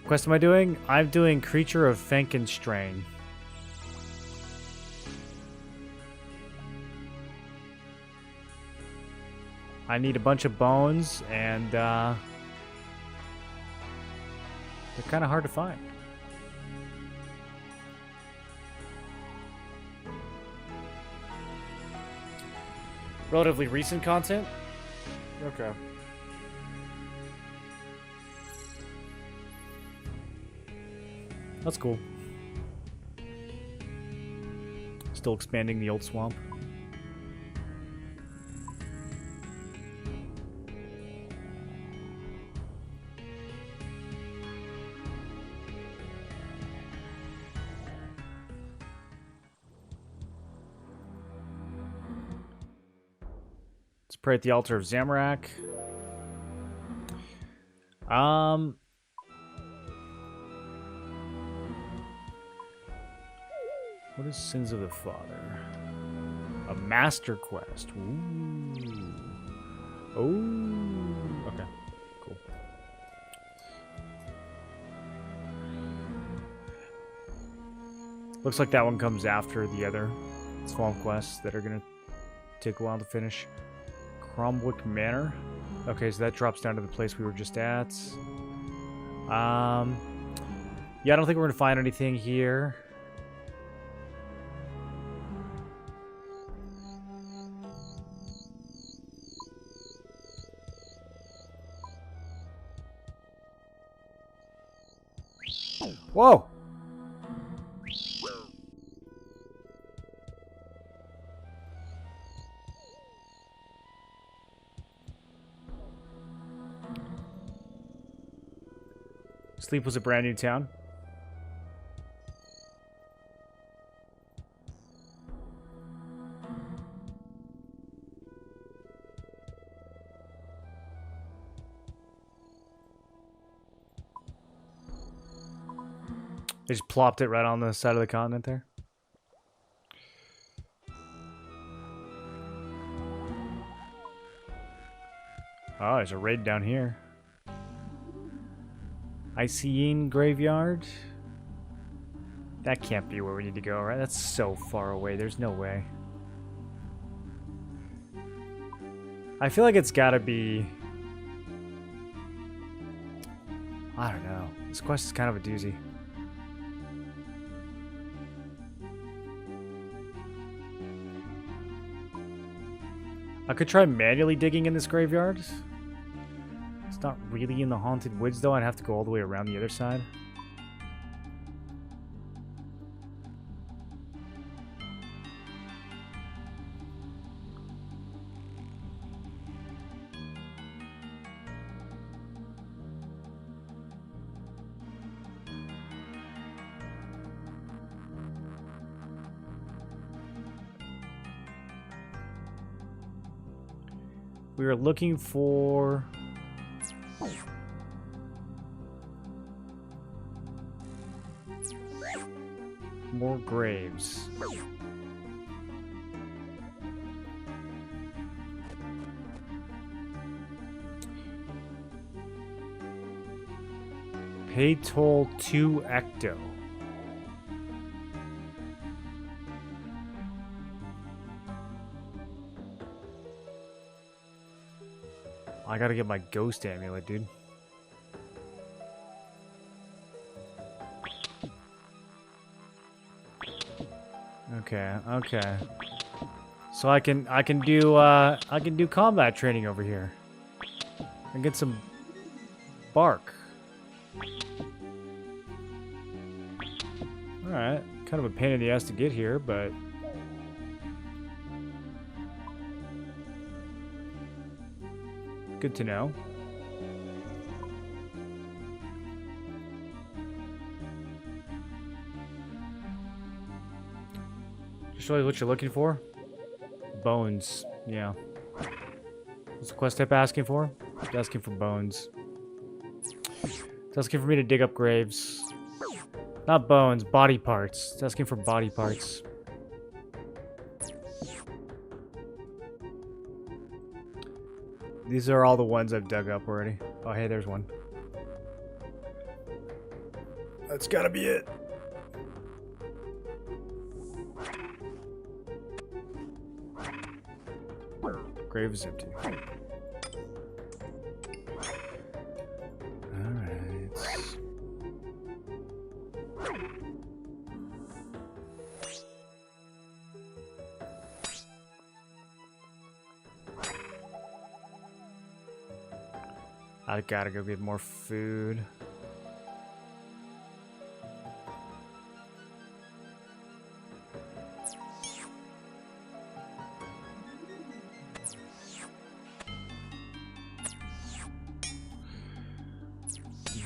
Quest am I doing? I'm doing Creature of Frankenstrain. I need a bunch of bones, and they're kind of hard to find. Relatively recent content? Okay. That's cool. Still expanding the old swamp. Let's pray at the altar of Zamorak. What is Sins of the Father? A master quest. Ooh. Oh, okay, cool. Looks like that one comes after the other swamp quests that are gonna take a while to finish. Cromwick Manor. Okay, so that drops down to the place we were just at. Yeah, I don't think we're gonna find anything here. Whoa! Sleep was a brand new town. They just plopped it right on the side of the continent there. Oh, there's a raid down here. Icyin Graveyard? That can't be where we need to go, right? That's so far away. There's no way. I feel like it's gotta be... I don't know. This quest is kind of a doozy. I could try manually digging in this graveyard. It's not really in the Haunted Woods, though. I'd have to go all the way around the other side. We are looking for... more graves. Pay toll 2 ecto. I gotta get my ghost amulet, dude. Okay, okay. So I can do combat training over here. And get some bark. Alright. Kind of a pain in the ass to get here, but good to know. Just really what you're looking for? Bones. Yeah. What's the quest type asking for? It's asking for bones. It's asking for me to dig up graves. Not bones, body parts. It's asking for body parts. These are all the ones I've dug up already. Oh, hey, there's one. That's gotta be it. Grave is empty. Alright. I gotta go get more food.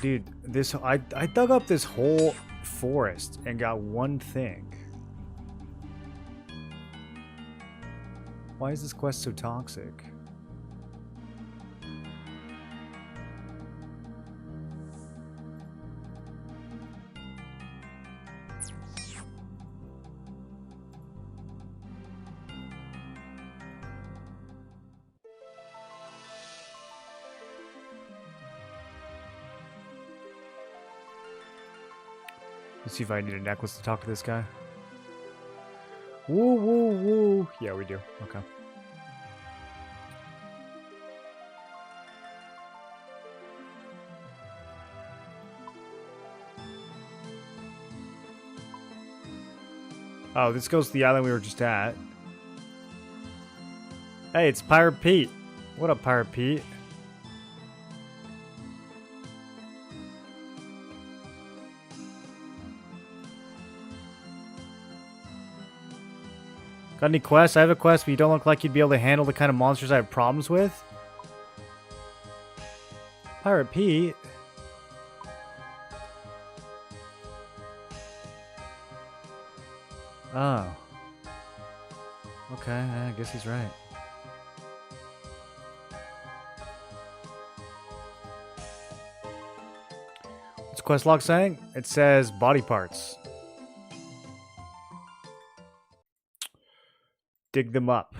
Dude, this I dug up this whole forest and got one thing. Why is this quest so toxic? Let's see if I need a necklace to talk to this guy. Woo, woo, woo. Yeah, we do. Okay. Oh, this goes to the island we were just at. Hey, it's Pirate Pete. What up, Pirate Pete? Got any quests? I have a quest, but you don't look like you'd be able to handle the kind of monsters I have problems with. Pirate Pete? Oh. Okay, I guess he's right. What's quest log saying? It says body parts. Dig them up.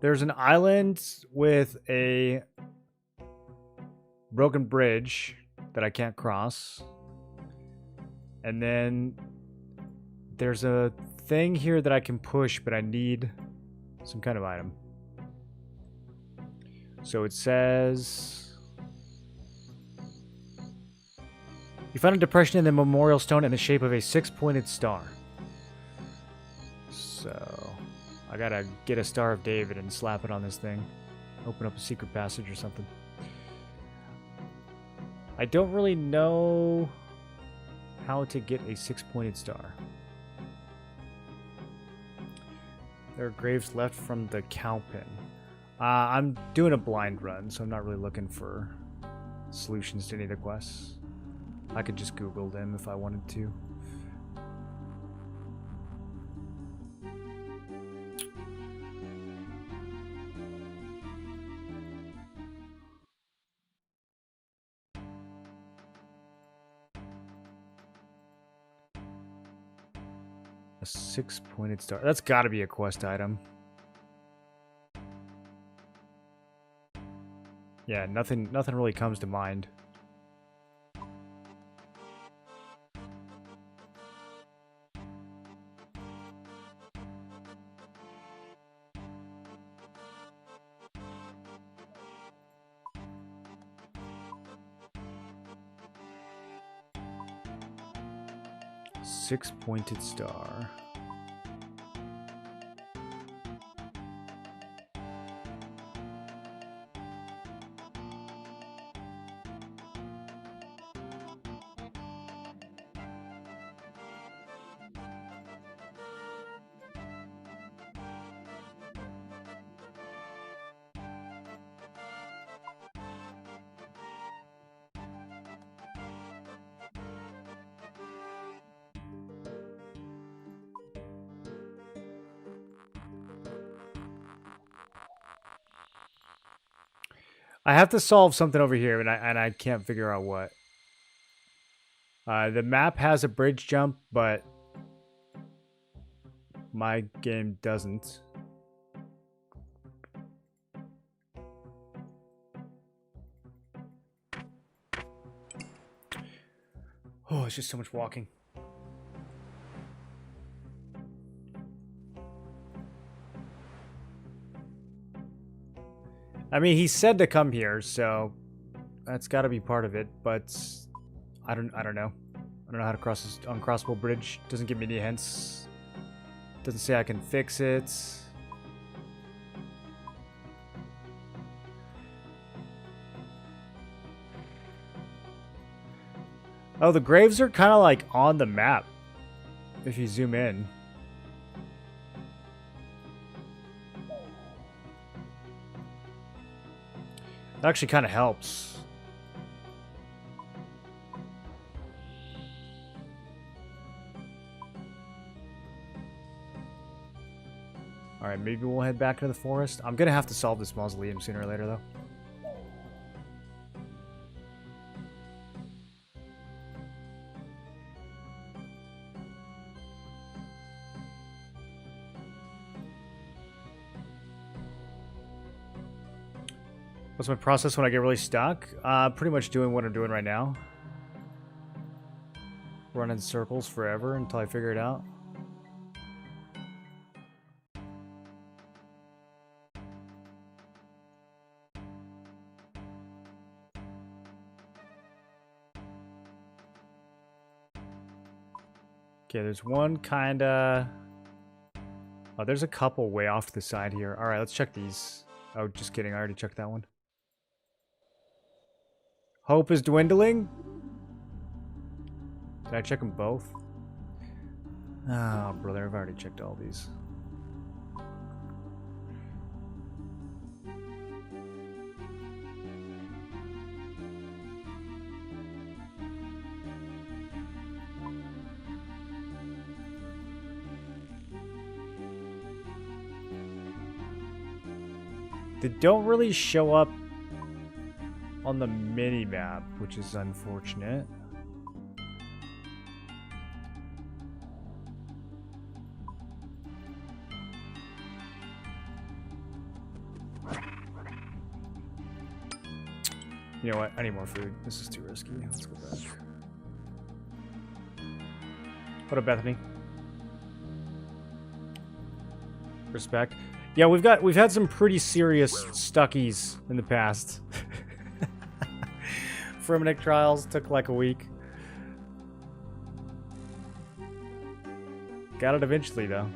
There's an island with a broken bridge that I can't cross. And then there's a thing here that I can push, but I need some kind of item. So it says... You found a depression in the memorial stone in the shape of a 6-pointed star. So... I gotta get a Star of David and slap it on this thing. Open up a secret passage or something. I don't really know how to get a 6-pointed star. There are graves left from the cowpin. I'm doing a blind run, so I'm not really looking for solutions to any of the quests. I could just Google them if I wanted to. A 6-pointed star. That's got to be a quest item. Yeah, nothing really comes to mind. Six-pointed star. I have to solve something over here, and I can't figure out what. The map has a bridge jump, but my game doesn't. Oh, it's just so much walking. I mean, he said to come here, so that's got to be part of it. But I don't know. I don't know how to cross this uncrossable bridge. Doesn't give me any hints. Doesn't say I can fix it. Oh, the graves are kind of like on the map if you zoom in. It actually kind of helps. Alright, maybe we'll head back to the forest. I'm gonna have to solve this mausoleum sooner or later, though. What's my process when I get really stuck? Pretty much doing what I'm doing right now. Run in circles forever until I figure it out. Okay, there's one kinda... Oh, there's a couple way off to the side here. Alright, let's check these. Oh, just kidding. I already checked that one. Hope is dwindling? Did I check them both? Oh, brother, I've already checked all these. They don't really show up on the mini-map, which is unfortunate. You know what? I need more food. This is too risky. Let's go back. What up, Bethany? Respect. Yeah, we've had some pretty serious stuckies in the past. Fremennik trials took like a week. Got it eventually though.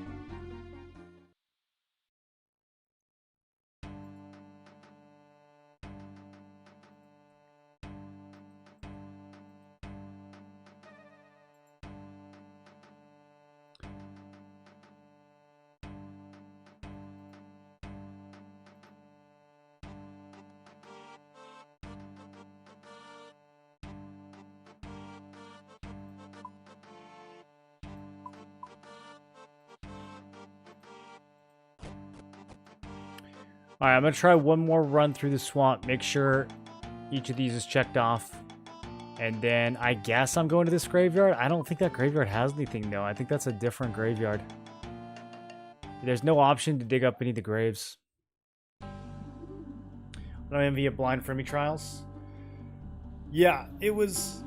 Alright, I'm going to try one more run through the swamp. Make sure each of these is checked off. And then I guess I'm going to this graveyard. I don't think that graveyard has anything, though. I think that's a different graveyard. There's no option to dig up any of the graves. No envy of blind Fermi trials. Yeah, it was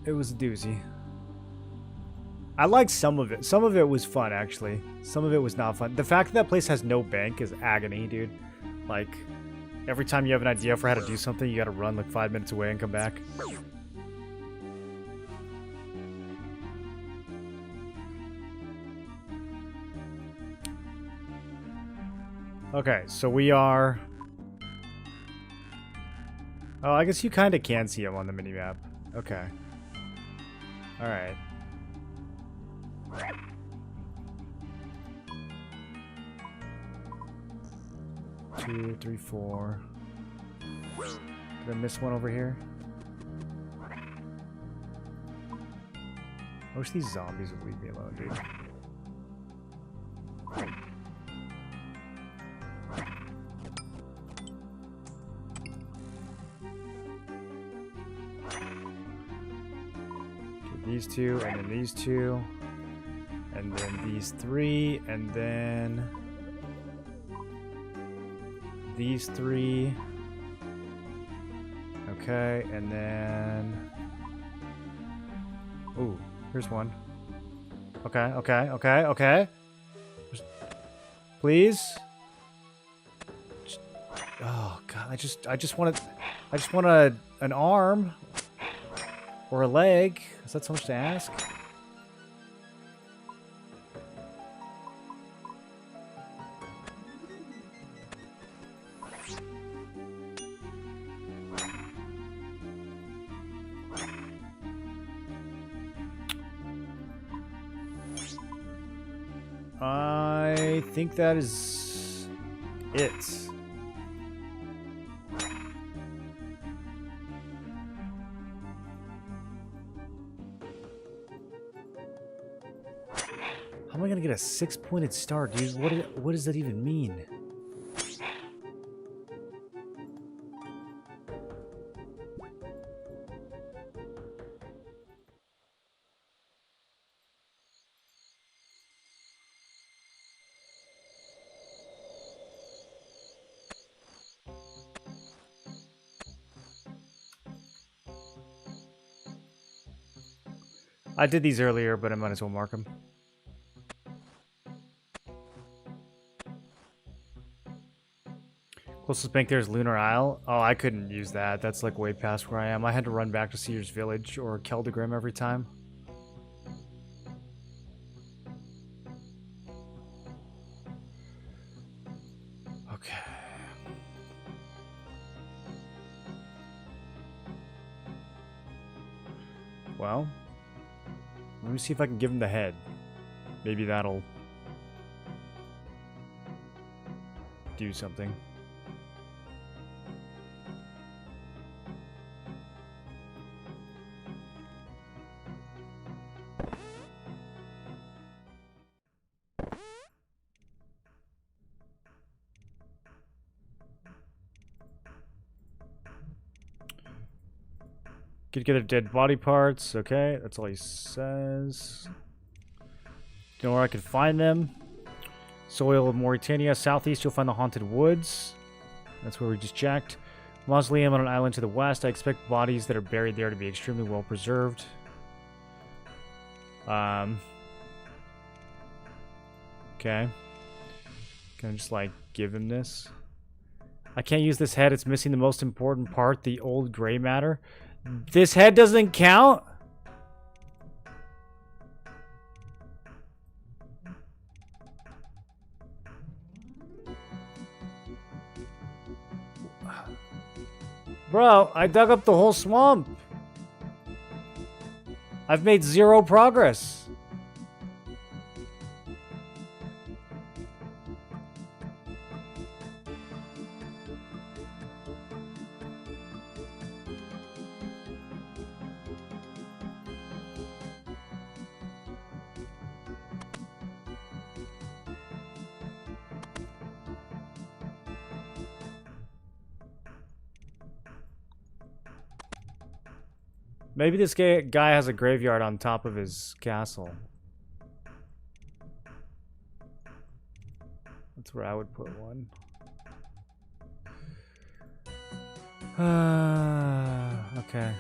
a doozy. I liked some of it. Some of it was fun, actually. Some of it was not fun. The fact that place has no bank is agony, dude. Like, every time you have an idea for how to do something, you gotta run like 5 minutes away and come back. Okay, so we are... Oh, I guess you kind of can see him on the minimap. Okay. Alright. 2, 3, 4. Did I miss one over here? I wish these zombies would leave me alone, dude. Okay, these two, and then these two, and then these three, and then these three. Okay, and then... Ooh, here's one. Okay, okay, okay, okay. Please? Oh god, I just want an arm or a leg. Is that so much to ask? I think that is it. How am I gonna get a 6-pointed star, dude? What does that even mean? I did these earlier, but I might as well mark them. Closest bank there is Lunar Isle. Oh, I couldn't use that. That's like way past where I am. I had to run back to Seer's Village or Keldegrim every time. Okay. Well, let me see if I can give him the head. Maybe that'll do something. Could get a dead body parts. Okay, that's all he says. Do you know where I could find them? Soil of Mauritania. Southeast, you'll find the Haunted Woods. That's where we just checked. Mausoleum on an island to the west. I expect bodies that are buried there to be extremely well preserved. Okay. Can I just, like, give him this? I can't use this head. It's missing the most important part, the old gray matter. This head doesn't count? Bro, I dug up the whole swamp. I've made 0 progress. Maybe this guy has a graveyard on top of his castle. That's where I would put one. Okay.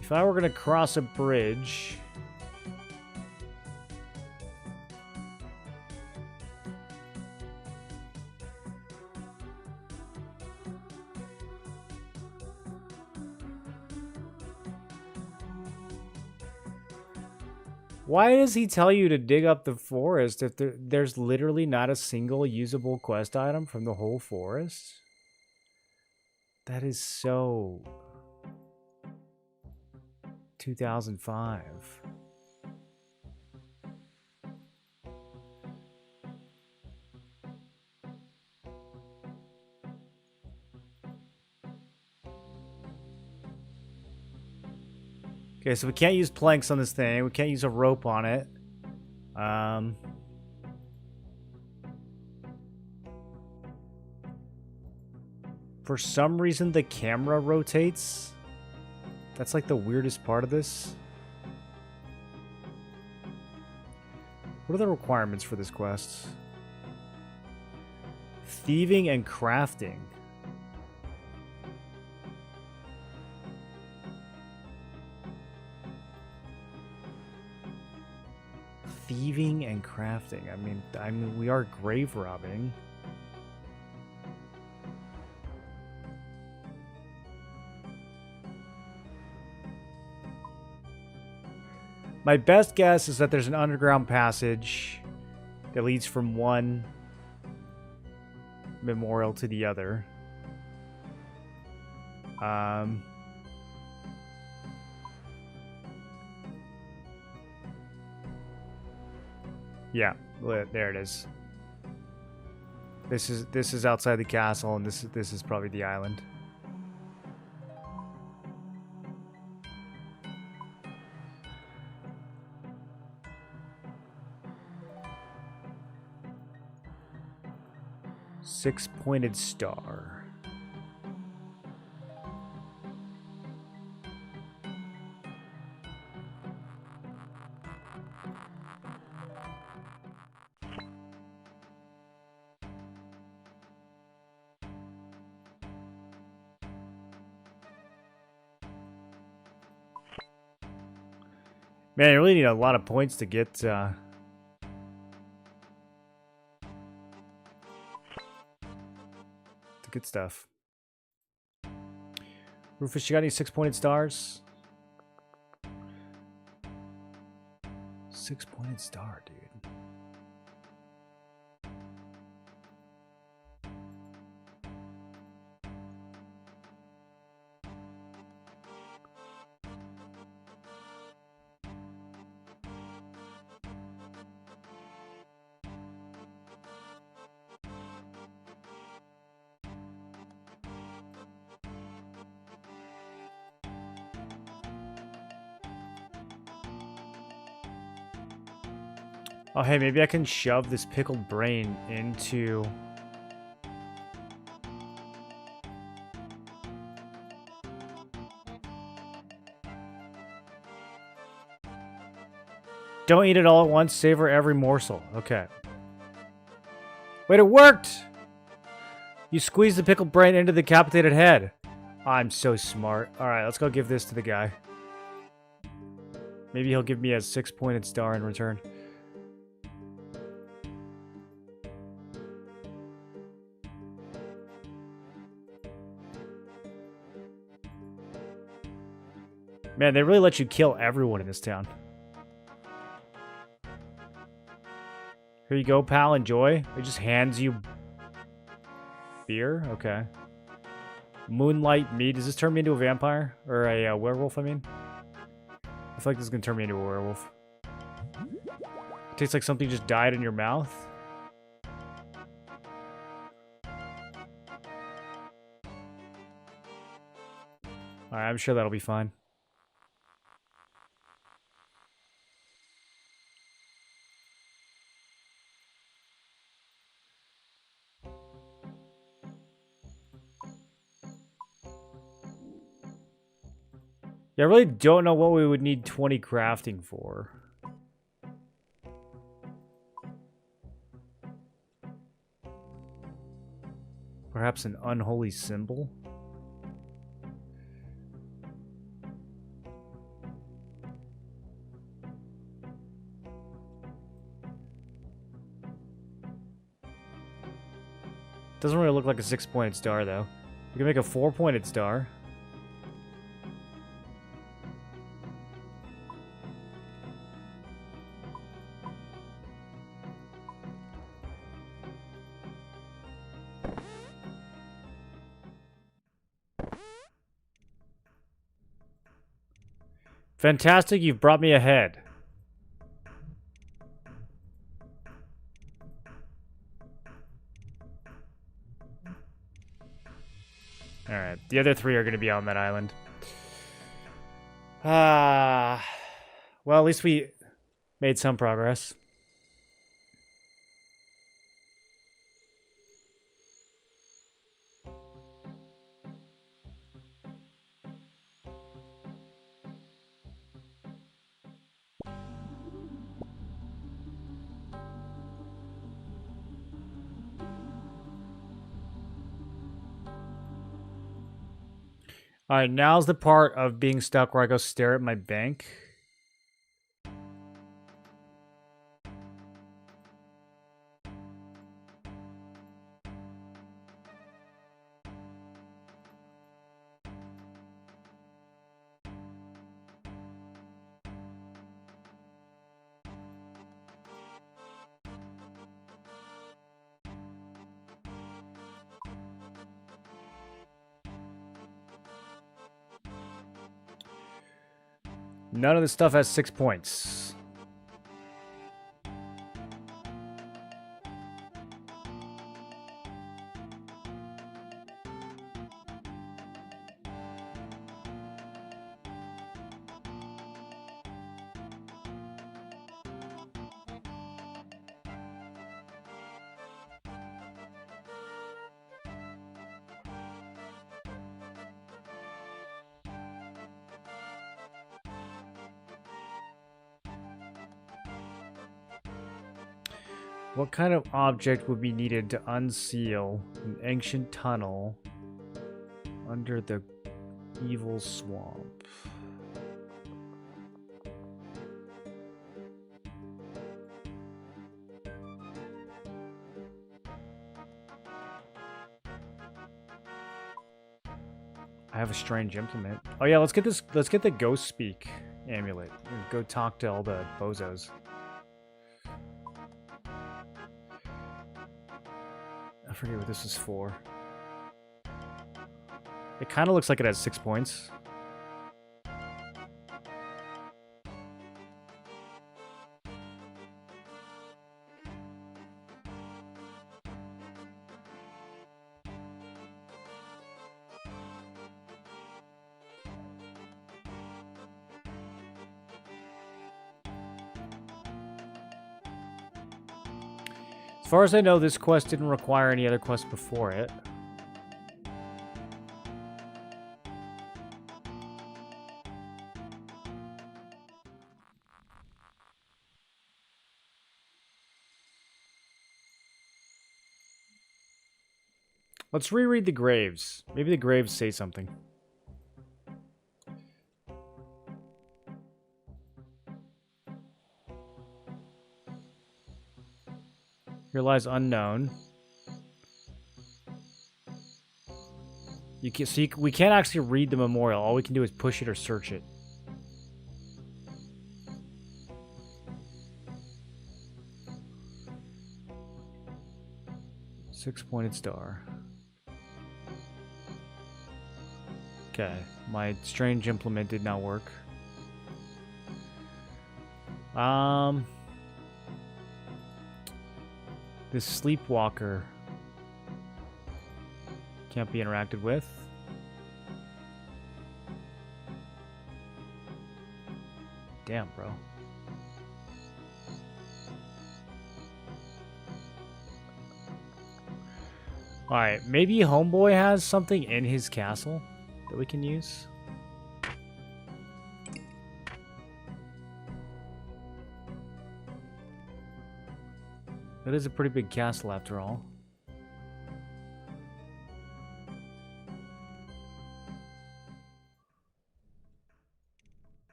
If I were gonna cross a bridge... Why does he tell you to dig up the forest if there's literally not a single usable quest item from the whole forest? That is so... 2005. Okay, so we can't use planks on this thing. We can't use a rope on it. For some reason, the camera rotates. That's like the weirdest part of this. What are the requirements for this quest? Thieving and crafting. Thieving and crafting. I mean, we are grave robbing. My best guess is that there's an underground passage that leads from one memorial to the other. Yeah, there it is. This is outside the castle, and this is probably the island. Six-pointed star. Man, you really need a lot of points to get... the good stuff. Rufus, you got any 6-pointed stars? 6-pointed star, dude. Oh, hey, maybe I can shove this pickled brain into... Don't eat it all at once. Savor every morsel. Okay. Wait, it worked! You squeeze the pickled brain into the decapitated head. I'm so smart. Alright, let's go give this to the guy. Maybe he'll give me a 6-pointed star in return. Man, they really let you kill everyone in this town. Here you go, pal. Enjoy. It just hands you beer. Okay. Moonlight meat. Does this turn me into a vampire? Or a werewolf, I mean? I feel like this is going to turn me into a werewolf. It tastes like something just died in your mouth. Alright, I'm sure that'll be fine. Yeah, I really don't know what we would need 20 crafting for. Perhaps an unholy symbol? Doesn't really look like a 6-pointed star, though. We can make a 4-pointed star. Fantastic, you've brought me ahead. Alright, the other 3 are going to be on that island. Well, at least we made some progress. Alright, now's the part of being stuck where I go stare at my bank. None of this stuff has 6 points. What kind of object would be needed to unseal an ancient tunnel under the evil swamp? I have a strange implement. Oh yeah, let's get this. Let's get the ghost speak amulet. And go talk to all the bozos. I forget what this is for. It kind of looks like it has 6 points. As far as I know, this quest didn't require any other quests before it. Let's reread the graves. Maybe the graves say something. Here lies unknown. You can see we can't actually read the memorial. All we can do is push it or search it. Six-pointed star. Okay, my strange implement did not work. This sleepwalker can't be interacted with. Damn, bro. Alright, maybe Homeboy has something in his castle that we can use. That is a pretty big castle after all.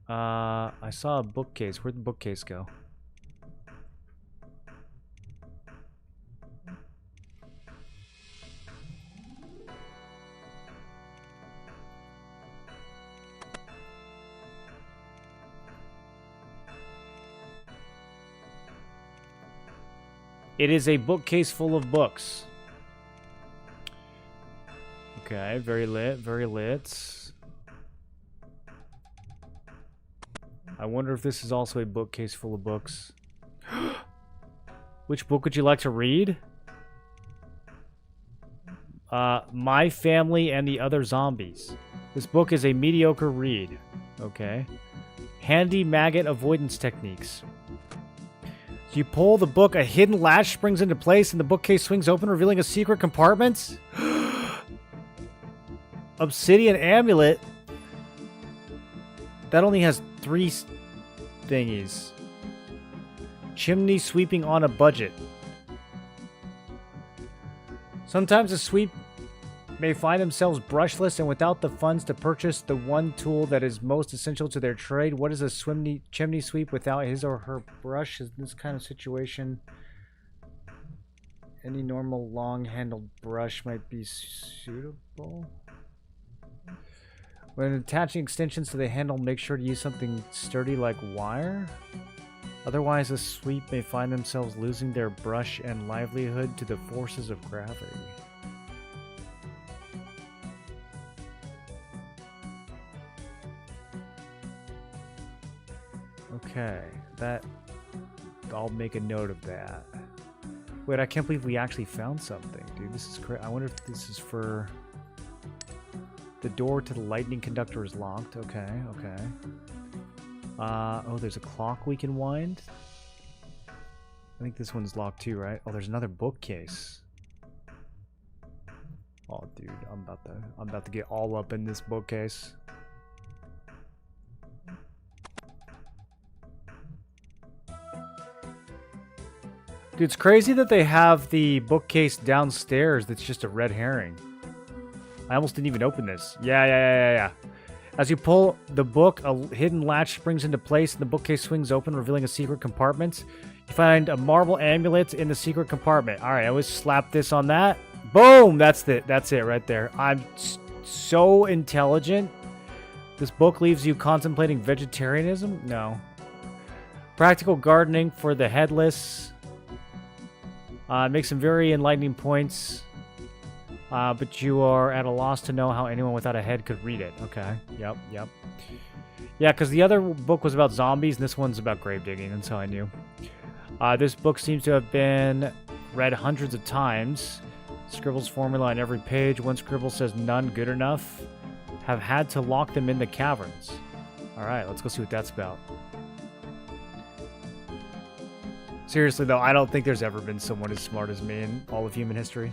I saw a bookcase. Where'd the bookcase go? It is a bookcase full of books. Okay, very lit, very lit. I wonder if this is also a bookcase full of books. Which book would you like to read? My Family and the Other Zombies. This book is a mediocre read. Okay. Handy maggot avoidance techniques. You pull the book, a hidden latch springs into place, and the bookcase swings open, revealing a secret compartment. Obsidian amulet. That only has 3 thingies. Chimney sweeping on a budget. Sometimes a sweep may find themselves brushless and without the funds to purchase the one tool that is most essential to their trade. What is a chimney sweep without his or her brush? In this kind of situation, any normal long-handled brush might be suitable. When attaching extensions to the handle, make sure to use something sturdy like wire. Otherwise, a sweep may find themselves losing their brush and livelihood to the forces of gravity. Okay, that... I'll make a note of that. Wait, I can't believe we actually found something, dude. This is crazy. I wonder if this is for... The door to the lightning conductor is locked. Okay, okay. Oh, there's a clock we can wind. I think this one's locked too, right? Oh, there's another bookcase. Oh, dude, I'm about to get all up in this bookcase. Dude, it's crazy that they have the bookcase downstairs that's just a red herring. I almost didn't even open this. Yeah. As you pull the book, a hidden latch springs into place and the bookcase swings open, revealing a secret compartment. You find a marble amulet in the secret compartment. All right, I always slap this on that. Boom! That's it right there. I'm so intelligent. This book leaves you contemplating vegetarianism? No. Practical gardening for the headless. Makes some very enlightening points. But you are at a loss to know how anyone without a head could read it. Okay. Yep. Yeah, because the other book was about zombies, and this one's about grave digging. That's how I knew. This book seems to have been read hundreds of times. Scribbles formula on every page. One scribble says none good enough. Have had to lock them in the caverns. Alright, let's go see what that's about. Seriously, though, I don't think there's ever been someone as smart as me in all of human history.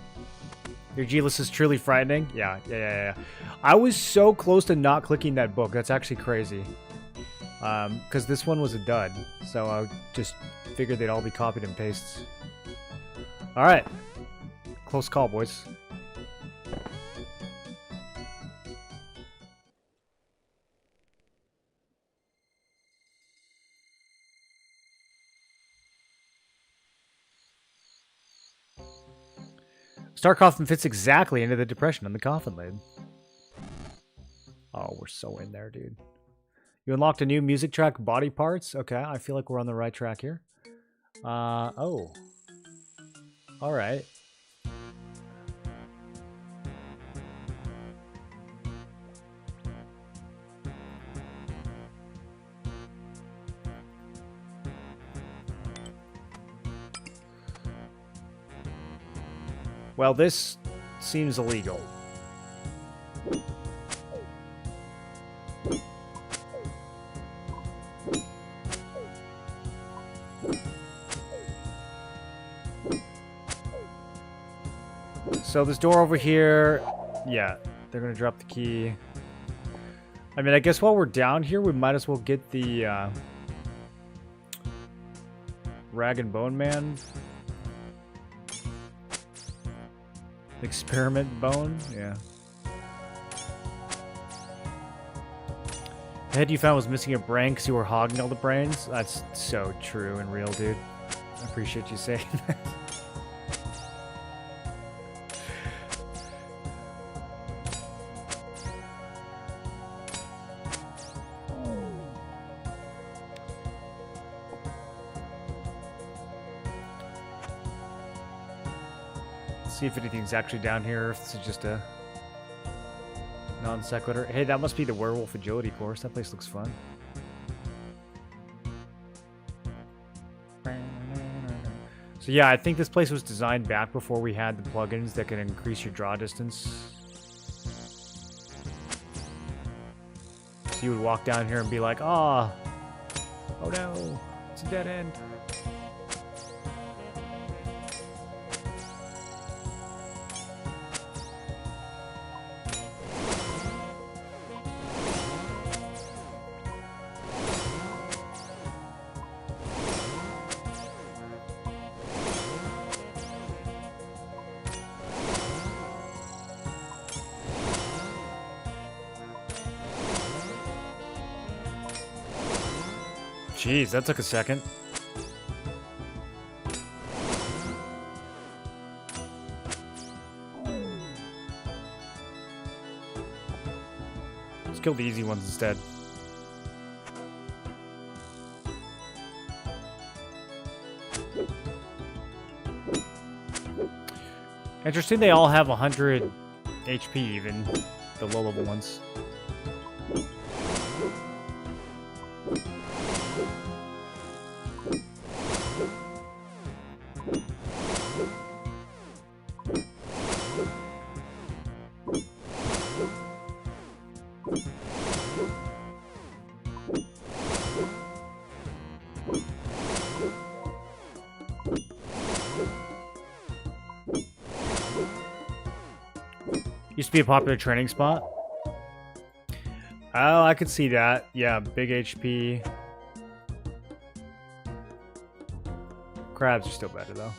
Your G-list is truly frightening? Yeah. I was so close to not clicking that book. That's actually crazy. Because this one was a dud. So I just figured they'd all be copied and pastes. Alright. Close call, boys. Star coffin fits exactly into the depression on the coffin lid. Oh, we're so in there, dude. You unlocked a new music track, Body Parts. Okay, I feel like we're on the right track here. Oh. Alright. Well, this seems illegal. So this door over here, yeah, they're gonna drop the key. I mean, I guess while we're down here, we might as well get the Rag and Bone Man. Experiment bone? Yeah. The head you found was missing a brain because you were hogging all the brains? That's so true and real, dude. I appreciate you saying that. See if anything's actually down here, if this is just a non sequitur. Hey, that must be the werewolf agility course. That place looks fun. So yeah, I think this place was designed back before we had the plugins that can increase your draw distance. So you would walk down here and be like, oh no, it's a dead end. Jeez, that took a second. Let's kill the easy ones instead. Interesting, they all have 100 HP, even the low-level ones. Used to be a popular training spot. Oh, I could see that. Yeah, big HP. Crabs are still better, though.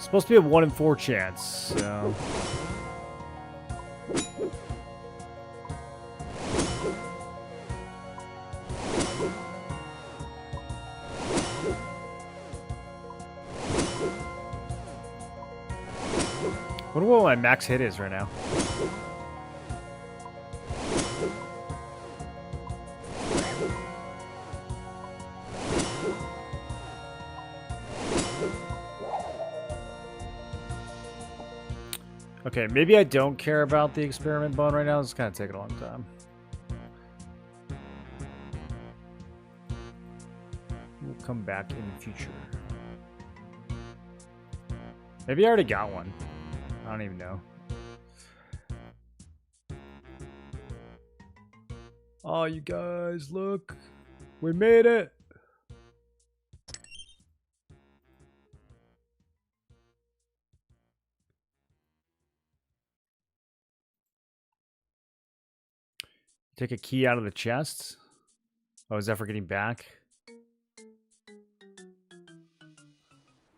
Supposed to be a 1 in 4 chance, so... I wonder what my max hit is right now. Okay, maybe I don't care about the experiment bone right now. It's kind of taking a long time. We'll come back in the future. Maybe I already got one. I don't even know. Oh, you guys, look. We made it. Take a key out of the chest. Oh, is that for getting back?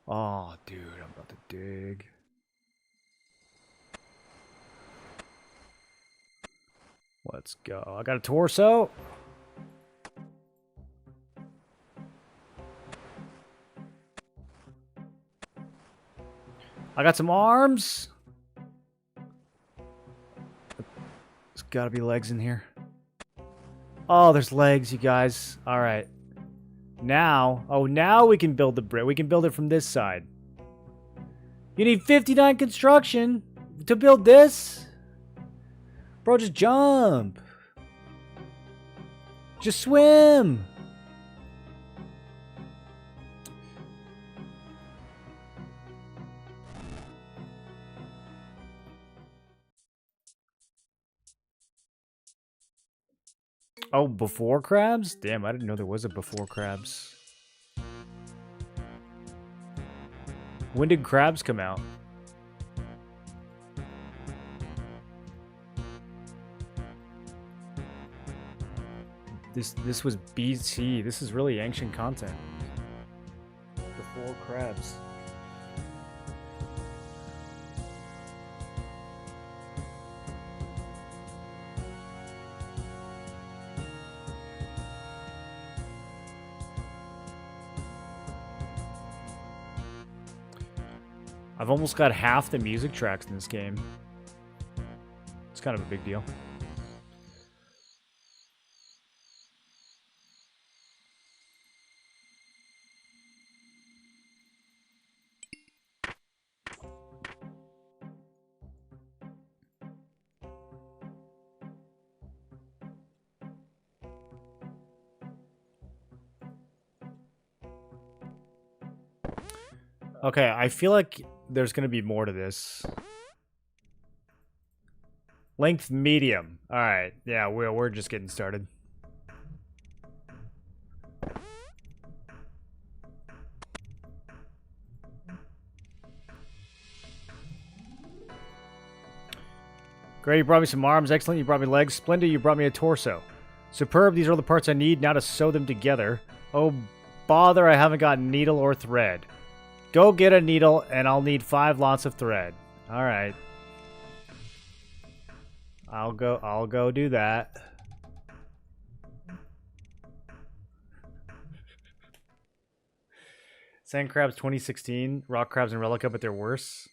Oh, dude, I'm about to dig. Let's go. I got a torso. I got some arms. There's gotta be legs in here. Oh, there's legs, you guys. All right. Now, now we can build the brick. We can build it from this side. You need 59 construction to build this? Bro, just jump. Just swim. Oh, before crabs? Damn, I didn't know there was a before crabs. When did crabs come out? This was BC. This is really ancient content. Before crabs. I've almost got half the music tracks in this game. It's kind of a big deal. Okay, I feel like there's going to be more to this. Length medium. All right. Yeah, we're just getting started. Great, you brought me some arms. Excellent, you brought me legs. Splendid, you brought me a torso. Superb, these are all the parts I need now to sew them together. Oh, bother, I haven't got needle or thread. Go get a needle, and I'll need 5 lots of thread. All right. I'll go do that. Sand crabs 2016, rock crabs and relica, but they're worse.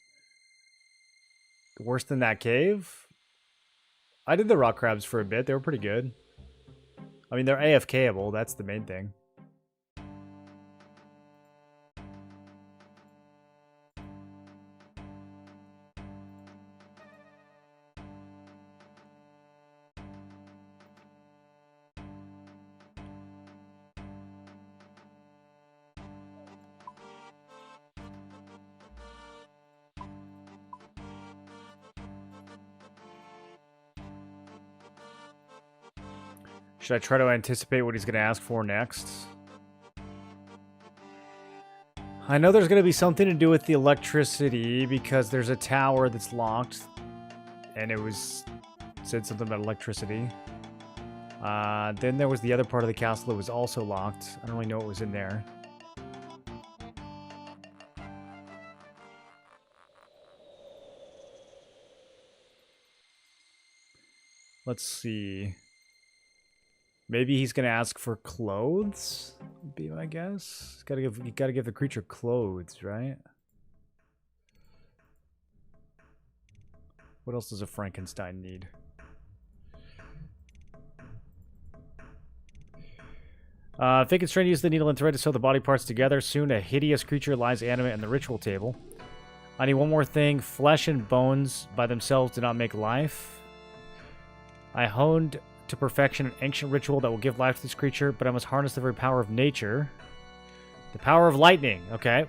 Worse than that cave? I did the rock crabs for a bit. They were pretty good. I mean, they're AFKable. That's the main thing. Should I try to anticipate what he's going to ask for next? I know there's going to be something to do with the electricity because there's a tower that's locked. And it said something about electricity. Then there was the other part of the castle that was also locked. I don't really know what was in there. Let's see. Maybe he's gonna ask for clothes. Would be my guess. You gotta give the creature clothes, right? What else does a Frankenstein need? Fake and Strain used the needle and thread to sew the body parts together. Soon, a hideous creature lies animate on the ritual table. I need one more thing. Flesh and bones by themselves do not make life. I honed to perfection an ancient ritual that will give life to this creature, but I must harness the very power of nature. The power of lightning. Okay.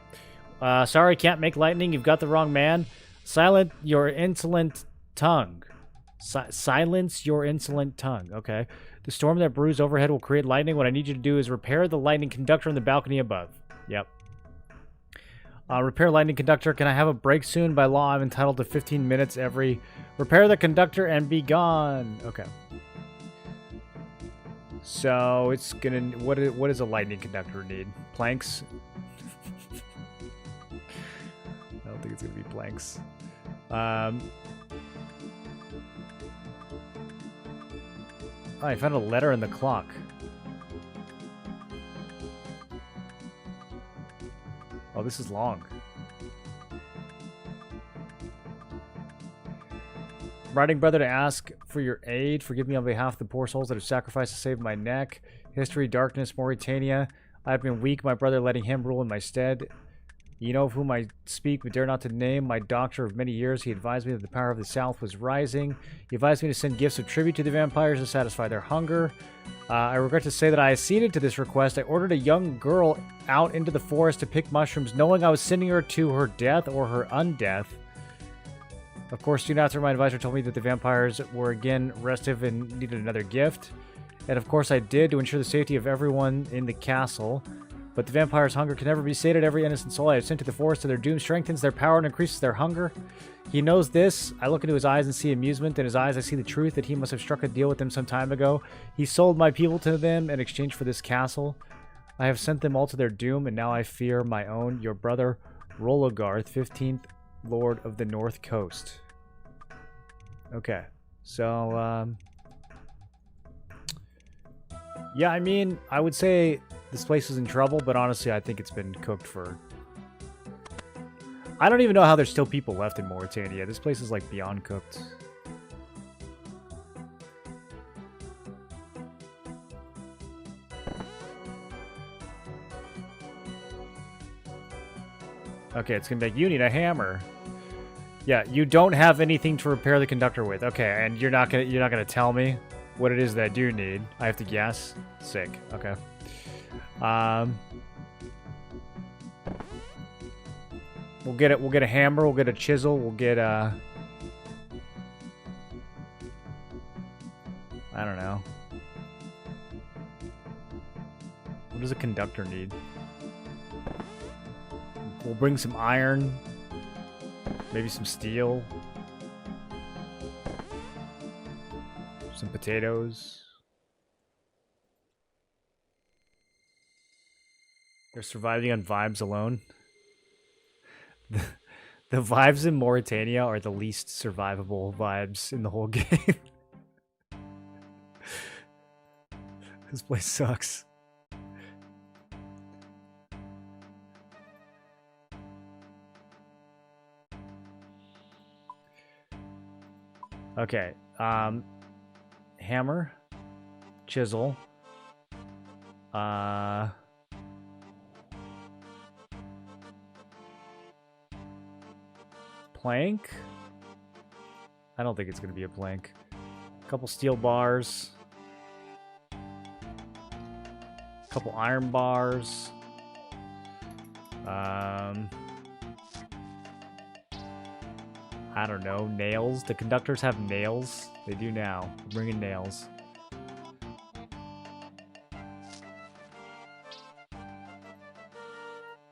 Sorry, can't make lightning. You've got the wrong man. Silence your insolent tongue. Silence your insolent tongue. Okay. The storm that brews overhead will create lightning. What I need you to do is repair the lightning conductor on the balcony above. Yep. Repair lightning conductor. Can I have a break soon? By law, I'm entitled to 15 minutes every... Repair the conductor and be gone. Okay. So, it's gonna... What does a lightning conductor need? Planks? I don't think it's gonna be planks. Oh, I found a letter in the clock. Oh, this is long. Writing, brother, to ask for your aid. Forgive me on behalf of the poor souls that have sacrificed to save my neck. History, darkness, Mauritania. I have been weak, my brother, letting him rule in my stead. You know of whom I speak, but dare not to name. My doctor of many years, he advised me that the power of the South was rising. He advised me to send gifts of tribute to the vampires to satisfy their hunger. I regret to say that I acceded to this request. I ordered a young girl out into the forest to pick mushrooms, knowing I was sending her to her death or her undeath. Of course, soon after, my advisor told me that the vampires were again restive and needed another gift. And of course I did, to ensure the safety of everyone in the castle. But the vampire's hunger can never be sated. Every innocent soul I have sent to the forest to their doom strengthens their power and increases their hunger. He knows this. I look into his eyes and see amusement. In his eyes I see the truth that he must have struck a deal with them some time ago. He sold my people to them in exchange for this castle. I have sent them all to their doom, and now I fear my own. Your brother, Rologarth, 15th Lord of the North Coast. Okay. So, yeah, I mean, I would say this place is in trouble, but honestly, I think it's been cooked for... I don't even know how there's still people left in Mauritania. This place is, like, beyond cooked. Okay, it's gonna be like, you need a hammer. Yeah, you don't have anything to repair the conductor with. Okay, and you're not gonna tell me what it is that I do need. I have to guess. Sick. Okay. We'll get it. We'll get a hammer. We'll get a chisel. We'll get a... I don't know. What does a conductor need? We'll bring some iron. Maybe some steel. Some potatoes. They're surviving on vibes alone. The vibes in Mauritania are the least survivable vibes in the whole game. This place sucks. Okay. Hammer. Chisel. Plank? I don't think it's going to be a plank. A couple steel bars. A couple iron bars. I don't know. Nails? The conductors have nails? They do now. Bring in nails.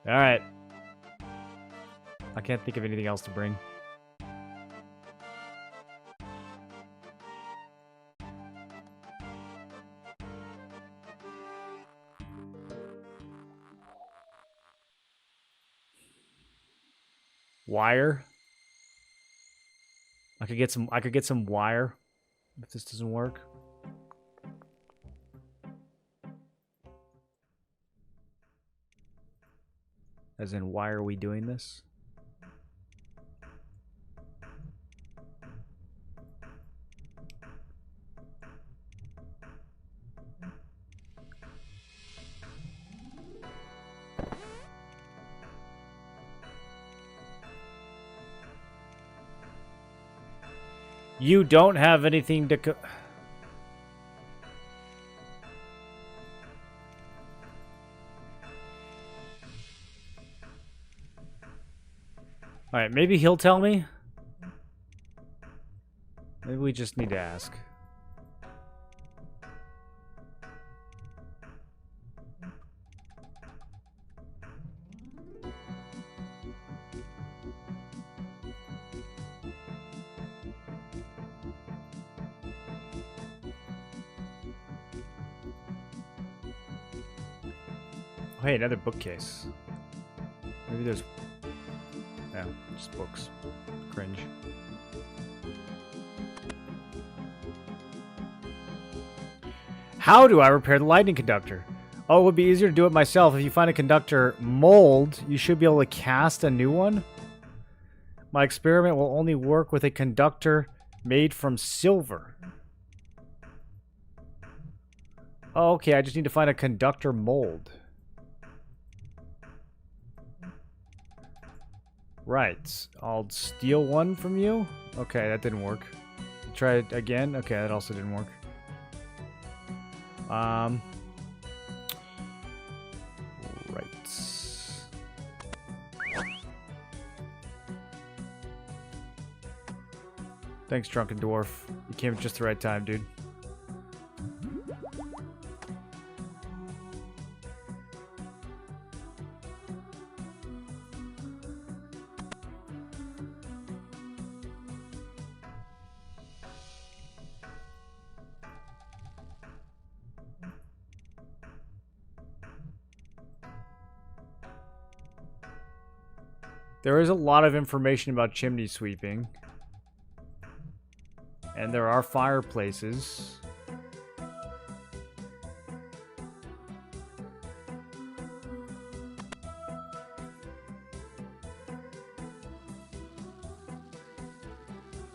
Alright. I can't think of anything else to bring. Wire. I could get some wire. if this doesn't work. As in, why are we doing this? You don't have anything to Alright, maybe he'll tell me. Maybe we just need to ask. Oh, hey, another bookcase. Maybe there's... No, just books. Cringe. How do I repair the lightning conductor? Oh, it would be easier to do it myself. If you find a conductor mold, you should be able to cast a new one. My experiment will only work with a conductor made from silver. Oh, okay, I just need to find a conductor mold. Right. I'll steal one from you. Okay, that didn't work. Try it again. Okay, that also didn't work. Right. Thanks, Drunken Dwarf. You came at just the right time, dude. There is a lot of information about chimney sweeping. And there are fireplaces.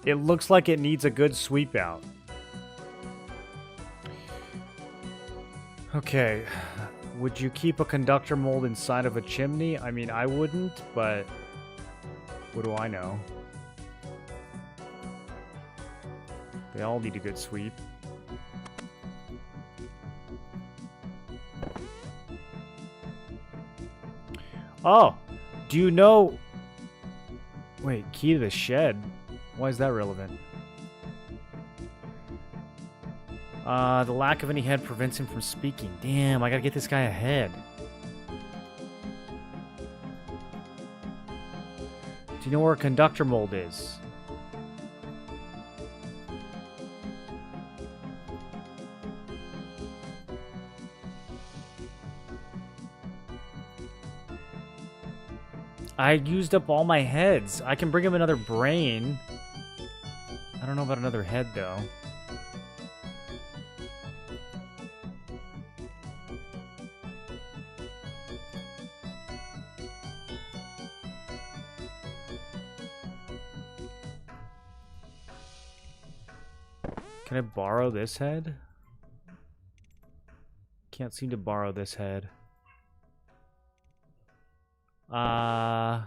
It looks like it needs a good sweep out. Okay. Would you keep a conductor mold inside of a chimney? I mean, I wouldn't, but... what do I know? They all need a good sweep. Oh! Do you know... Wait, key to the shed? Why is that relevant? The lack of any head prevents him from speaking. Damn, I gotta get this guy a head. Do you know where a conductor mold is? I used up all my heads. I can bring him another brain. I don't know about another head, though. Can I borrow this head? Can't seem to borrow this head. I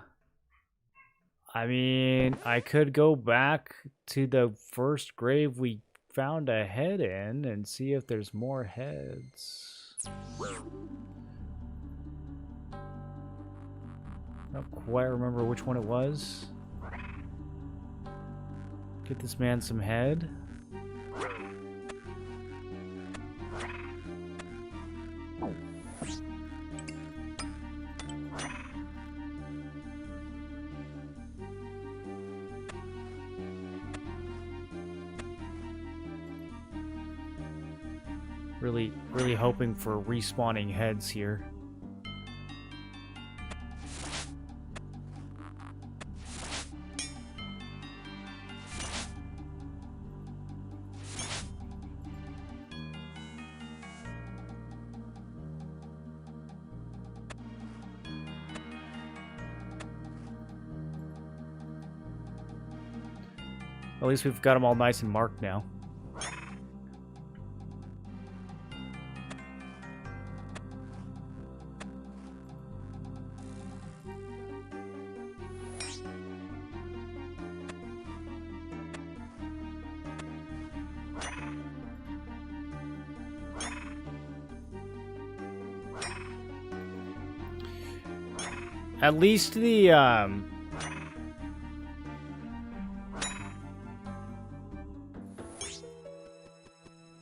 mean, I could go back to the first grave we found a head in and see if there's more heads. I don't quite remember which one it was. Get this man some head. Really hoping for respawning heads here. At least we've got them all nice and marked now. At least the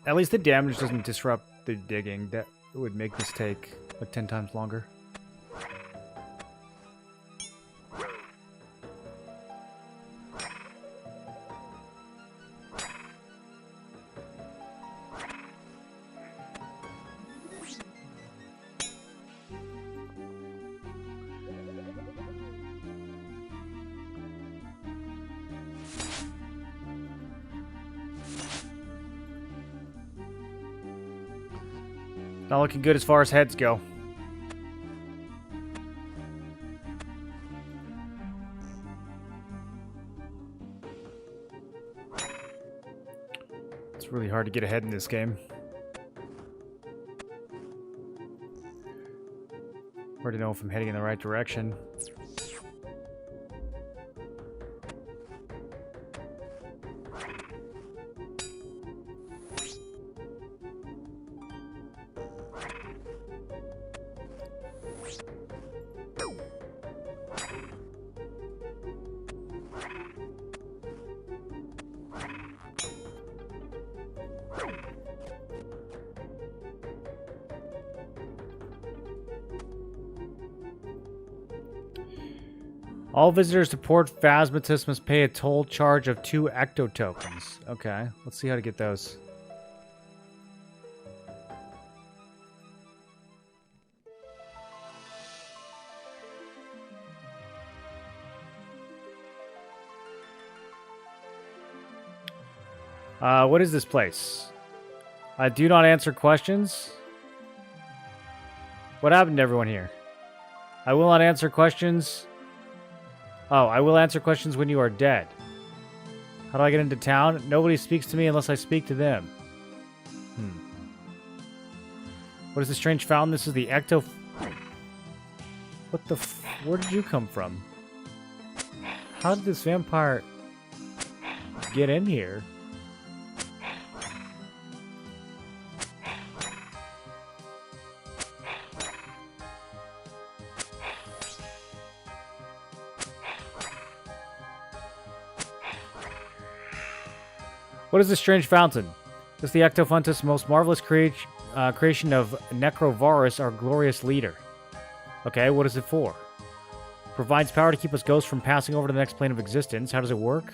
at least the damage doesn't disrupt the digging. That would make this take like 10 times longer. Not looking good as far as heads go. It's really hard to get ahead in this game. Hard to know if I'm heading in the right direction. All visitors to Port Phasmatus must pay a toll charge of 2 ecto tokens. Okay, let's see how to get those. What is this place? Do not answer questions. What happened to everyone here? I will not answer questions. Oh, I will answer questions when you are dead. How do I get into town? Nobody speaks to me unless I speak to them. What is the strange fountain? This is the ecto... What the f... Where did you come from? How did this vampire get in here? What is this strange fountain? This is the Ectofuntus, most marvelous creation of Necrovarus, our glorious leader. Okay, what is it for? Provides power to keep us ghosts from passing over to the next plane of existence. How does it work?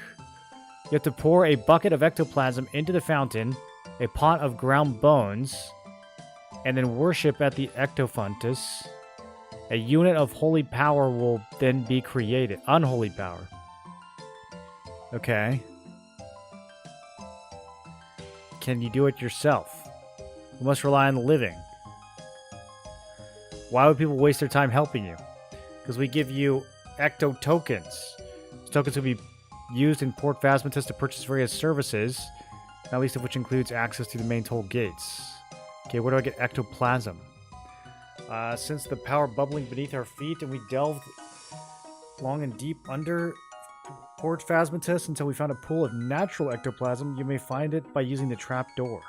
You have to pour a bucket of ectoplasm into the fountain, a pot of ground bones, and then worship at the Ectofuntus. A unit of holy power will then be created. Unholy power. Okay. Can you do it yourself? You must rely on the living. Why would people waste their time helping you? Because we give you ecto tokens. These tokens will be used in Port Phasmatus to purchase various services, not least of which includes access to the main toll gates. Okay, where do I get ectoplasm? Since the power bubbling beneath our feet and we delved long and deep under Port Phasmatus until we found a pool of natural ectoplasm, you may find it by using the trap door.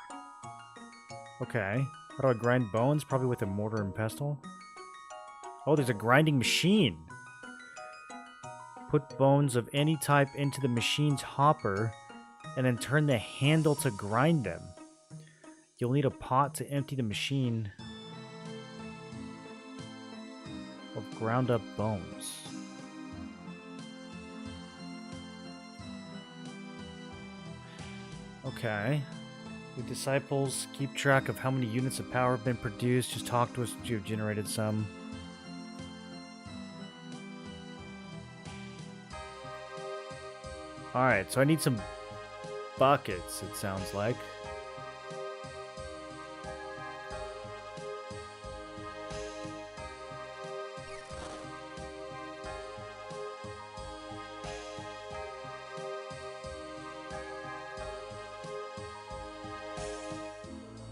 Okay. How do I grind bones? Probably with a mortar and pestle. Oh, there's a grinding machine. Put bones of any type into the machine's hopper and then turn the handle to grind them. You'll need a pot to empty the machine of ground up bones. Okay. The disciples keep track of how many units of power have been produced. Just talk to us once you have generated some. Alright, so I need some buckets, it sounds like.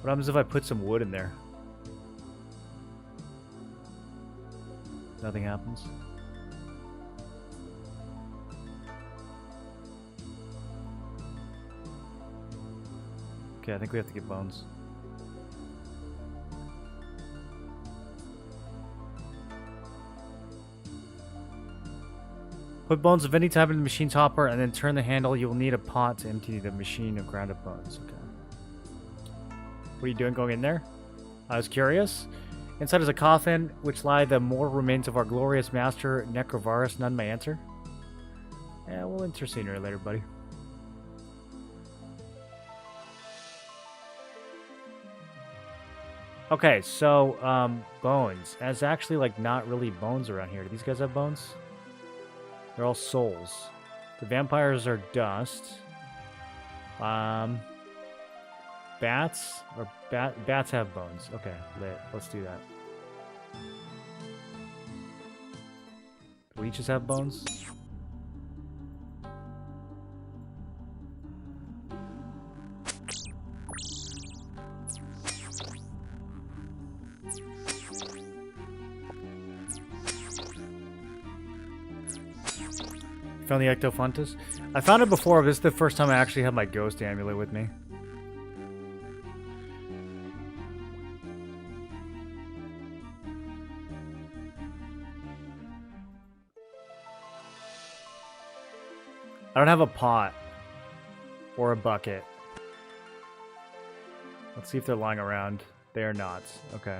What happens if I put some wood in there? Nothing happens. Okay, I think we have to get bones. Put bones of any type in the machine's hopper and then turn the handle. You will need a pot to empty the machine of ground up bones. Okay. What are you doing going in there? I was curious. Inside is a coffin, which lie the mortal remains of our glorious master, Necrovarus. None may answer. Yeah, we'll enter sooner or later, buddy. Okay, so, bones. There's actually, like, not really bones around here. Do these guys have bones? They're all souls. The vampires are dust. Bats? Or bats have bones. Okay, let's do that. Leeches have bones? Found the Ectophontus? I found it before, but this is the first time I actually had my ghost amulet with me. I don't have a pot or a bucket. Let's see if they're lying around. They are not. Okay.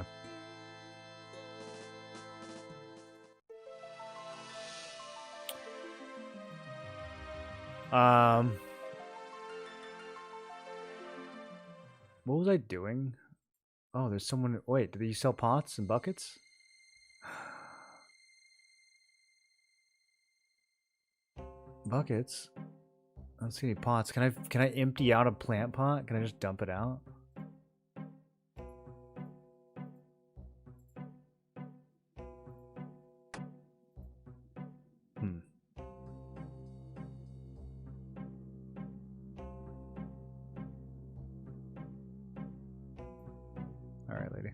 What was I doing? Oh, there's someone. Wait, did you sell pots and buckets? Buckets? I don't see any pots. Can I empty out a plant pot? Can I just dump it out? Alright, lady.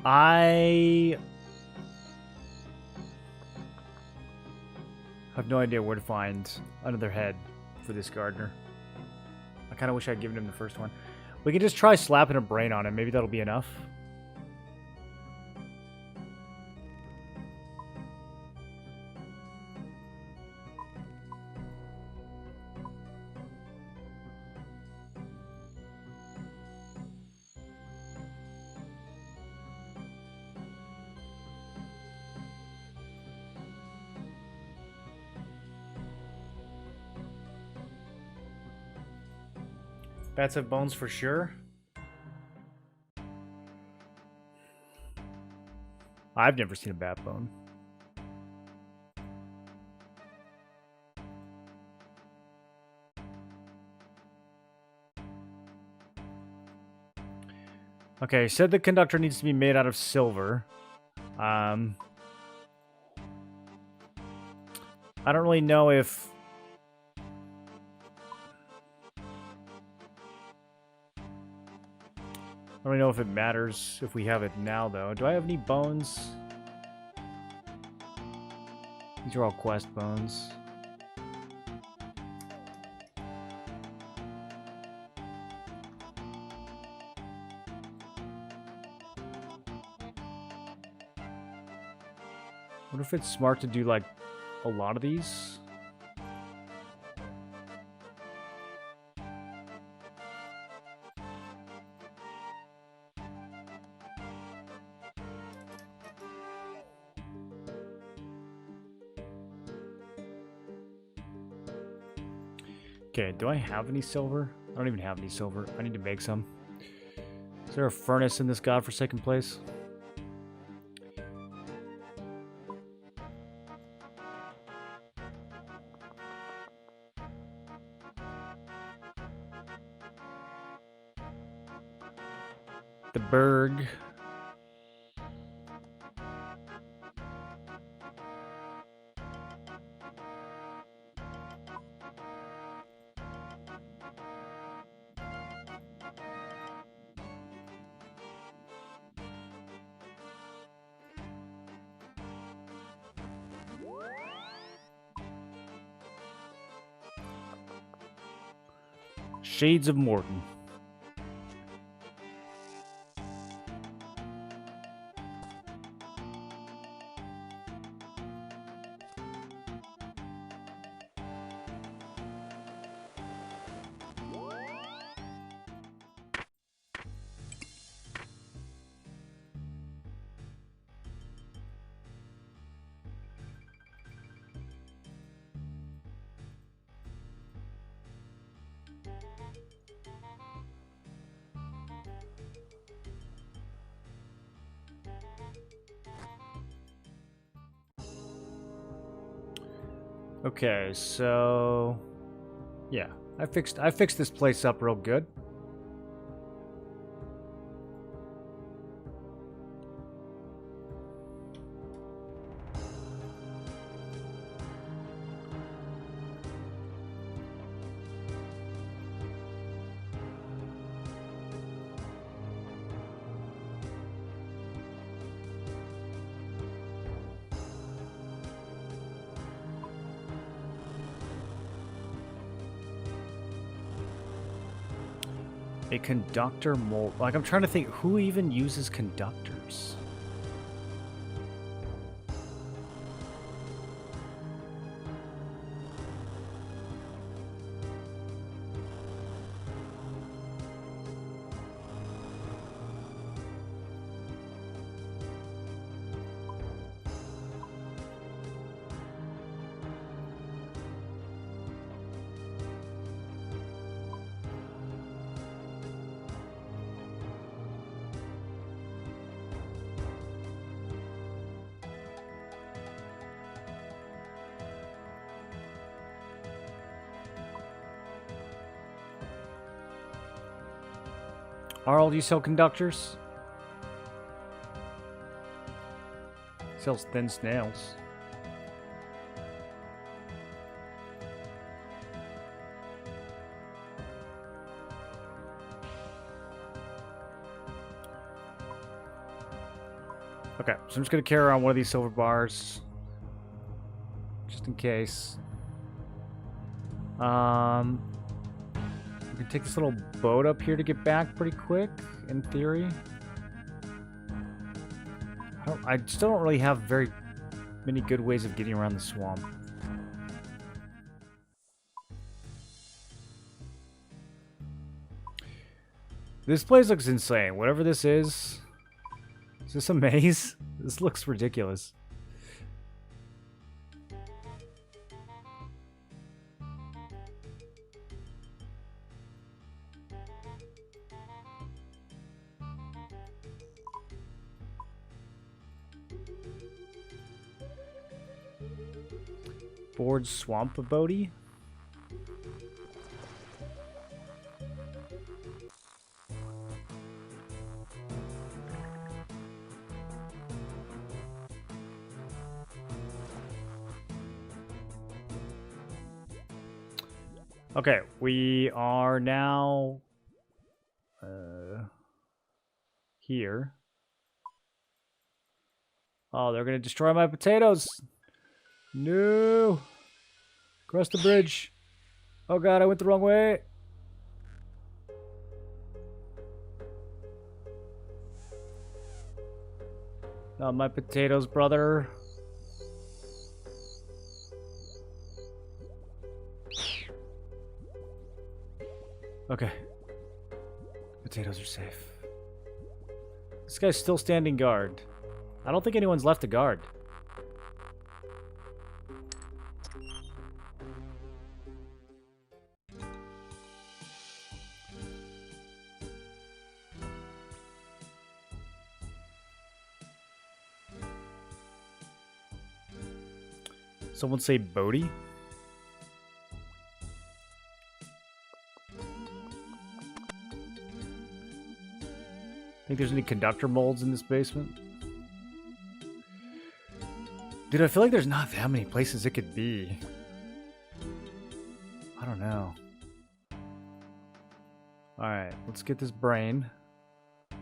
I have no idea where to find another head for this gardener. I kind of wish I'd given him the first one. We can just try slapping a brain on him. Maybe that'll be enough. Bats have bones for sure. I've never seen a bat bone. Okay, said the conductor needs to be made out of silver. I don't really know if... I don't know if it matters if we have it now, though. Do I have any bones? These are all quest bones. What if it's smart to do, like, a lot of these? Okay, do I have any silver? I don't even have any silver. I need to make some. Is there a furnace in this godforsaken place? the berg. Shades of Morton. Okay, so yeah, I fixed this place up real good. A conductor mold. Like, I'm trying to think, who even uses conductors? Arl, do you sell conductors? Sells thin snails. Okay, so I'm just gonna carry around one of these silver bars, just in case. We can take this little boat up here to get back pretty quick, in theory. I still don't really have very many good ways of getting around the swamp. This place looks insane. Whatever this is this a maze? This looks ridiculous. Board swamp abode. Okay, we are now here. Oh, they're gonna destroy my potatoes. No. Cross the bridge. Oh god, I went the wrong way. Not my potatoes, brother. Okay. Potatoes are safe. This guy's still standing guard. I don't think anyone's left a guard. Someone say Bodhi? Think there's any conductor molds in this basement? Dude, I feel like there's not that many places it could be. I don't know. Alright, let's get this brain. I'm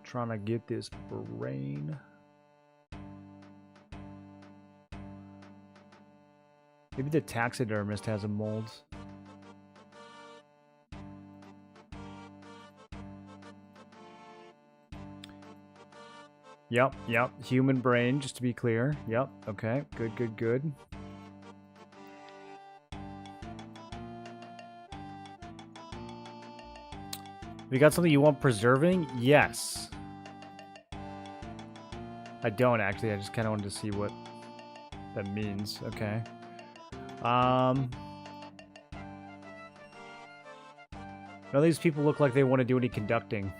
trying to get this brain. Maybe the taxidermist has a mold. Yep, yep. Human brain, just to be clear. Yep, okay. Good, good, good. We got something you want preserving? Yes. I don't, actually. I just kind of wanted to see what that means. Okay. None of these people look like they want to do any conducting.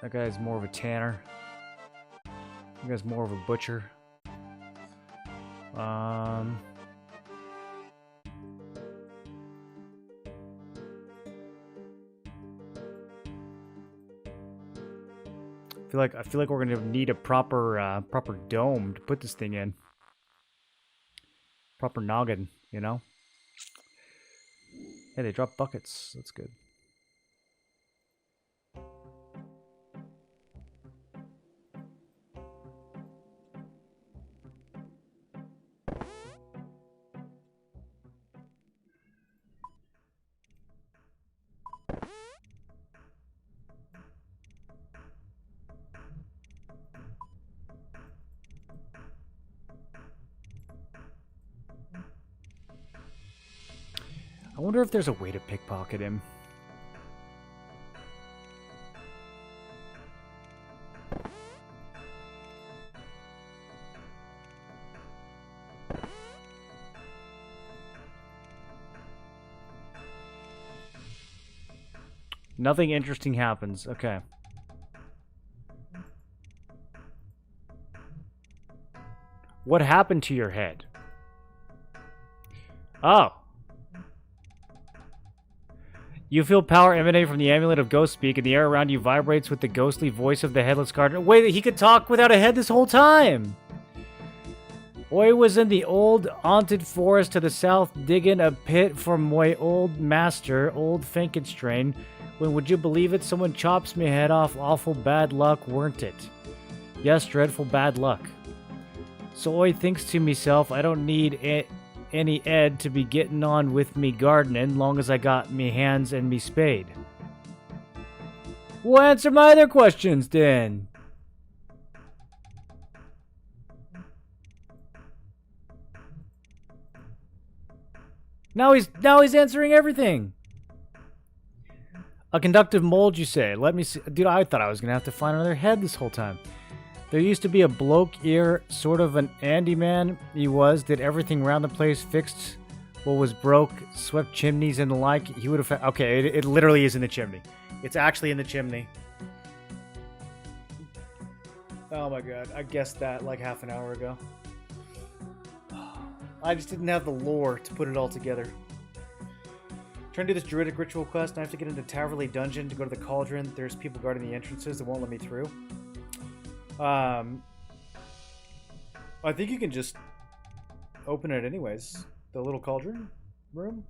That guy's more of a tanner. That guy's more of a butcher. I feel like we're gonna need a proper dome to put this thing in. Proper noggin, you know? Hey, they drop buckets. That's good. I wonder if there's a way to pickpocket him. Nothing interesting happens. Okay. What happened to your head? Oh. You feel power emanate from the amulet of ghost speak, and the air around you vibrates with the ghostly voice of the headless gardener. Wait, he could talk without a head this whole time! Oi was in the old haunted forest to the south, digging a pit for my old master, old Frankenstein. When would you believe it? Someone chops me head off. Awful bad luck, weren't it? Yes, dreadful bad luck. So Oi thinks to myself, I don't need any Ed to be getting on with me gardening, long as I got me hands and me spade. Well, answer my other questions then. Now he's answering everything. A conductive mold, you say? Let me see. Dude, I thought I was gonna have to find another head this whole time. There used to be a bloke here, sort of an Andy man. He was, did everything around the place, fixed what was broke, swept chimneys and the like. He would have... Okay, it literally is in the chimney. It's actually in the chimney. Oh my god, I guessed that like half an hour ago. I just didn't have the lore to put it all together. Trying to do this druidic ritual quest, and I have to get into Taverley Dungeon to go to the cauldron. There's people guarding the entrances that won't let me through. I think you can just open it anyways. The little cauldron room.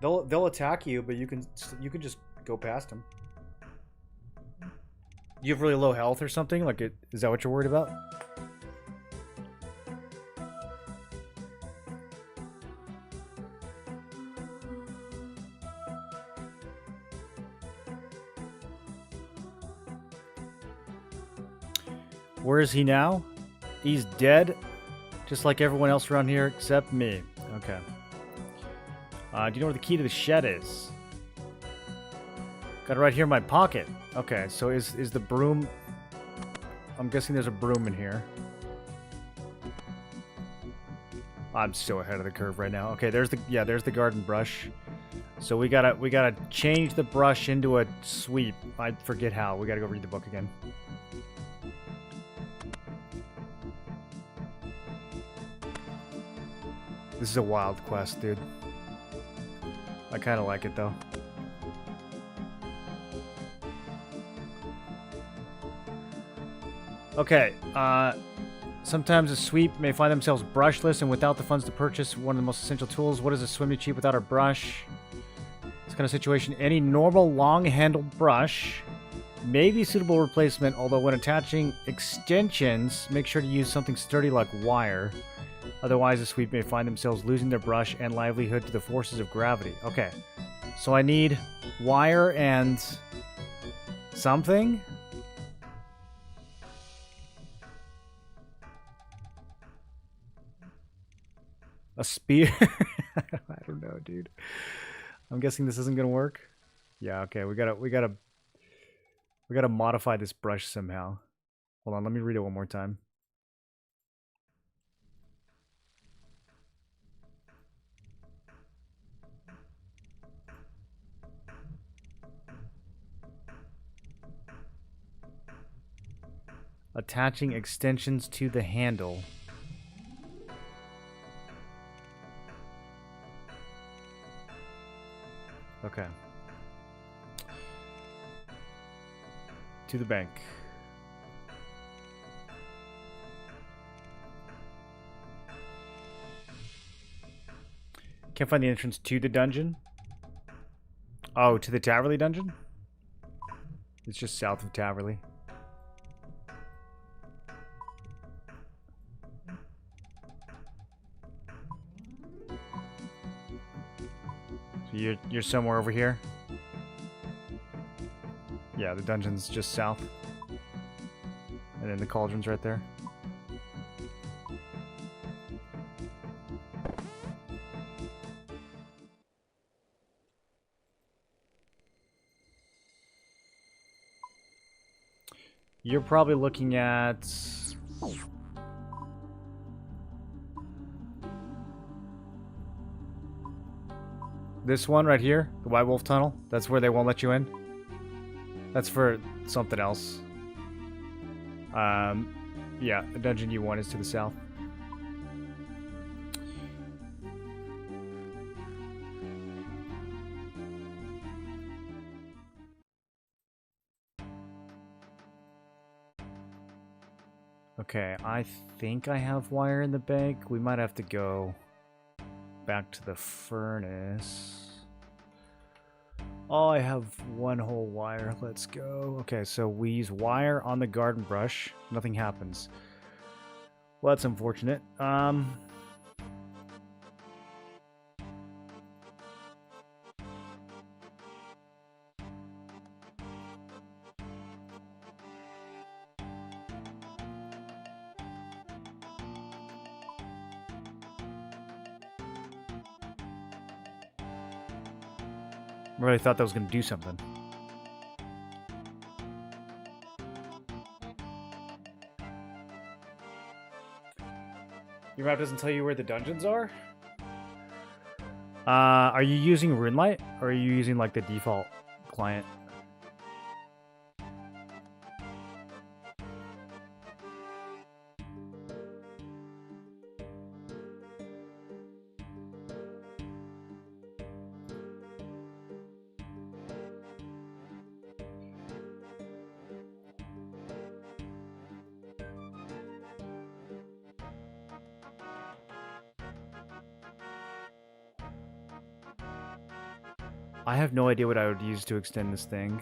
They'll attack you, but you can just go past them. You have really low health or something? Like, is that what you're worried about? Where is he now? He's dead, just like everyone else around here except me. Okay. Do you know where the key to the shed is? Got it right here in my pocket. Okay, so is the broom... I'm guessing there's a broom in here. I'm so ahead of the curve right now. Okay, there's the garden brush. So we gotta change the brush into a sweep. I forget how. We gotta go read the book again. This is a wild quest, dude. I kind of like it, though. Okay, sometimes a sweep may find themselves brushless and without the funds to purchase one of the most essential tools. What is a swim to cheap without a brush? This kind of situation, any normal long-handled brush may be a suitable replacement, although when attaching extensions, make sure to use something sturdy like wire. Otherwise, the sweep may find themselves losing their brush and livelihood to the forces of gravity. Okay, so I need wire and something? A spear? I don't know, dude. I'm guessing this isn't gonna work. Yeah, okay, we gotta modify this brush somehow. Hold on, let me read it one more time. Attaching extensions to the handle. Okay. To the bank. Can't find the entrance to the dungeon. Oh, to the Taverley dungeon? It's just south of Taverley. So you're somewhere over here? Yeah, the dungeon's just south. And then the cauldron's right there. You're probably looking at... this one right here, the White Wolf Tunnel. That's where they won't let you in. That's for something else. Yeah, the dungeon you want is to the south. Okay, I think I have wire in the bank. We might have to go back to the furnace. Oh, I have one whole wire. Let's go. Okay, so we use wire on the garden brush. Nothing happens. Well, that's unfortunate. I really thought that was going to do something. Your map doesn't tell you where the dungeons are? Are you using RuneLite? Or are you using, like, the default client? I have no idea what I would use to extend this thing.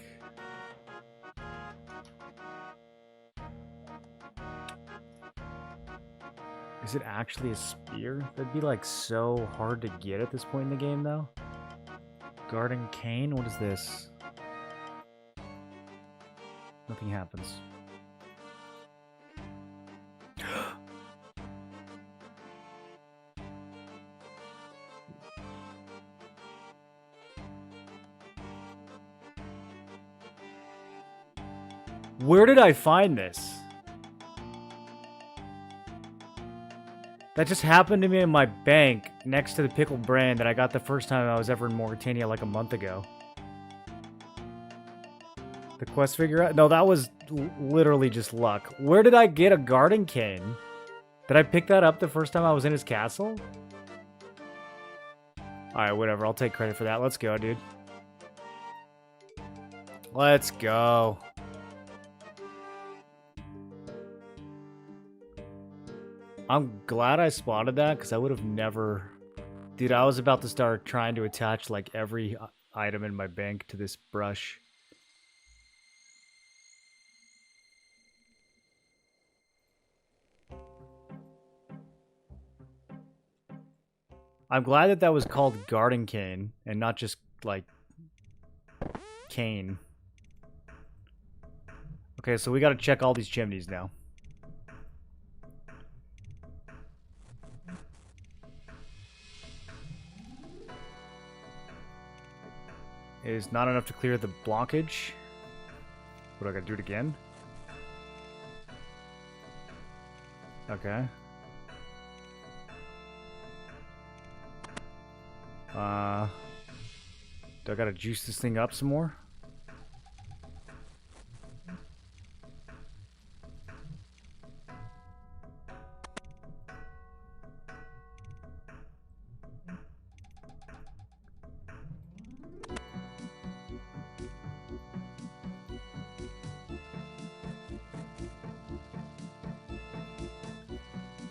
Is it actually a spear? That'd be like so hard to get at this point in the game though. Garden cane? What is this? Nothing happens. Where did I find this? That just happened to me in my bank next to the pickled brain that I got the first time I was ever in Mauritania like a month ago. The quest figure out? No, that was literally just luck. Where did I get a garden cane? Did I pick that up the first time I was in his castle? Alright, whatever. I'll take credit for that. Let's go, dude. Let's go. I'm glad I spotted that, because I would have never... Dude, I was about to start trying to attach, like, every item in my bank to this brush. I'm glad that that was called garden cane, and not just, like, cane. Okay, so we gotta check all these chimneys now. It is not enough to clear the blockage. What, I gotta do it again? Okay. Do I gotta juice this thing up some more?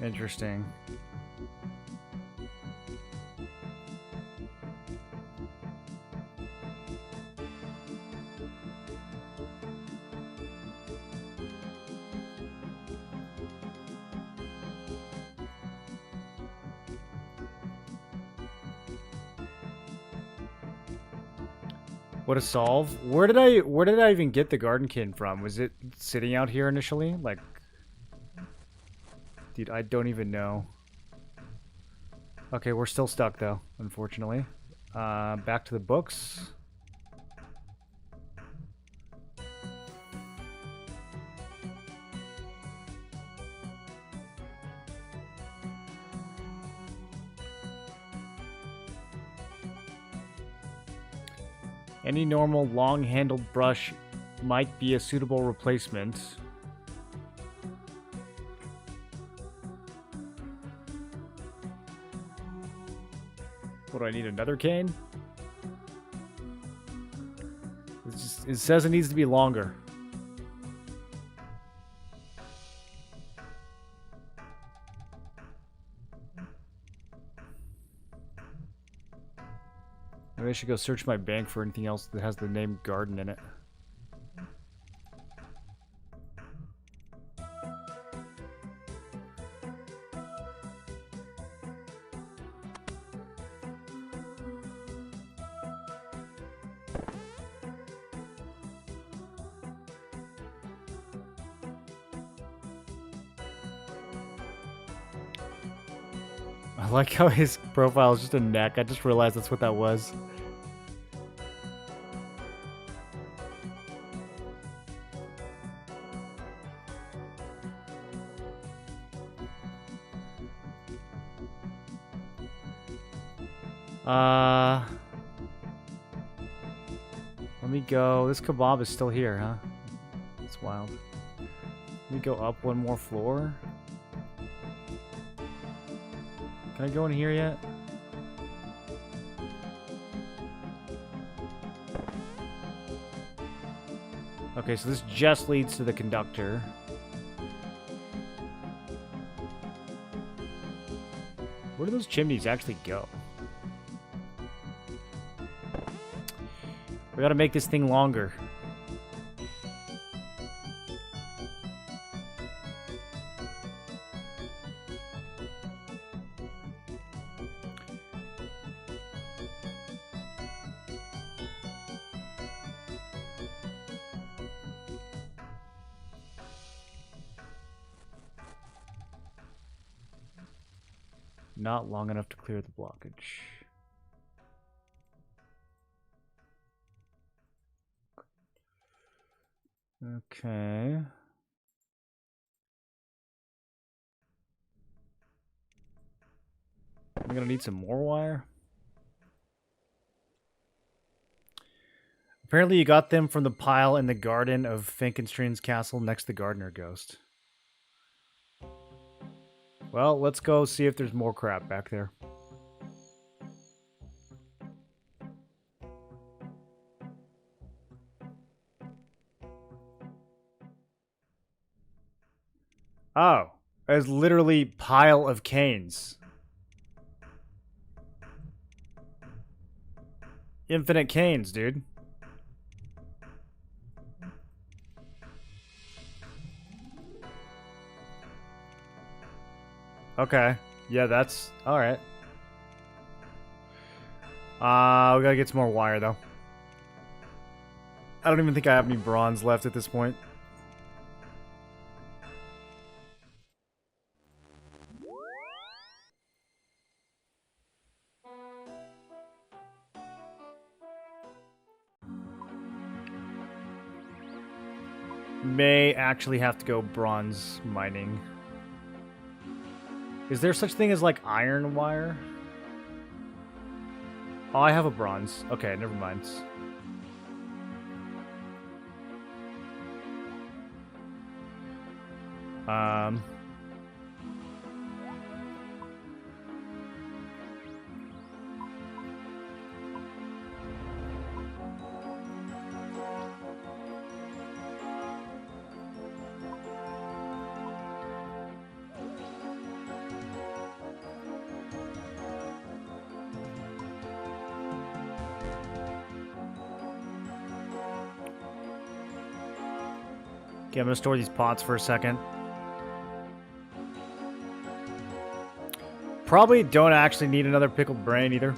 Interesting. What a solve. Where did I even get the garden kin from? Was it sitting out here initially? Like, dude, I don't even know. Okay, we're still stuck though, unfortunately. Back to the books. Any normal long-handled brush might be a suitable replacement. What do I need? Another cane? It says it needs to be longer. Maybe I should go search my bank for anything else that has the name garden in it. I like how his profile is just a neck. I just realized that's what that was. Let me go. This kebab is still here, huh? That's wild. Let me go up one more floor. Can I go in here yet? Okay, so this just leads to the conductor. Where do those chimneys actually go? We gotta make this thing longer. Not long enough to clear the blockage. Okay. I'm gonna need some more wire. Apparently you got them from the pile in the garden of Finkenstein's castle next to the gardener ghost. Well, let's go see if there's more crap back there. Oh, there's literally pile of canes. Infinite canes, dude. Okay. Yeah, that's alright. We gotta get some more wire, though. I don't even think I have any bronze left at this point. May actually have to go bronze mining. Is there such thing as, like, iron wire? Oh, I have a bronze. Okay, never mind. Okay, I'm gonna store these pots for a second. Probably don't actually need another pickled brain either.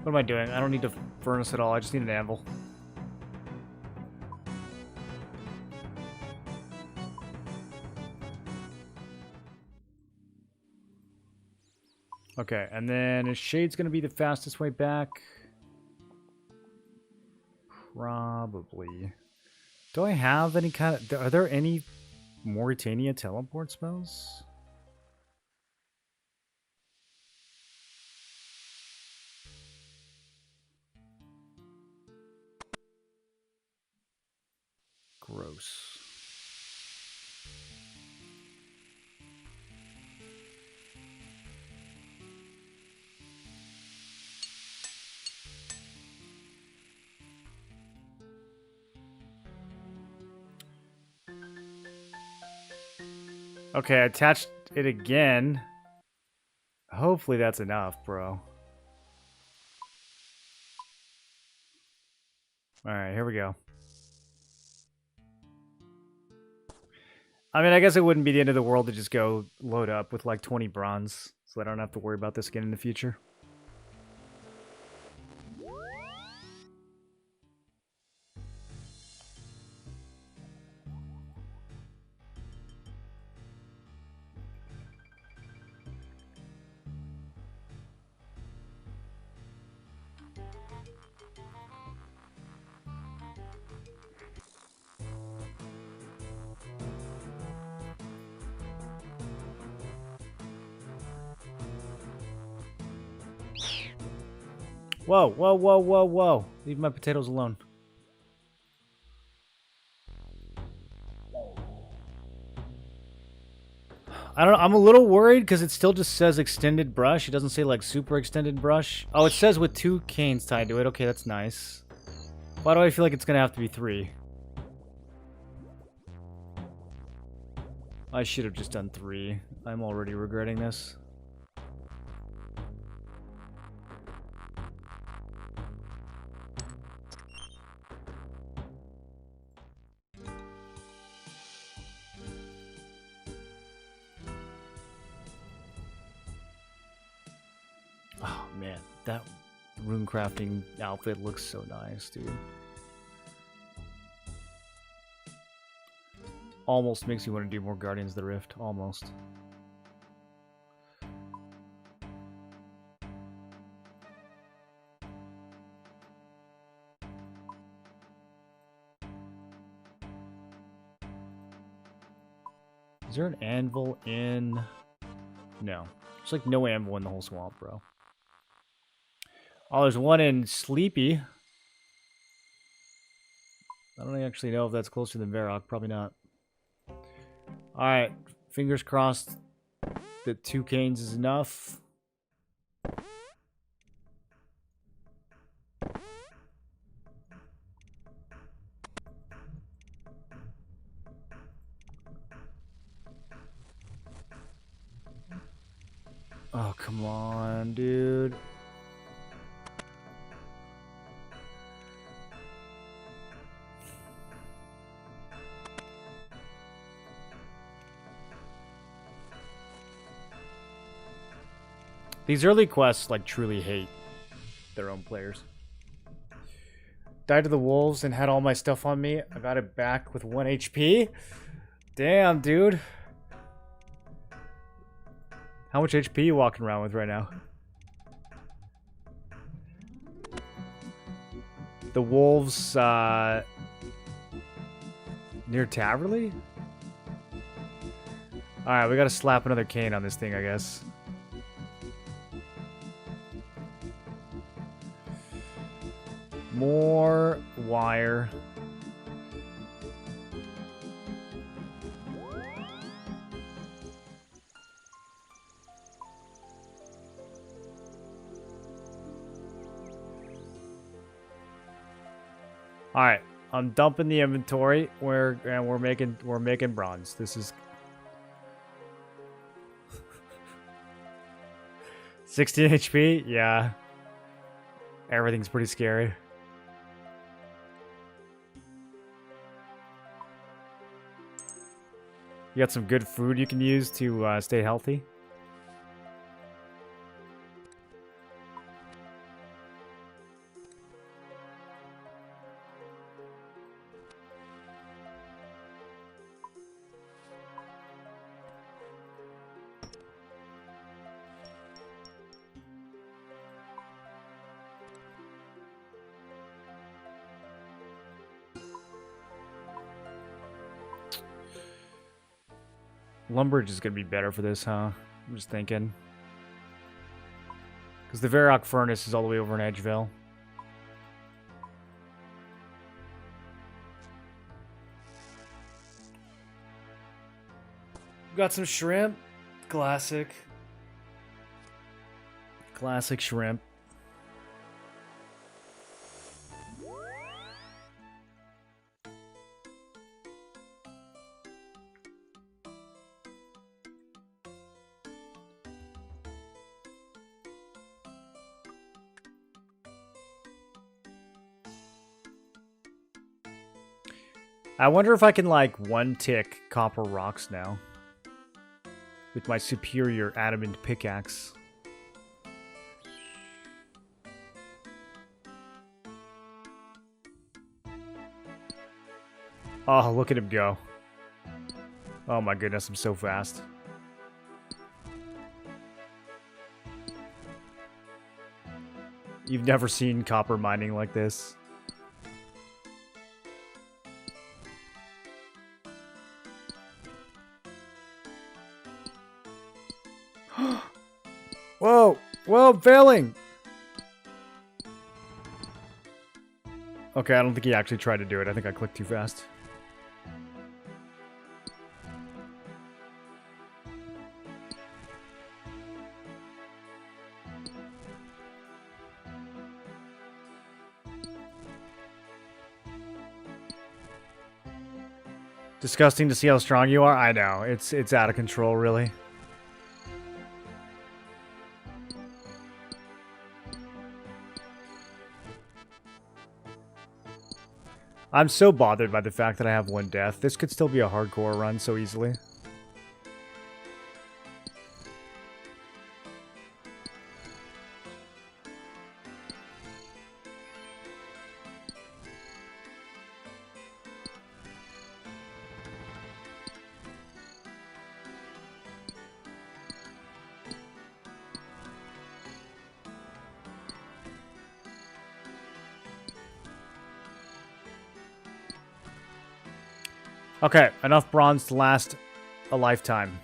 What am I doing? I don't need a furnace at all. I just need an anvil. Okay, and then is Shade's going to be the fastest way back? Probably. Do I have any kind of... Are there any Mauritania teleport spells? Gross. Okay, I attached it again. Hopefully that's enough, bro. Alright, here we go. I mean, I guess it wouldn't be the end of the world to just go load up with like 20 bronze, so I don't have to worry about this again in the future. Whoa, whoa, whoa, whoa, whoa. Leave my potatoes alone. I don't know. I'm a little worried because it still just says extended brush. It doesn't say like super extended brush. Oh, it says with 2 canes tied to it. Okay, that's nice. Why do I feel like it's going to have to be 3? I should have just done 3. I'm already regretting this. Oh, man. That rune crafting outfit looks so nice, dude. almost makes you want to do more Guardians of the Rift. Almost. Is there an anvil in... No. There's like no anvil in the whole swamp, bro. Oh, there's one in Sleepy. I don't actually know if that's closer than Varrock. Probably not. Alright. Fingers crossed that 2 canes is enough. Oh, come on, dude. These early quests, like, truly hate their own players. Died to the wolves and had all my stuff on me. I got it back with 1 HP. Damn, dude. How much HP you walking around with right now? The wolves, near Taverley? Alright, we gotta slap another cane on this thing, I guess. More wire. All right, I'm dumping the inventory. We're making bronze. This is 16 HP. Yeah, everything's pretty scary. You got some good food you can use to stay healthy. Lumbridge is going to be better for this, huh? I'm just thinking. Because the Varrock Furnace is all the way over in Edgeville. Got some shrimp. Classic. Classic shrimp. I wonder if I can, like, one-tick copper rocks now. With my superior adamant pickaxe. Oh, look at him go. Oh my goodness, I'm so fast. You've never seen copper mining like this. Whoa! Whoa, I'm failing! Okay, I don't think he actually tried to do it. I think I clicked too fast. Disgusting to see how strong you are? I know. It's out of control, really. I'm so bothered by the fact that I have 1 death. This could still be a hardcore run so easily. Okay, enough bronze to last a lifetime.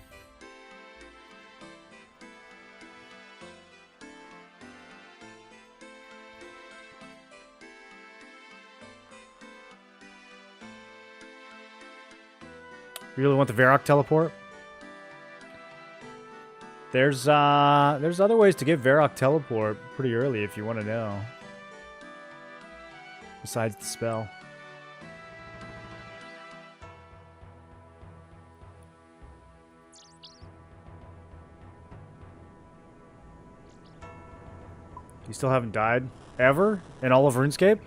Really want the Varrock teleport? There's other ways to get Varrock teleport pretty early if you want to know. Besides the spell. You still haven't died? Ever? In all of RuneScape?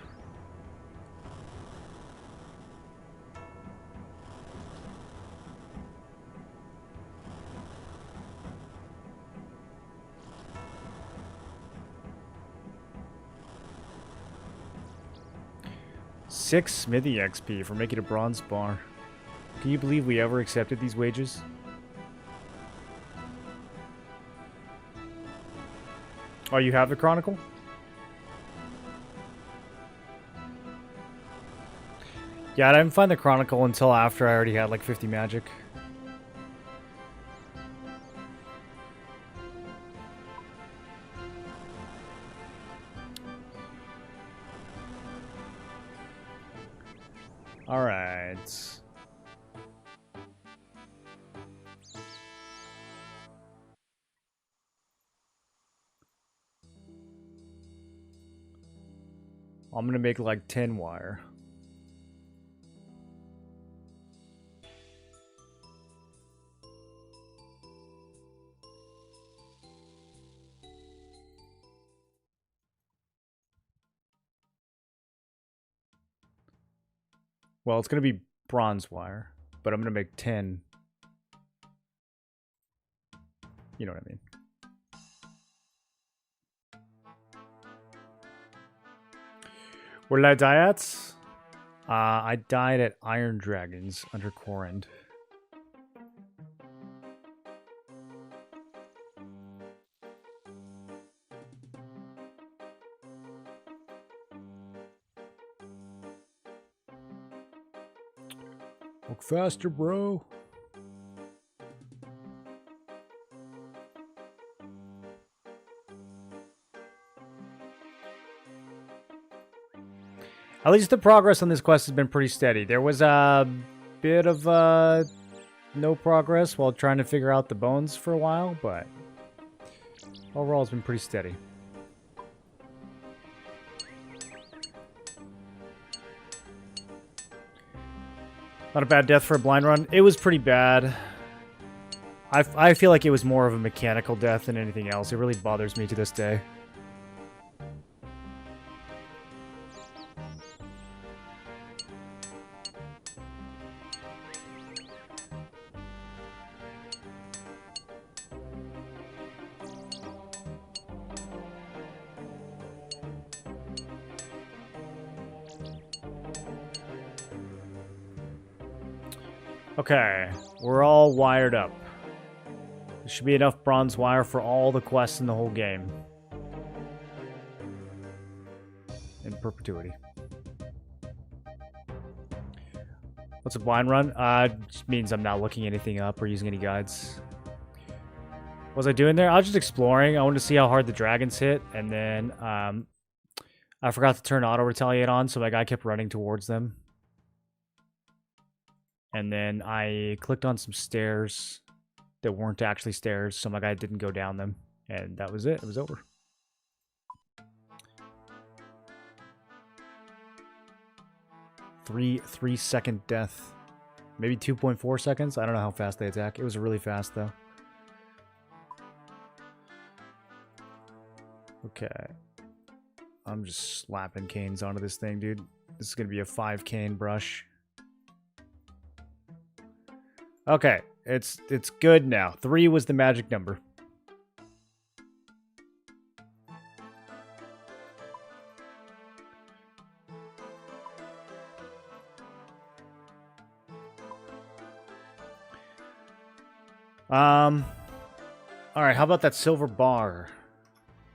Six Smithy XP for making a bronze bar. Can you believe we ever accepted these wages? Oh, you have the Chronicle? Yeah, I didn't find the Chronicle until after I already had like 50 magic. Alright. I'm gonna make like 10 wire. Well, it's gonna be bronze wire, but I'm gonna make 10. You know what I mean. Where did I die at? I died at Iron Dragons under Corrend. Walk faster, bro. At least the progress on this quest has been pretty steady. There was a bit of no progress while trying to figure out the bones for a while, but overall it's been pretty steady. Not a bad death for a blind run. It was pretty bad. I feel like it was more of a mechanical death than anything else. It really bothers me to this day. Okay, we're all wired up. There should be enough bronze wire for all the quests in the whole game. In perpetuity. What's a blind run? Just means I'm not looking anything up or using any guides. What was I doing there? I was just exploring. I wanted to see how hard the dragons hit, and then I forgot to turn auto retaliate on, so my guy kept running towards them. And then I clicked on some stairs that weren't actually stairs, so my guy didn't go down them. And that was it. It was over. Three second death. Maybe 2.4 seconds? I don't know how fast they attack. It was really fast, though. Okay. I'm just slapping canes onto this thing, dude. This is going to be a 5 cane brush. Okay, it's good now. 3 was the magic number. Alright, how about that silver bar?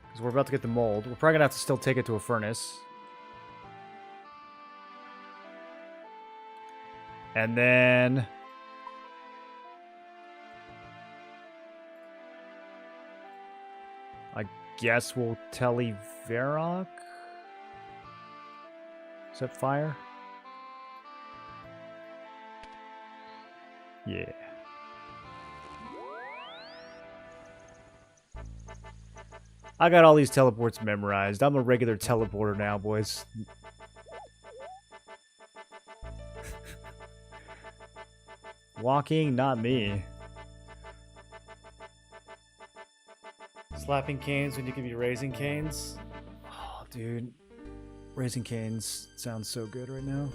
Because we're about to get the mold. We're probably going to have to still take it to a furnace. And then... I guess we'll telly Varrock? Is that fire? Yeah. I got all these teleports memorized. I'm a regular teleporter now, boys. Walking, not me. Slapping canes when you could be raising canes? Oh, dude. Raising canes sounds so good right now.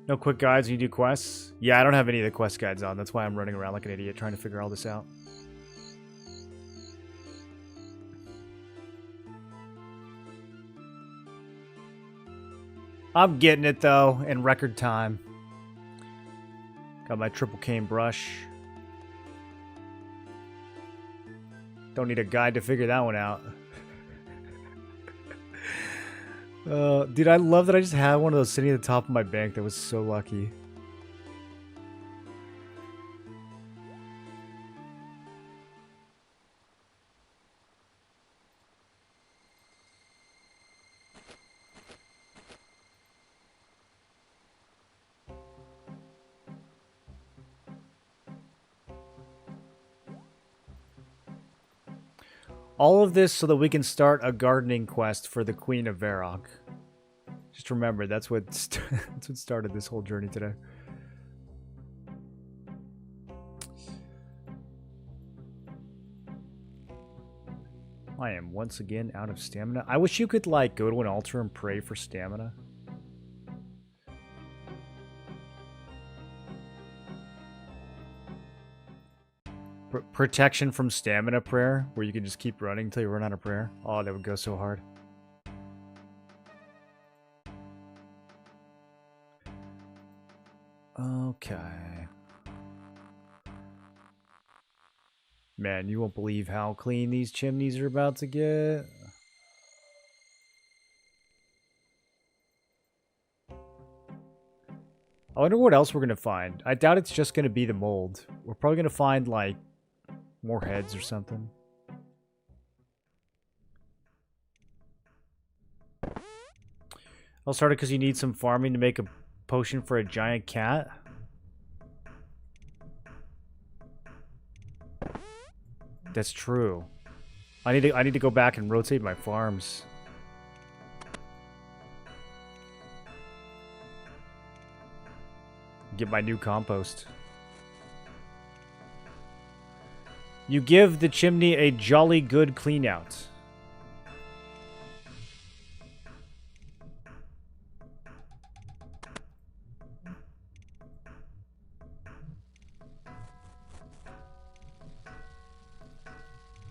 No quick guides when you do quests? Yeah, I don't have any of the quest guides on. That's why I'm running around like an idiot trying to figure all this out. I'm getting it, though, in record time. Got my triple cane brush. Don't need a guide to figure that one out. Dude, I love that I just had one of those sitting at the top of my bank. That was so lucky. All of this so that we can start a gardening quest for the Queen of Varrock. Just remember, that's what that's what started this whole journey today. I am once again out of stamina. I wish you could, like, go to an altar and pray for stamina. Protection from stamina prayer, where you can just keep running until you run out of prayer. Oh, that would go so hard. Okay. Man, you won't believe how clean these chimneys are about to get. I wonder what else we're going to find. I doubt it's just going to be the mold. We're probably going to find, like, more heads or something. I'll start it because you need some farming to make a potion for a giant cat. That's true. I need to go back and rotate my farms. Get my new compost. You give the chimney a jolly good clean out.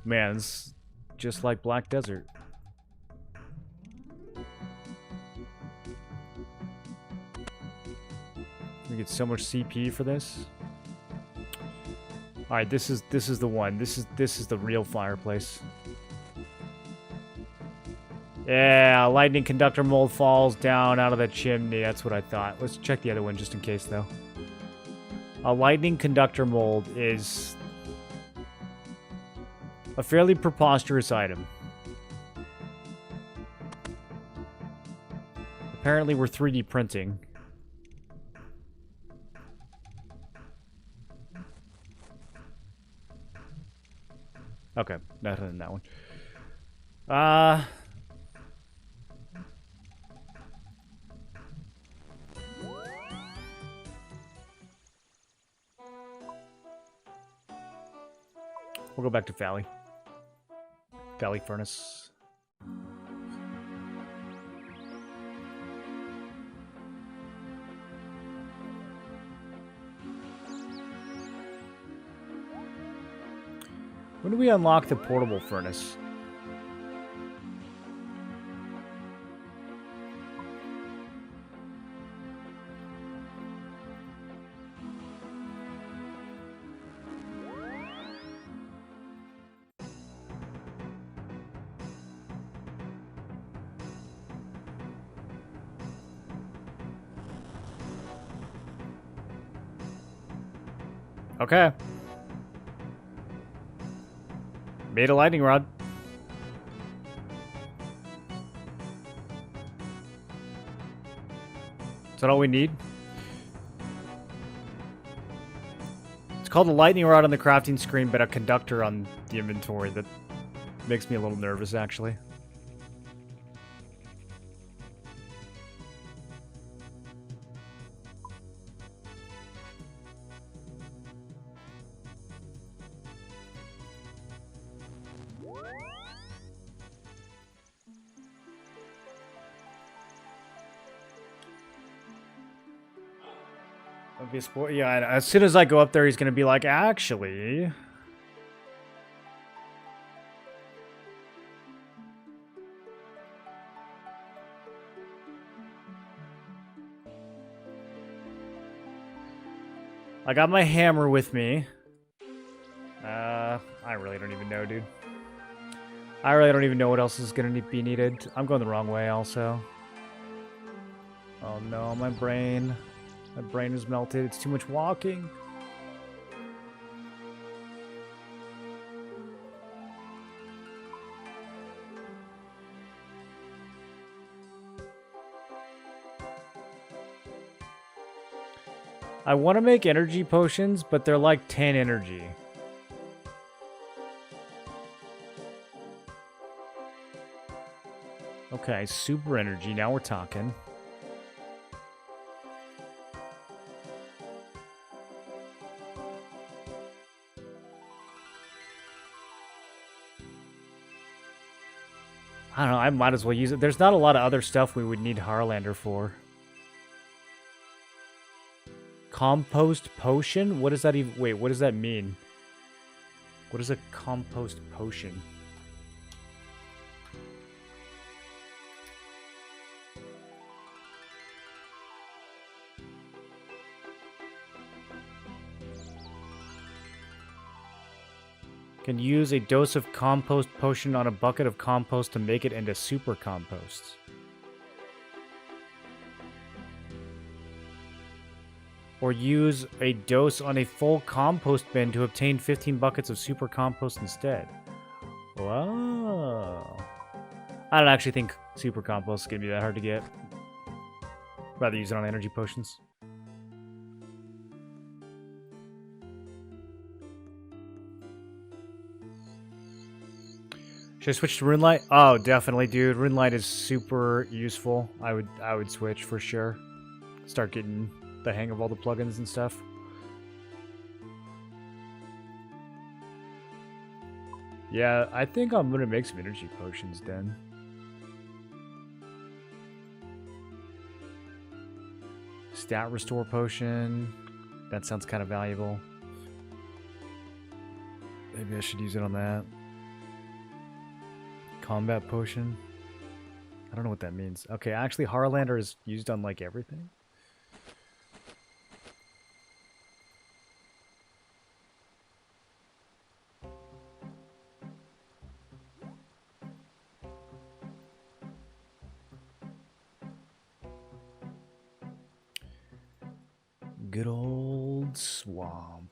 Man, it's just like Black Desert. We get so much CP for this. All right, this is the one. This is the real fireplace. Yeah, lightning conductor mold falls down out of the chimney. That's what I thought. Let's check the other one just in case, though. A lightning conductor mold is a fairly preposterous item. Apparently, we're 3D printing. Okay, better than that one. We'll go back to Valley. Valley Furnace. When do we unlock the portable furnace? Okay. Made a lightning rod. Is that all we need? It's called a lightning rod on the crafting screen, but a conductor on the inventory. That makes me a little nervous, actually. Yeah, as soon as I go up there, he's going to be like, actually... I got my hammer with me. I really don't even know, dude. I really don't even know what else is going to be needed. I'm going the wrong way, also. Oh no, my brain. My brain is melted. It's too much walking. I want to make energy potions, but they're like 10 energy. Okay, super energy. Now we're talking. I don't know, I might as well use it. There's not a lot of other stuff we would need Harlander for. Compost potion? What does that even... Wait, what does that mean? What is a compost potion? Can use a dose of compost potion on a bucket of compost to make it into super composts. Or use a dose on a full compost bin to obtain 15 buckets of super compost instead. Whoa. I don't actually think super compost is going to be that hard to get. Rather use it on energy potions. Should I switch to Runelight? Oh, definitely, dude. Runelight is super useful. I would switch for sure. Start getting the hang of all the plugins and stuff. Yeah, I think I'm gonna make some energy potions then. Stat restore potion. That sounds kind of valuable. Maybe I should use it on that. Combat potion. I don't know what that means. Okay, actually Harlander is used on like everything. Good old swamp.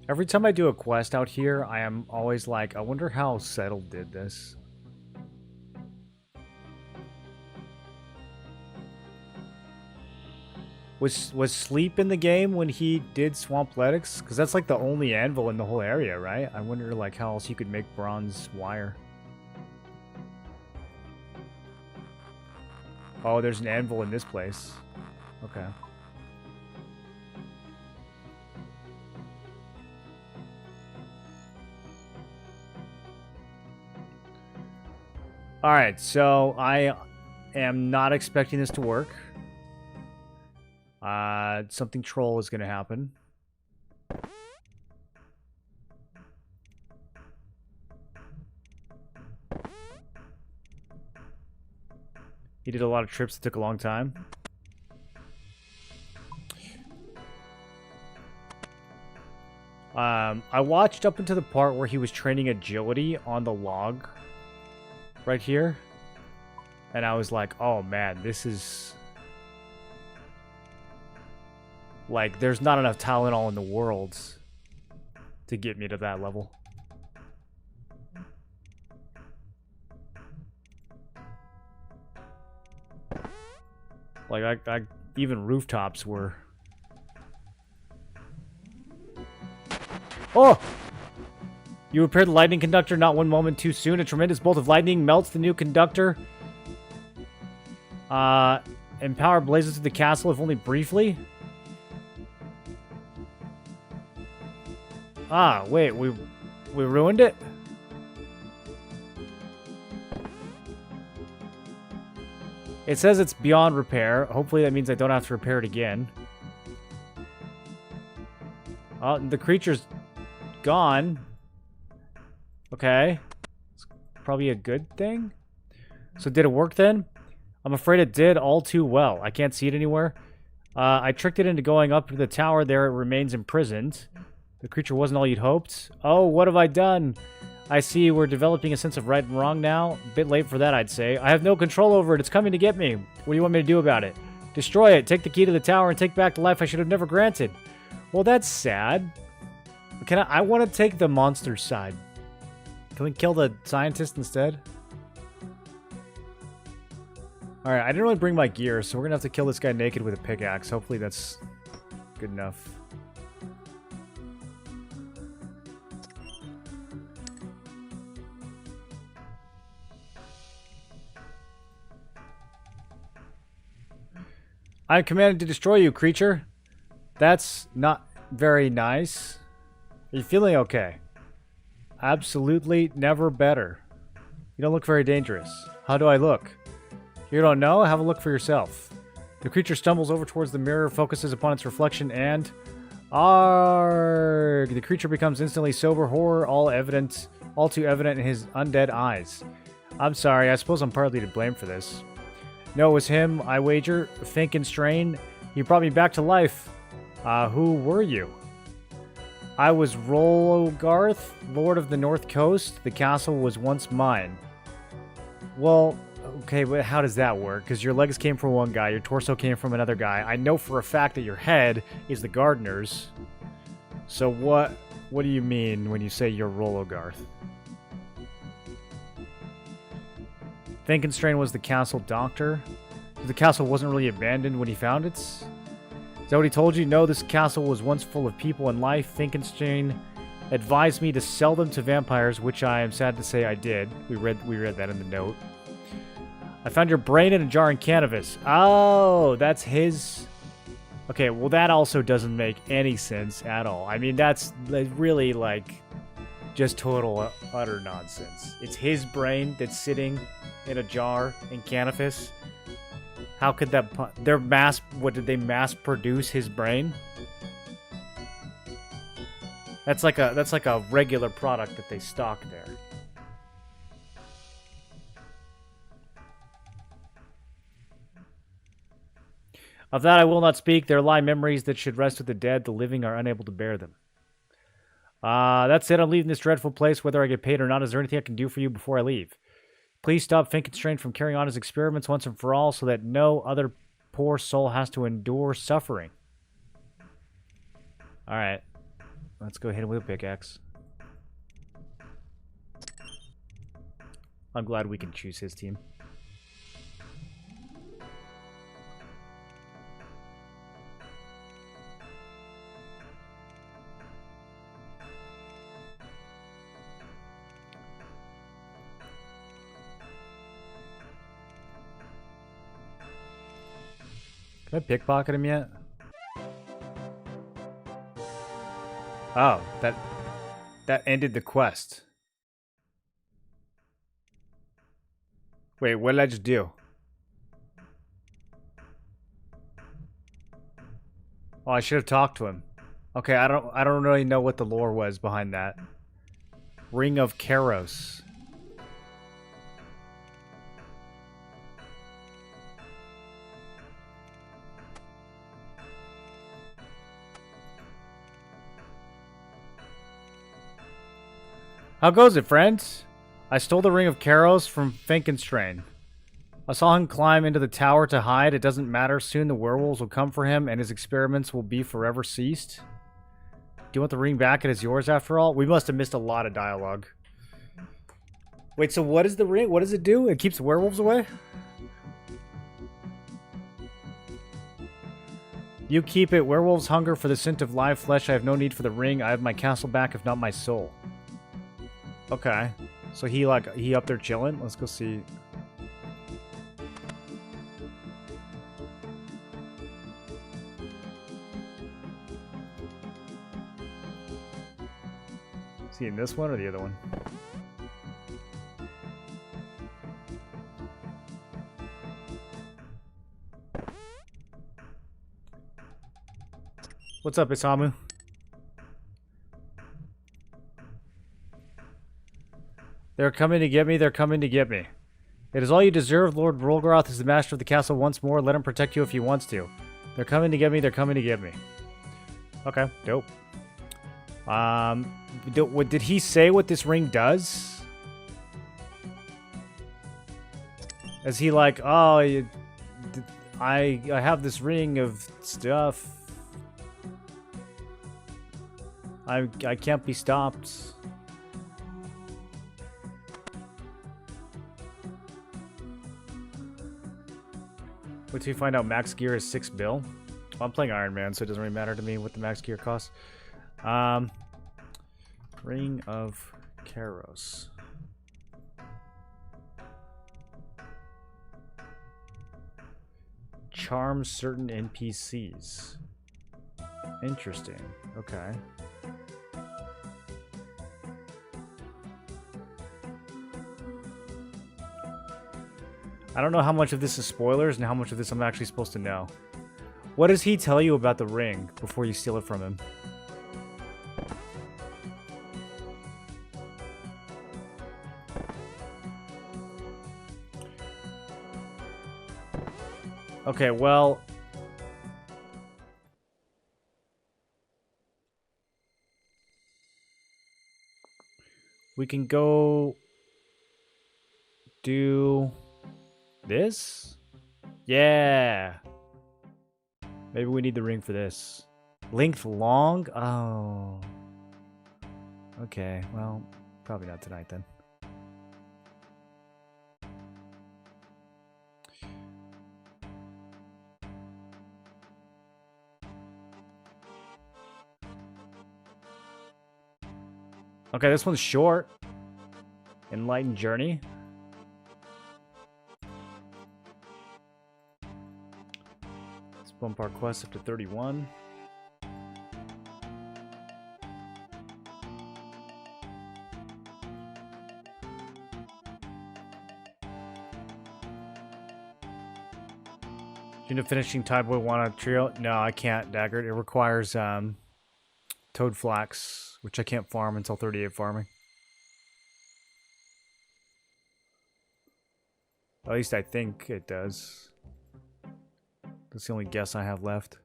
Every time I do a quest out here, I am always like, I wonder how Settled did this. Was Sleep in the game when he did Swampletics? Because that's like the only anvil in the whole area, right? I wonder like how else you could make bronze wire. Oh, there's an anvil in this place. Okay. Alright, so I am not expecting this to work. Something troll is going to happen. He did a lot of trips that took a long time. I watched up into the part where he was training agility on the log. right here. And I was like, oh man, this is... Like, there's not enough Tylenol in the world to get me to that level. Like, even rooftops were... Oh! You repaired the lightning conductor not one moment too soon. A tremendous bolt of lightning melts the new conductor. And power blazes through the castle, if only briefly. Ah, wait, we ruined it? It says it's beyond repair. Hopefully that means I don't have to repair it again. Oh, the creature's gone. Okay. It's probably a good thing. So did it work then? I'm afraid it did all too well. I can't see it anywhere. I tricked it into going up to the tower. There it remains imprisoned. The creature wasn't all you'd hoped. Oh, what have I done? I see we're developing a sense of right and wrong now. A bit late for that, I'd say. I have no control over it. It's coming to get me. What do you want me to do about it? Destroy it. Take the key to the tower and take back the life I should have never granted. Well, that's sad. Can I want to take the monster's side. Can we kill the scientist instead? Alright, I didn't really bring my gear, so we're gonna have to kill this guy naked with a pickaxe. Hopefully that's good enough. I'm commanded to destroy you, creature. That's not very nice. Are you feeling okay? Absolutely never better. You don't look very dangerous. How do I look? You don't know? Have a look for yourself. The creature stumbles over towards the mirror, focuses upon its reflection, and... Arrgh! The creature becomes instantly sober, horror all too evident in his undead eyes. I'm sorry, I suppose I'm partly to blame for this. No, it was him, I wager. Think and strain. He brought me back to life. Who were you? I was Rologarth, Lord of the North Coast. The castle was once mine. Well, okay, but how does that work? Because your legs came from one guy, your torso came from another guy. I know for a fact that your head is the gardener's. So what do you mean when you say you're Rologarth? Finkenstrain was the castle doctor. The castle wasn't really abandoned when he found it. Is that what he told you? No, this castle was once full of people and life. Finkenstrain advised me to sell them to vampires, which I am sad to say I did. We read that in the note. I found your brain in a jar in cannabis. Oh, that's his... Okay, well that also doesn't make any sense at all. I mean, that's really, like, just total utter nonsense. It's his brain that's sitting in a jar in cannabis. How could that... What, did they mass produce his brain? That's like a regular product that they stock there. Of that I will not speak. There lie memories that should rest with the dead. The living are unable to bear them. That's it. I'm leaving this dreadful place, whether I get paid or not. Is there anything I can do for you before I leave? Please stop Finkenstrain from carrying on his experiments once and for all so that no other poor soul has to endure suffering. Alright. Let's go hit him with a pickaxe. I'm glad we can choose his team. Can I pickpocket him yet? Oh, that ended the quest. Wait, what did I just do? Oh, I should have talked to him. Okay, I don't really know what the lore was behind that. Ring of Karos. How goes it, friends? I stole the ring of Karos from Finkenstrain. I saw him climb into the tower to hide. It doesn't matter. Soon the werewolves will come for him and his experiments will be forever ceased. Do you want the ring back? It is yours after all? We must have missed a lot of dialogue. Wait, so what is the ring? What does it do? It keeps werewolves away? You keep it. Werewolves hunger for the scent of live flesh. I have no need for the ring. I have my castle back, if not my soul. Okay. So he up there chilling? Let's go see. Is he in this one or the other one? What's up, Isamu? They're coming to get me. They're coming to get me. It is all you deserve. Lord Rolgaroth is the master of the castle once more. Let him protect you if he wants to. They're coming to get me. They're coming to get me. Okay, dope. Did he say what this ring does? Is he like, oh, I have this ring of stuff. I can't be stopped. Wait till you find out max gear is 6 bill. Well, I'm playing Iron Man, so it doesn't really matter to me what the max gear costs. Ring of Karos. Charm certain NPCs. Interesting. Okay. I don't know how much of this is spoilers and how much of this I'm actually supposed to know. What does he tell you about the ring before you steal it from him? Okay, well... we can go... do... this? Yeah! Maybe we need the ring for this. Length long? Oh. Okay, well, probably not tonight then. Okay, this one's short. Enlightened Journey. Let's bump our quest up to 31. You know, finishing Tyboy Wana Trio? No, I can't, Daggert. It requires Toad Flax, which I can't farm until 38 farming. At least I think it does. That's the only guess I have left.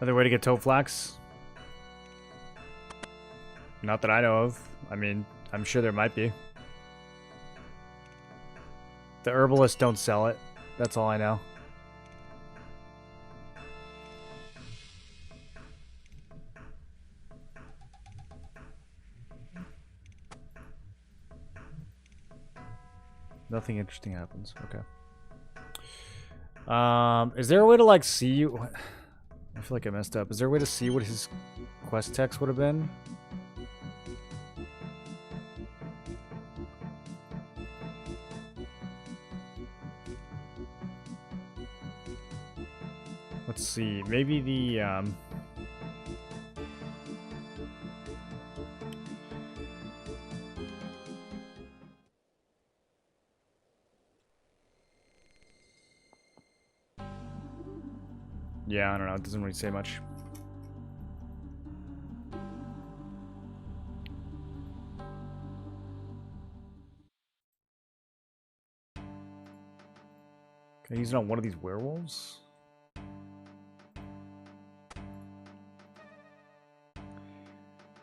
Another way to get Toad Flax? Not that I know of. I mean, I'm sure there might be. The herbalists don't sell it. That's all I know. Nothing interesting happens. Okay. Is there a way to like see you? I feel like I messed up. Is there a way to see what his quest text would have been? Let's see. Maybe the yeah, I don't know. It doesn't really say much. Can I use it on one of these werewolves?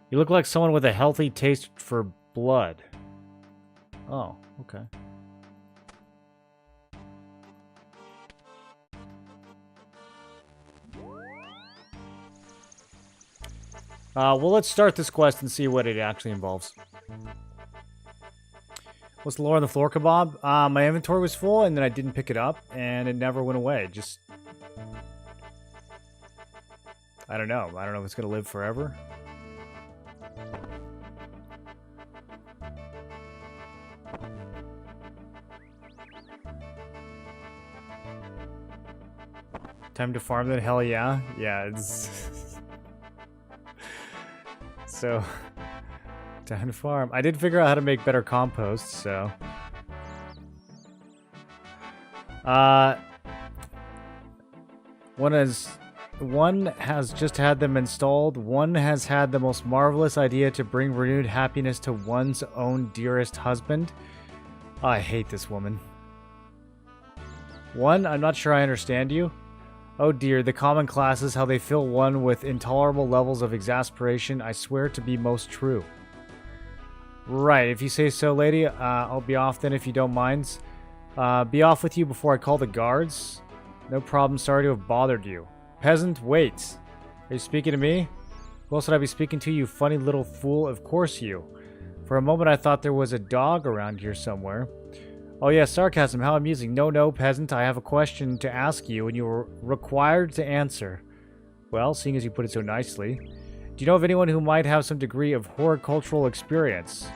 You look like someone with a healthy taste for blood. Oh, okay. Well, let's start this quest and see what it actually involves. What's the lore on the floor kebab? My inventory was full, and then I didn't pick it up, and it never went away. Just... I don't know. I don't know if it's going to live forever. Time to farm then? Hell yeah. Yeah, it's... So... Time to farm. I did figure out how to make better compost, so... One has just had them installed. One has had the most marvelous idea to bring renewed happiness to one's own dearest husband. Oh, I hate this woman. One, I'm not sure I understand you. Oh dear, the common classes, how they fill one with intolerable levels of exasperation, I swear to be most true. Right, if you say so, lady, I'll be off then if you don't mind. Be off with you before I call the guards. No problem, sorry to have bothered you. Peasant, wait. Are you speaking to me? Who else would I be speaking to, you funny little fool? Of course you. For a moment I thought there was a dog around here somewhere. Oh yeah, sarcasm, how amusing. No, peasant, I have a question to ask you, and you are required to answer. Well, seeing as you put it so nicely, do you know of anyone who might have some degree of horticultural experience?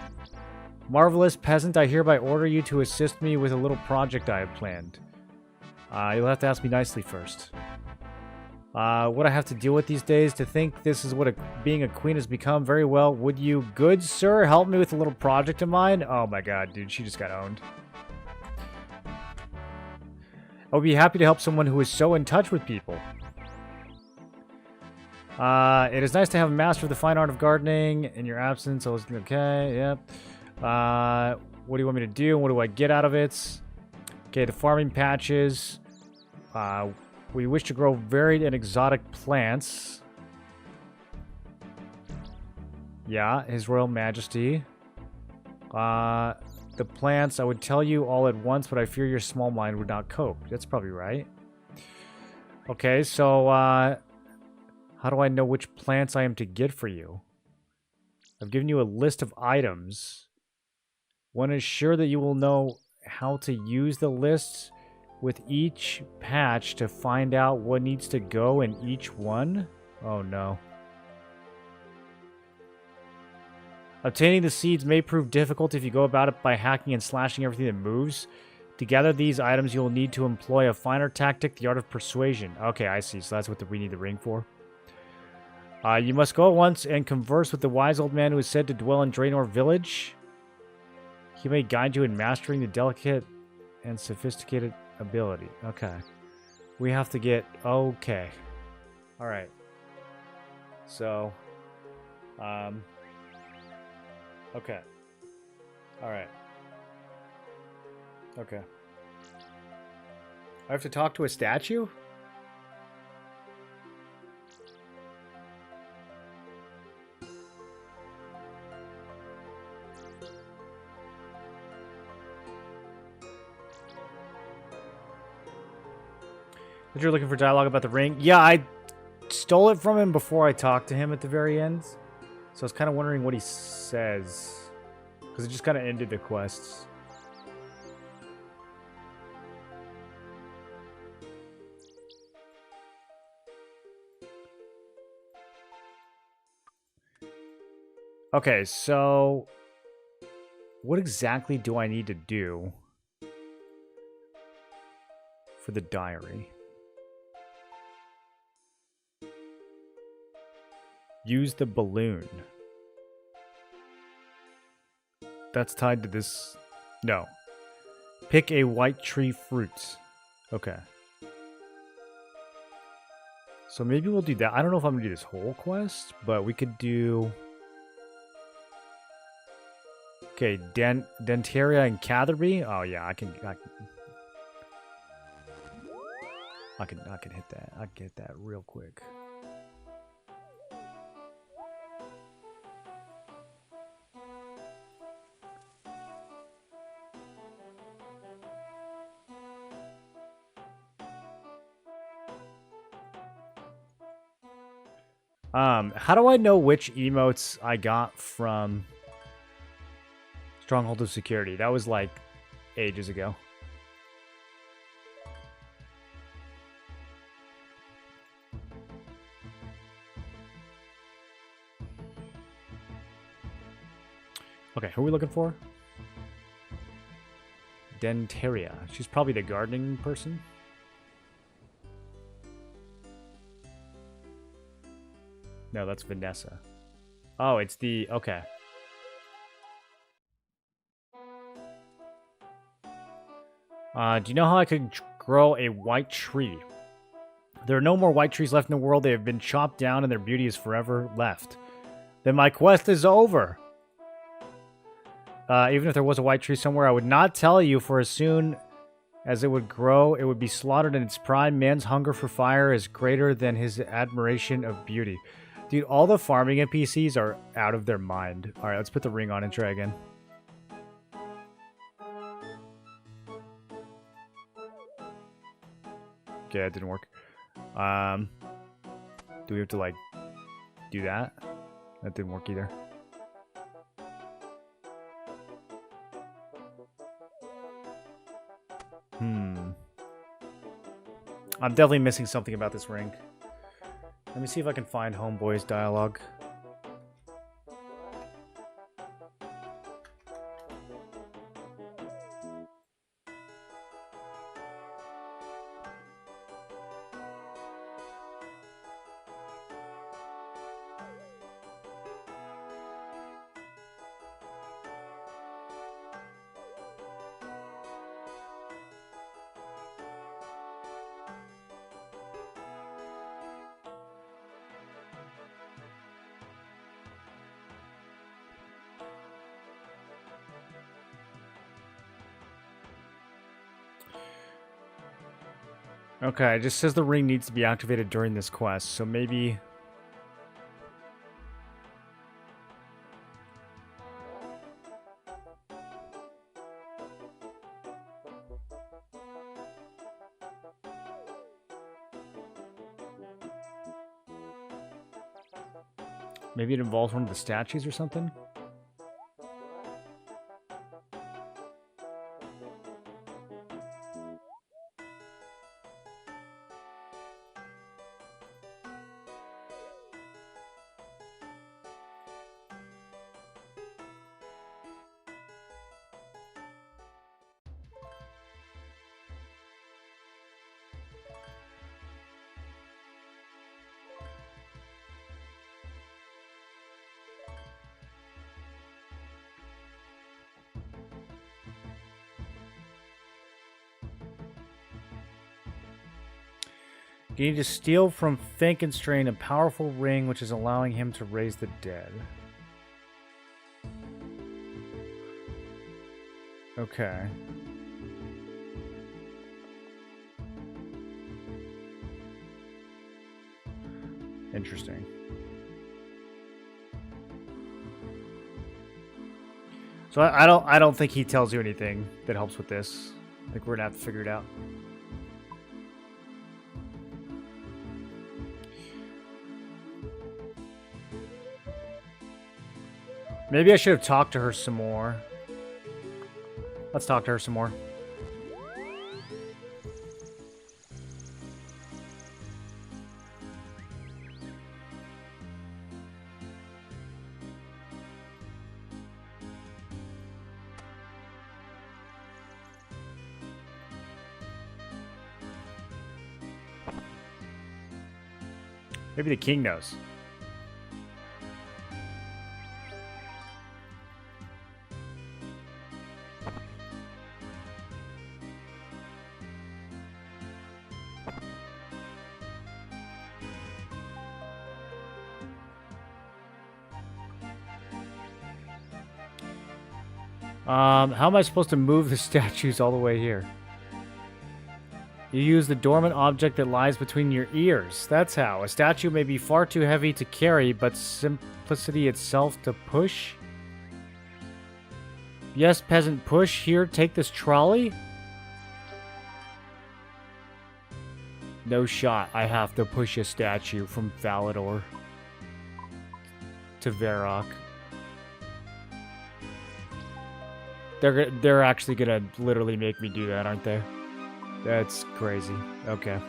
Marvelous peasant, I hereby order you to assist me with a little project I have planned. You'll have to ask me nicely first. What I have to deal with these days, to think this is what being a queen has become. Very well, would you, good sir, help me with a little project of mine? Oh my god, dude, she just got owned. I would be happy to help someone who is so in touch with people. It is nice to have a master of the fine art of gardening in your absence. I was okay, yep. What do you want me to do? What do I get out of it? Okay, the farming patches. We wish to grow varied and exotic plants. Yeah, His Royal Majesty. The plants, I would tell you all at once, but I fear your small mind would not cope. That's probably right. Okay, so, how do I know which plants I am to get for you? I've given you a list of items. One is sure that you will know how to use the lists with each patch to find out what needs to go in each one? Oh no. Obtaining the seeds may prove difficult if you go about it by hacking and slashing everything that moves. To gather these items, you will need to employ a finer tactic, the art of persuasion. Okay, I see. So that's what we need the ring for. You must go at once and converse with the wise old man who is said to dwell in Draenor village. He may guide you in mastering the delicate and sophisticated ability. Okay. We have to get... Okay. Alright. So... Okay. Alright. Okay. I have to talk to a statue? But you're looking for dialogue about the ring? Yeah, I stole it from him before I talked to him at the very end. So I was kind of wondering what he says. Because it just kind of ended the quests. Okay, so... what exactly do I need to do for the diary? Use the balloon. That's tied to this. No. Pick a white tree fruit. Okay. So maybe we'll do that. I don't know if I'm going to do this whole quest, but we could do... Okay, Dentaria and Catherby. Oh yeah, I can... I can hit that. I can hit that real quick. How do I know which emotes I got from Stronghold of Security? That was like ages ago. Okay, who are we looking for? Dentaria. She's probably the gardening person. No, that's Vanessa. Oh, it's the... Okay. Do you know how I could grow a white tree? There are no more white trees left in the world. They have been chopped down and their beauty is forever left. Then my quest is over. Even if there was a white tree somewhere, I would not tell you, for as soon as it would grow, it would be slaughtered in its prime. Man's hunger for fire is greater than his admiration of beauty. Dude, all the farming NPCs are out of their mind. Alright, let's put the ring on and try again. Okay, that didn't work. Do we have to, like, do that? That didn't work either. I'm definitely missing something about this ring. Let me see if I can find Homeboy's dialogue. Okay, it just says the ring needs to be activated during this quest, so maybe... Maybe it involves one of the statues or something? You need to steal from Frankenstein a powerful ring which is allowing him to raise the dead. Okay. Interesting. So I don't think he tells you anything that helps with this. I think we're gonna have to figure it out. Maybe I should have talked to her some more. Let's talk to her some more. Maybe the king knows. How am I supposed to move the statues all the way here? You use the dormant object that lies between your ears. That's how. A statue may be far too heavy to carry, but simplicity itself to push. Yes, peasant, push. Here, take this trolley. No shot. I have to push a statue from Falador to Varrock. They're actually gonna literally make me do that, aren't they? That's crazy. Okay.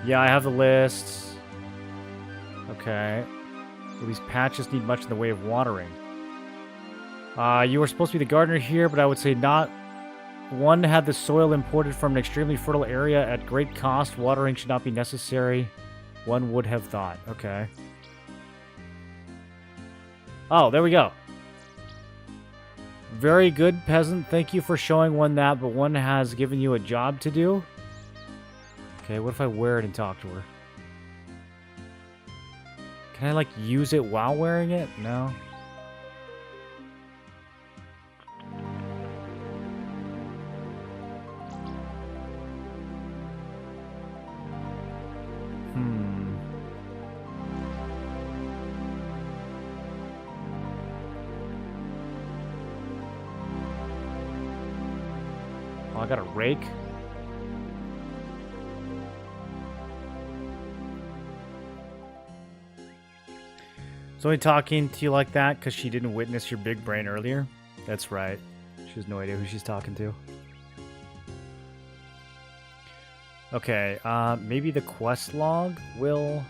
Yeah, I have the lists. Okay. Well, these patches need much in the way of watering. You were supposed to be the gardener here, but I would say not. One had the soil imported from an extremely fertile area at great cost. Watering should not be necessary. One would have thought. Okay. Oh, there we go. Very good, peasant. Thank you for showing one that, but one has given you a job to do. Okay, what if I wear it and talk to her? Can I, like, use it while wearing it? No. Oh, I got a rake. Is only talking to you like that because she didn't witness your big brain earlier? That's right. She has no idea who she's talking to. Okay, maybe the quest log will...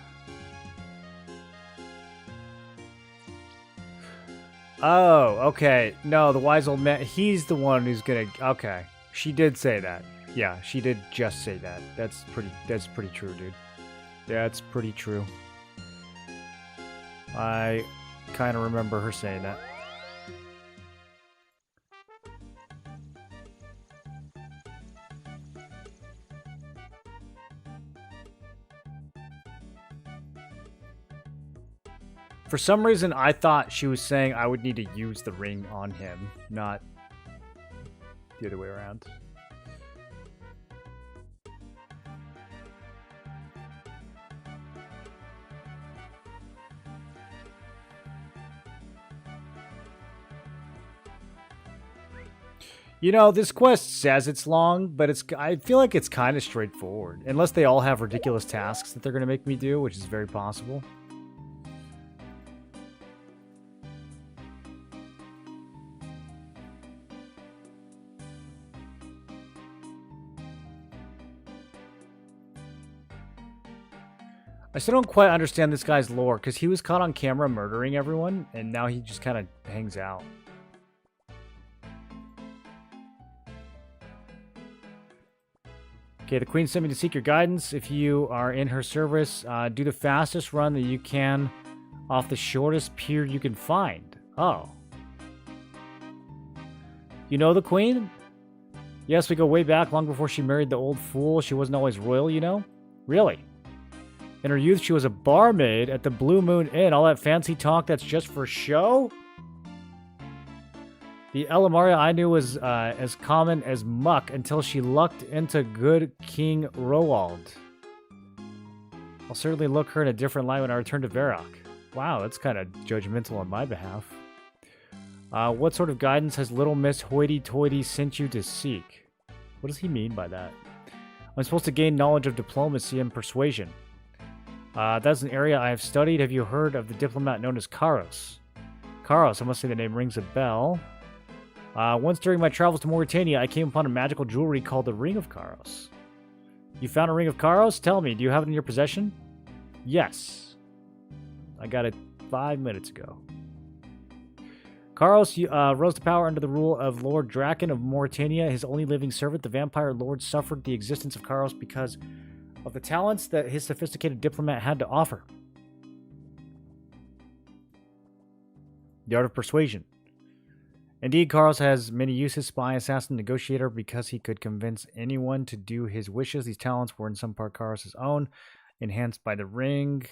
Oh, okay. No, the wise old man, he's the one who's gonna... Okay, she did say that. Yeah, she did just say that. That's pretty true, dude. That's pretty true. I kind of remember her saying that. For some reason, I thought she was saying I would need to use the ring on him, not the other way around. You know, this quest says it's long, but I feel like it's kind of straightforward. Unless they all have ridiculous tasks that they're going to make me do, which is very possible. I still don't quite understand this guy's lore, because he was caught on camera murdering everyone, and now he just kind of hangs out. Okay, the queen sent me to seek your guidance. If you are in her service, do the fastest run that you can off the shortest pier you can find. Oh. You know the queen? Yes, we go way back, long before she married the old fool. She wasn't always royal, you know? Really? In her youth, she was a barmaid at the Blue Moon Inn. All that fancy talk, that's just for show? The Elamaria I knew was as common as muck until she lucked into good King Roald. I'll certainly look her in a different light when I return to Varrock. Wow, that's kind of judgmental on my behalf. What sort of guidance has Little Miss Hoity-Toity sent you to seek? What does he mean by that? I'm supposed to gain knowledge of diplomacy and persuasion. That's an area I have studied. Have you heard of the diplomat known as Karos? Karos, I must say the name rings a bell. Once during my travels to Mauritania, I came upon a magical jewelry called the Ring of Karos. You found a Ring of Karos? Tell me, do you have it in your possession? Yes. I got it 5 minutes ago. Karos rose to power under the rule of Lord Draken of Mauritania. His only living servant, the vampire lord, suffered the existence of Karos because of the talents that his sophisticated diplomat had to offer. The art of persuasion. Indeed, Karos has many uses: spy, assassin, negotiator, because he could convince anyone to do his wishes. These talents were in some part Karos' own, enhanced by the ring.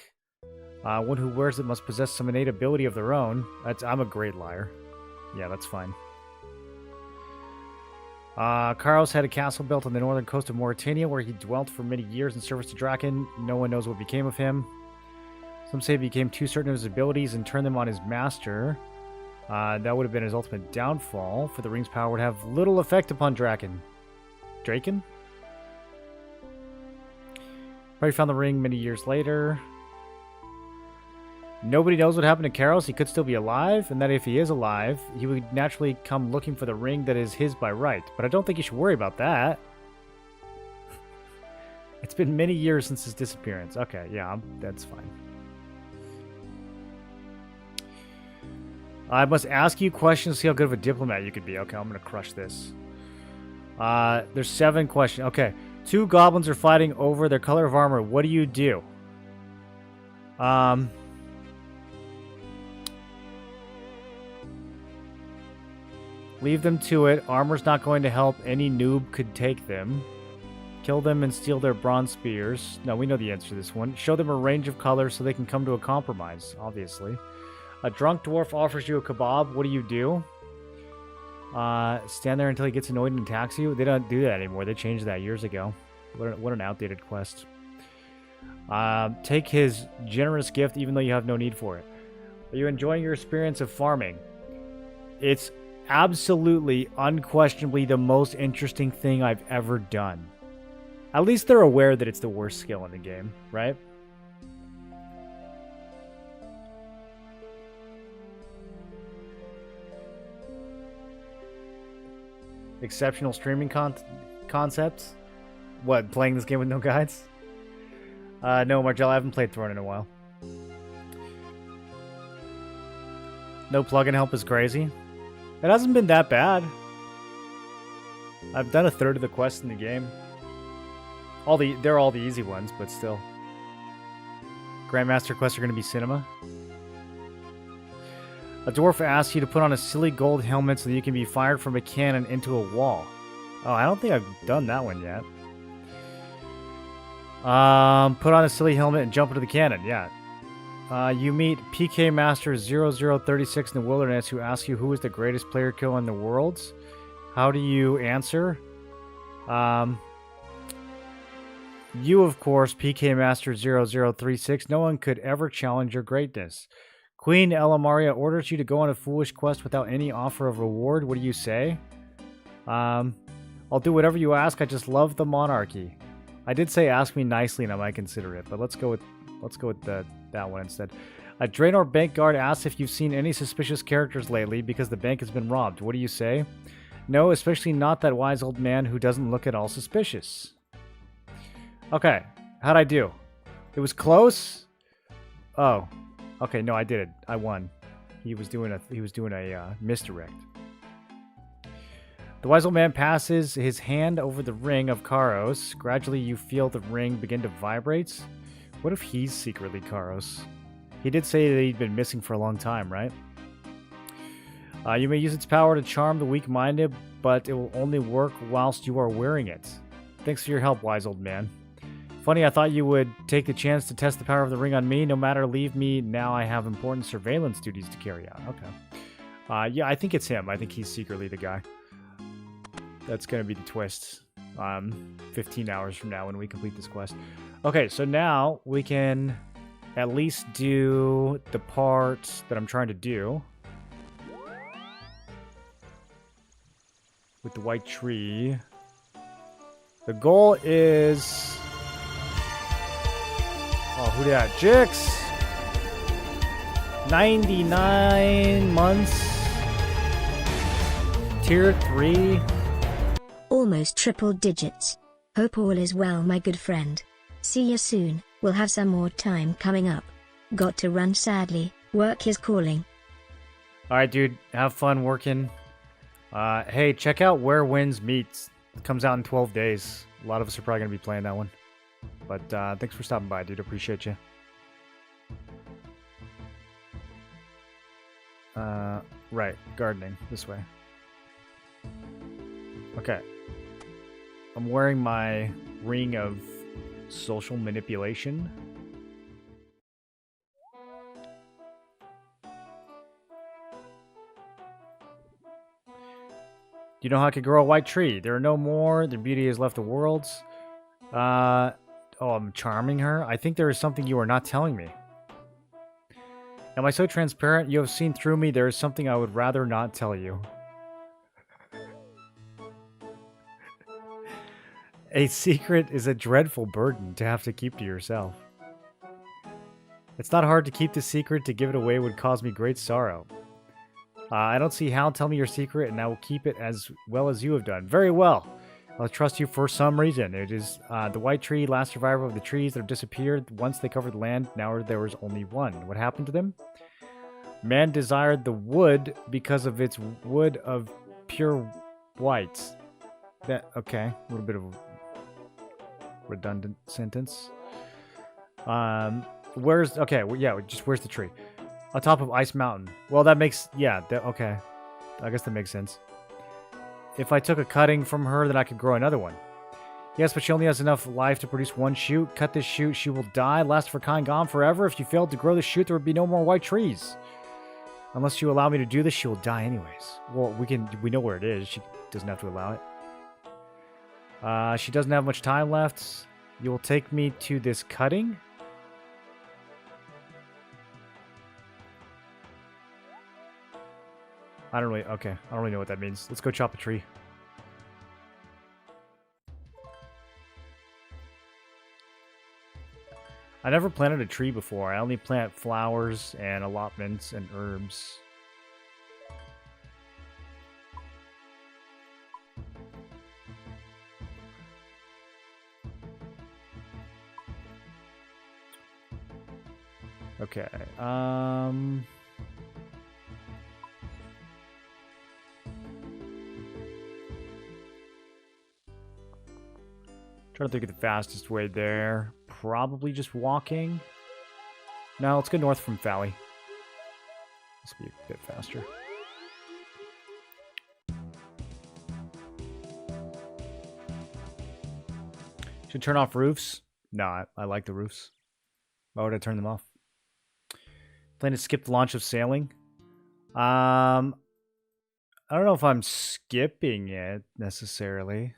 One who wears it must possess some innate ability of their own. I'm a great liar. Yeah, that's fine. Karos had a castle built on the northern coast of Mauritania where he dwelt for many years in service to Draken. No one knows what became of him. Some say he became too certain of his abilities and turned them on his master. That would have been his ultimate downfall, for the ring's power would have little effect upon Draken. Draken? Probably found the ring many years later. Nobody knows what happened to Karos. He could still be alive, and that if he is alive, he would naturally come looking for the ring that is his by right. But I don't think you should worry about that. It's been many years since his disappearance. Okay, yeah, that's fine. I must ask you questions to see how good of a diplomat you could be. Okay, I'm going to crush this. There's 7 questions. Okay. 2 goblins are fighting over their color of armor. What do you do? Leave them to it. Armor's not going to help. Any noob could take them. Kill them and steal their bronze spears. No, we know the answer to this one. Show them a range of colors so they can come to a compromise, obviously. A drunk dwarf offers you a kebab. What do you do? Stand there until he gets annoyed and attacks you. They don't do that anymore. They changed that years ago. What an outdated quest. Take his generous gift even though you have no need for it. Are you enjoying your experience of farming? It's absolutely, unquestionably the most interesting thing I've ever done. At least they're aware that it's the worst skill in the game, right? Exceptional streaming concepts? What, playing this game with no guides? No, Margella, I haven't played Throne in a while. No plugin help is crazy. It hasn't been that bad. I've done a third of the quests in the game. They're all the easy ones, but still. Grandmaster quests are going to be cinema. A dwarf asks you to put on a silly gold helmet so that you can be fired from a cannon into a wall. Oh, I don't think I've done that one yet. Put on a silly helmet and jump into the cannon. Yeah. You meet PK Master 0036 in the wilderness who asks you who is the greatest player kill in the world. How do you answer? You, of course, PK Master 0036. No one could ever challenge your greatness. Queen Elamaria orders you to go on a foolish quest without any offer of reward. What do you say? I'll do whatever you ask. I just love the monarchy. I did say ask me nicely and I might consider it, but let's go with that one instead. A Draenor bank guard asks if you've seen any suspicious characters lately because the bank has been robbed. What do you say? No, especially not that wise old man who doesn't look at all suspicious. Okay, how'd I do? It was close? Oh. Okay, no, I did it. I won. He was doing a misdirect. The wise old man passes his hand over the ring of Karos. Gradually, you feel the ring begin to vibrate. What if he's secretly Karos? He did say that he'd been missing for a long time, right? You may use its power to charm the weak-minded, but it will only work whilst you are wearing it. Thanks for your help, wise old man. Funny, I thought you would take the chance to test the power of the ring on me. No matter, leave me. Now I have important surveillance duties to carry out. Okay. Yeah, I think it's him. I think he's secretly the guy. That's going to be the twist. 15 hours from now when we complete this quest. Okay, so now we can at least do the part that I'm trying to do. With the white tree. The goal is... Oh, who dat? Jix! 99 months. Tier 3. Almost triple digits. Hope all is well, my good friend. See you soon. We'll have some more time coming up. Got to run sadly. Work is calling. Alright, dude. Have fun working. Hey, check out Where Winds Meet. It comes out in 12 days. A lot of us are probably going to be playing that one. But thanks for stopping by, dude. Appreciate you. Right. Gardening. This way. Okay. I'm wearing my ring of social manipulation. You know how I could grow a white tree. There are no more. Their beauty has left the worlds. Oh, I'm charming her. I think there is something you are not telling me. Am I so transparent? You have seen through me. There is something I would rather not tell you. A secret is a dreadful burden to have to keep to yourself. It's not hard to keep the secret. To give it away would cause me great sorrow. I don't see how. Tell me your secret, and I will keep it as well as you have done. Very well. I'll trust you for some reason. It is the white tree, last survivor of the trees that have disappeared. Once they covered the land, now there was only one. What happened to them? Man desired the wood because of its wood of pure white. That okay? A little bit of a redundant sentence. Where's okay? Yeah, just where's the tree? On top of Ice Mountain. Well, that makes okay. I guess that makes sense. If I took a cutting from her, then I could grow another one. Yes, but she only has enough life to produce one shoot. Cut this shoot, she will die. Last of her kind gone forever. If you failed to grow the shoot, there would be no more white trees. Unless you allow me to do this, she will die anyways. Well, we know where it is. She doesn't have to allow it. She doesn't have much time left. You will take me to this cutting? I don't really know what that means. Let's go chop a tree. I never planted a tree before. I only plant flowers and allotments and herbs. Okay. Trying to think of the fastest way there. Probably just walking. No, let's go north from Valley. This will be a bit faster. Should turn off roofs? No, I like the roofs. Why would I turn them off? Plan to skip the launch of sailing? I don't know if I'm skipping it necessarily.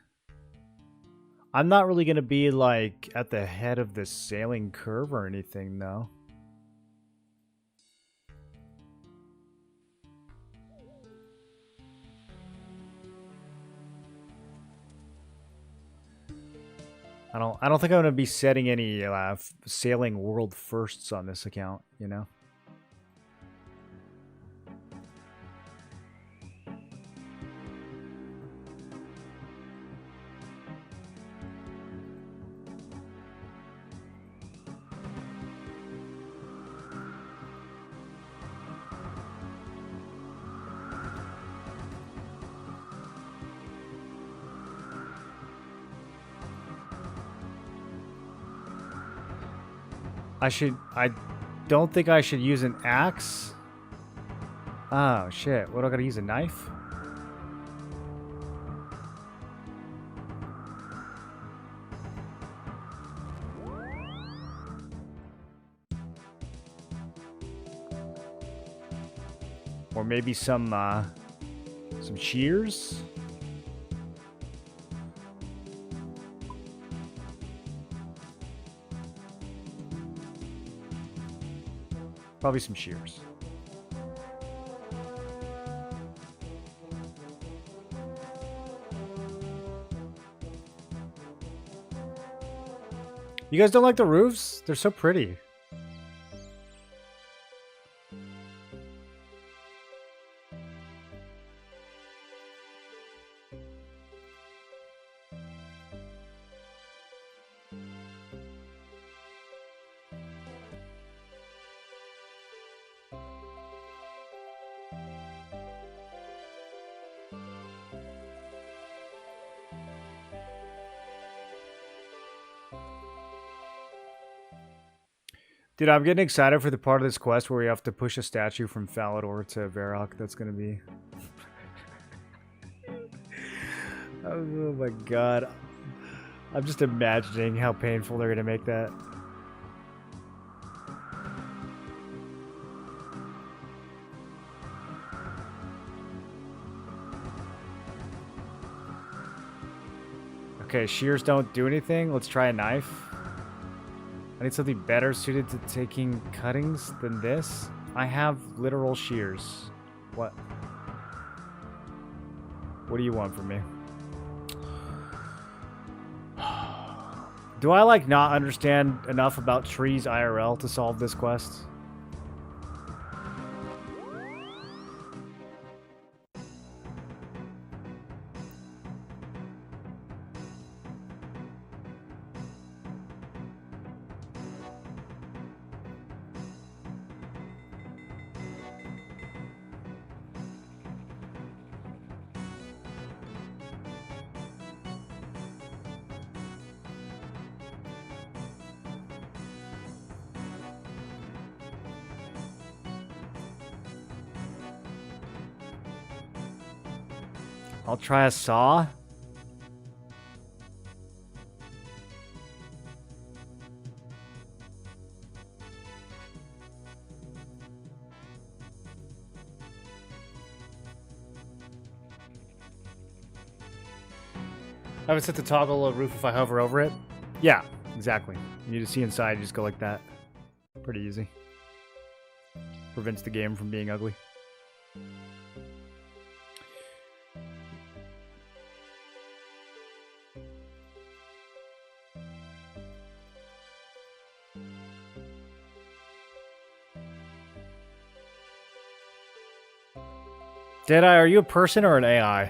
I'm not really going to be, like, at the head of the sailing curve or anything, though. I don't think I'm going to be setting any sailing world firsts on this account, you know? I don't think I should use an axe. Oh, shit. What, do I gotta use a knife? Or maybe some shears? Probably some shears. You guys don't like the roofs? They're so pretty. Dude, I'm getting excited for the part of this quest where we have to push a statue from Falador to Varrock. That's going to be... oh my god. I'm just imagining how painful they're going to make that. Okay, shears don't do anything. Let's try a knife. I need something better suited to taking cuttings than this. I have literal shears. What? What do you want from me? Do I, like, not understand enough about trees IRL to solve this quest? I'll try a saw. I have it set to toggle a roof if I hover over it. Yeah, exactly. You need to see inside, you just go like that. Pretty easy. Prevents the game from being ugly. Deadeye, are you a person or an AI?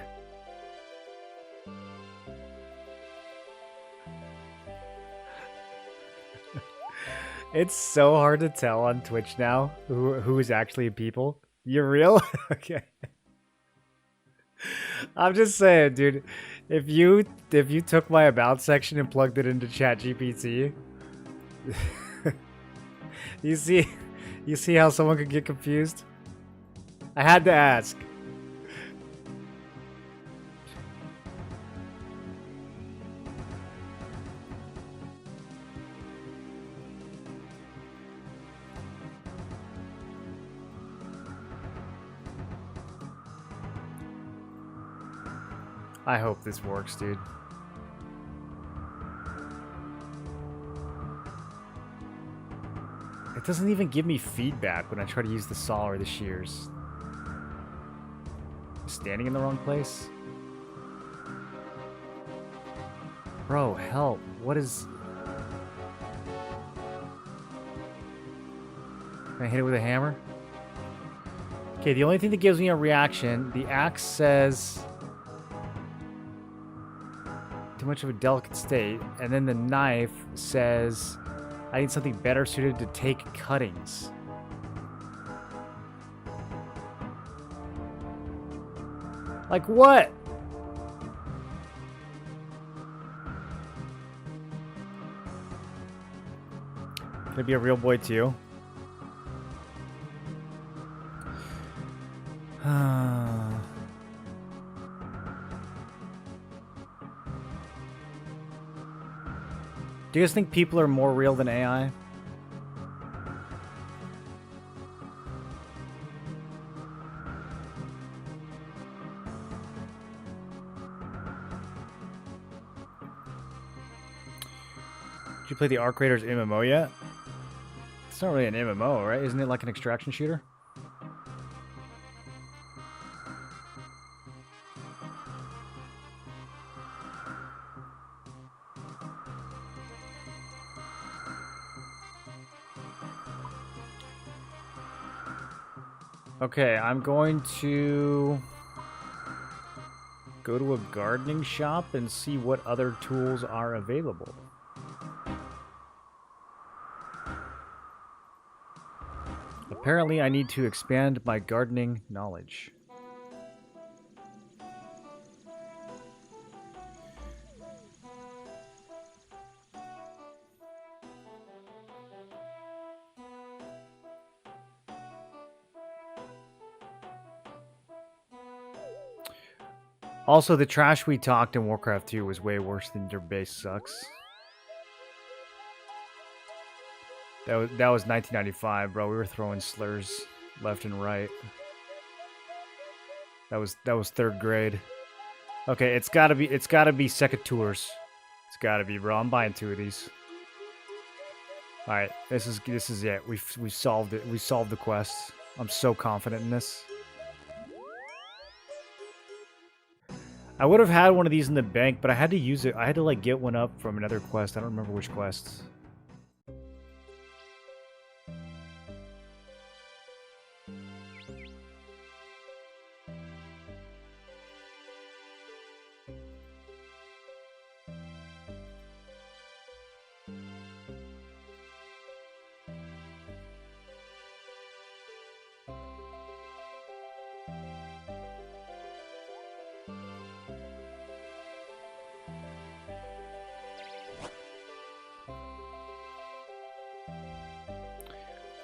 It's so hard to tell on Twitch now who is actually people. You're real? Okay. I'm just saying, dude. If you took my about section and plugged it into ChatGPT, you see how someone could get confused? I had to ask. I hope this works, dude. It doesn't even give me feedback when I try to use the saw or the shears. Standing in the wrong place? Bro, help. What is... Can I hit it with a hammer? Okay, the only thing that gives me a reaction, the axe says... too much of a delicate state, and then the knife says I need something better suited to take cuttings. Like what? Gonna be a real boy too. Do you guys think people are more real than AI? Did you play the Arc Raiders MMO yet? It's not really an MMO, right? Isn't it like an extraction shooter? Okay, I'm going to go to a gardening shop and see what other tools are available. Apparently, I need to expand my gardening knowledge. Also, the trash we talked in Warcraft 2 was way worse than your base sucks. That was 1995, bro. We were throwing slurs left and right. That was third grade. Okay, it's gotta be secateurs. gotta be, bro. I'm buying 2 of these. All right, this is it. We solved it. We solved the quest. I'm so confident in this. I would have had one of these in the bank, but I had to use it. I had to like get one up from another quest. I don't remember which quest.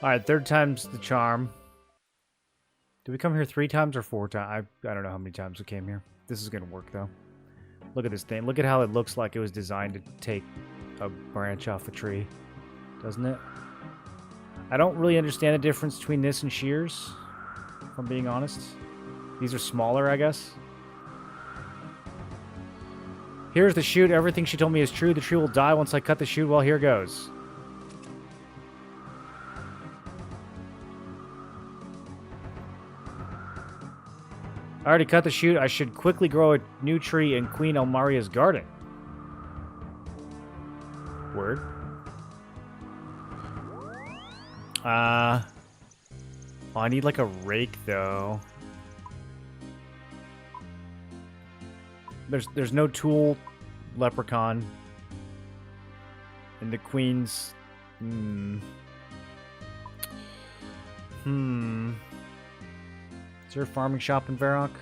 All right, 3rd time's the charm. Did we come here 3 times or 4 times? I don't know how many times we came here. This is gonna work though. Look at this thing. Look at how it looks like it was designed to take a branch off a tree, doesn't it? I don't really understand the difference between this and shears, if I'm being honest. These are smaller, I guess. Here's the shoot. Everything she told me is true. The tree will die once I cut the shoot. Well, here goes. I already cut the shoot. I should quickly grow a new tree in Queen Elmaria's garden. Word. Oh, I need like a rake though. There's no tool, leprechaun. And the queen's Is there a farming shop in Varrock?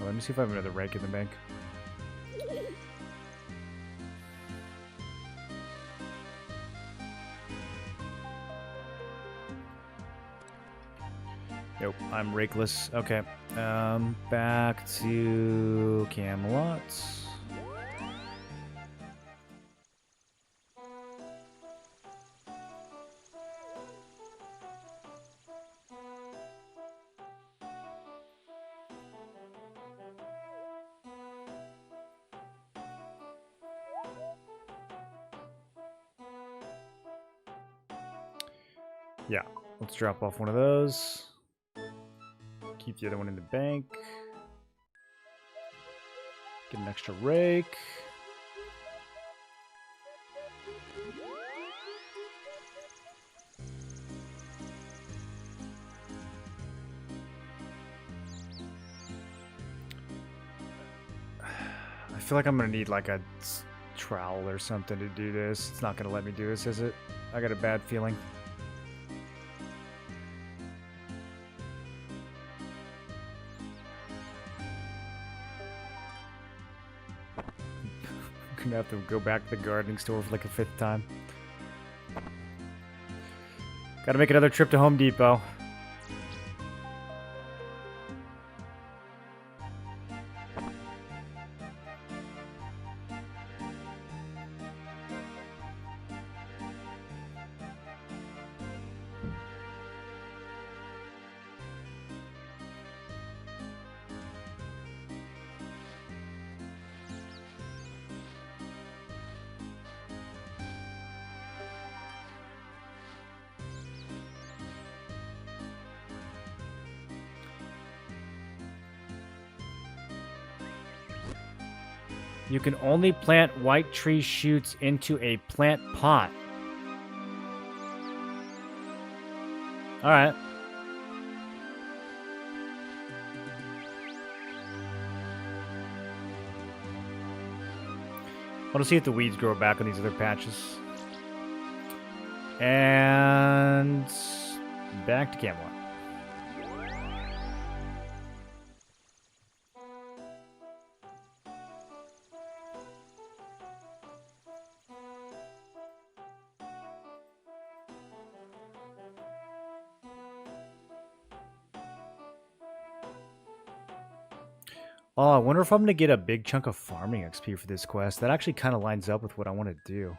Well, let me see if I have another rake in the bank. Nope, I'm rakeless. Okay. Back to Camelot. Yeah, let's drop off one of those. Keep the other one in the bank. Get an extra rake. I feel like I'm gonna need like a trowel or something to do this. It's not gonna let me do this, is it? I got a bad feeling. Gonna have to go back to the gardening store for like a 5th time. Gotta make another trip to Home Depot. You can only plant white tree shoots into a plant pot. Alright. I want to see if the weeds grow back on these other patches. And back to Camelot. Oh, I wonder if I'm going to get a big chunk of farming XP for this quest. That actually kind of lines up with what I want to do.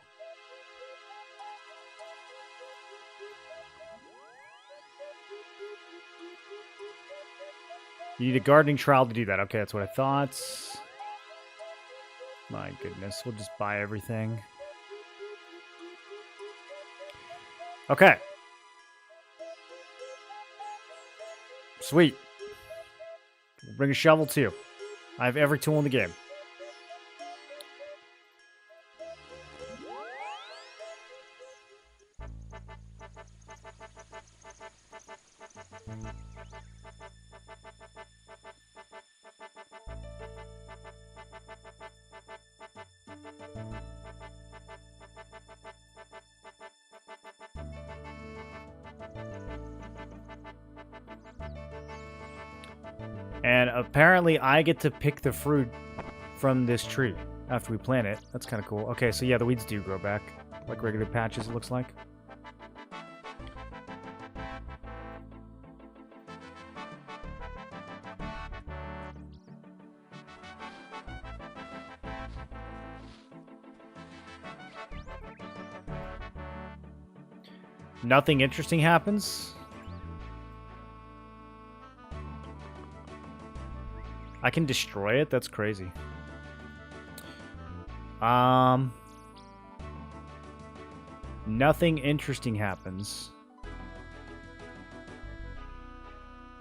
You need a gardening trowel to do that. Okay, that's what I thought. My goodness, we'll just buy everything. Okay. Sweet. We'll bring a shovel too. I have every tool in the game. And apparently I get to pick the fruit from this tree after we plant it. That's kind of cool. Okay, so yeah, the weeds do grow back. Like regular patches, it looks like. Nothing interesting happens. I can destroy it? That's crazy. Nothing interesting happens.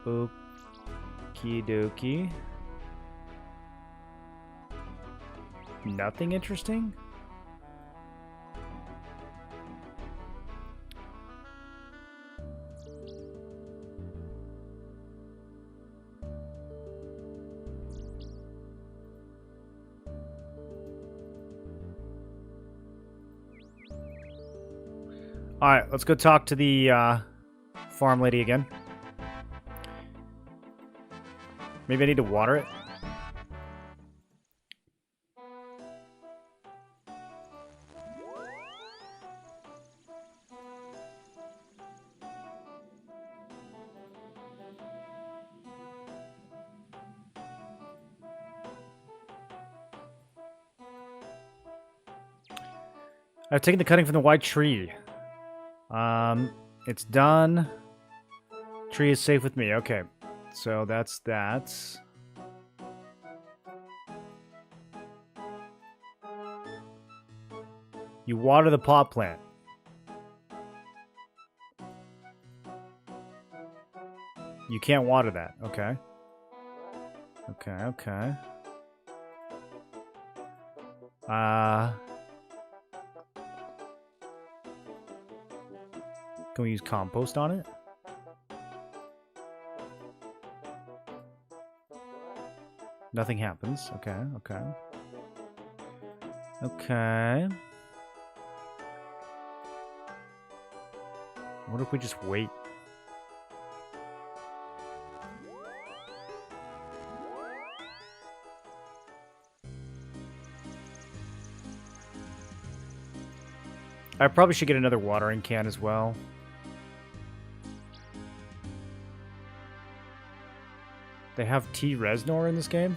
Okie dokie. Nothing interesting? All right, let's go talk to the farm lady again. Maybe I need to water it. I've taken the cutting from the white tree. It's done. Tree is safe with me. Okay. So that's that. You water the pot plant. You can't water that. Okay. Okay. Can we use compost on it? Nothing happens. Okay. What if we just wait? I probably should get another watering can as well. They have T. Reznor in this game?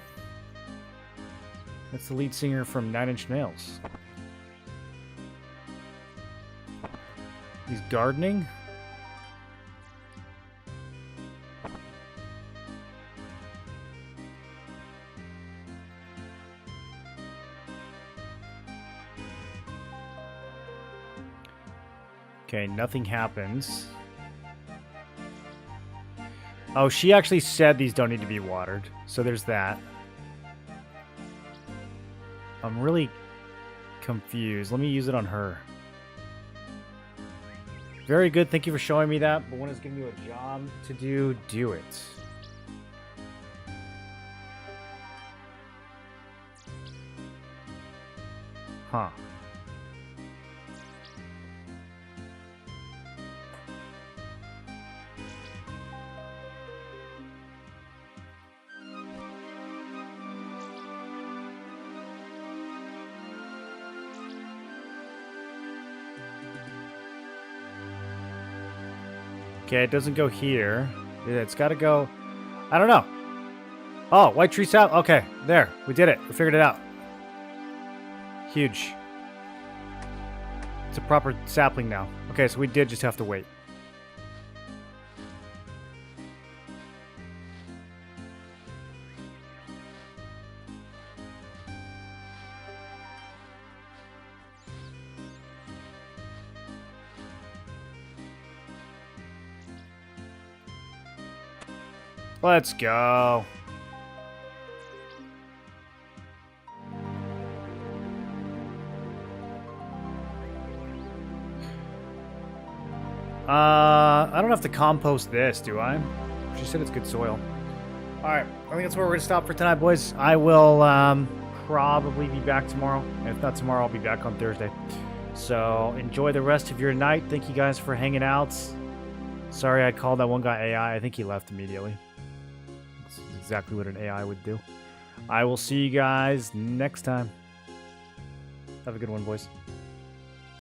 That's the lead singer from Nine Inch Nails. He's gardening? Okay, nothing happens. Oh, she actually said these don't need to be watered. So there's that. I'm really confused. Let me use it on her. Very good. Thank you for showing me that. But when it's giving you a job to do, do it. Huh. Okay, it doesn't go here. It's got to go... I don't know. Oh, white tree sap. Okay, there. We did it. We figured it out. Huge. It's a proper sapling now. Okay, so we did just have to wait. Let's go. I don't have to compost this, do I? She said it's good soil. Alright, I think that's where we're going to stop for tonight, boys. I will probably be back tomorrow. If not tomorrow, I'll be back on Thursday. So enjoy the rest of your night. Thank you guys for hanging out. Sorry I called that one guy AI. I think he left immediately. This is exactly what an AI would do. I will see you guys next time. Have a good one, boys.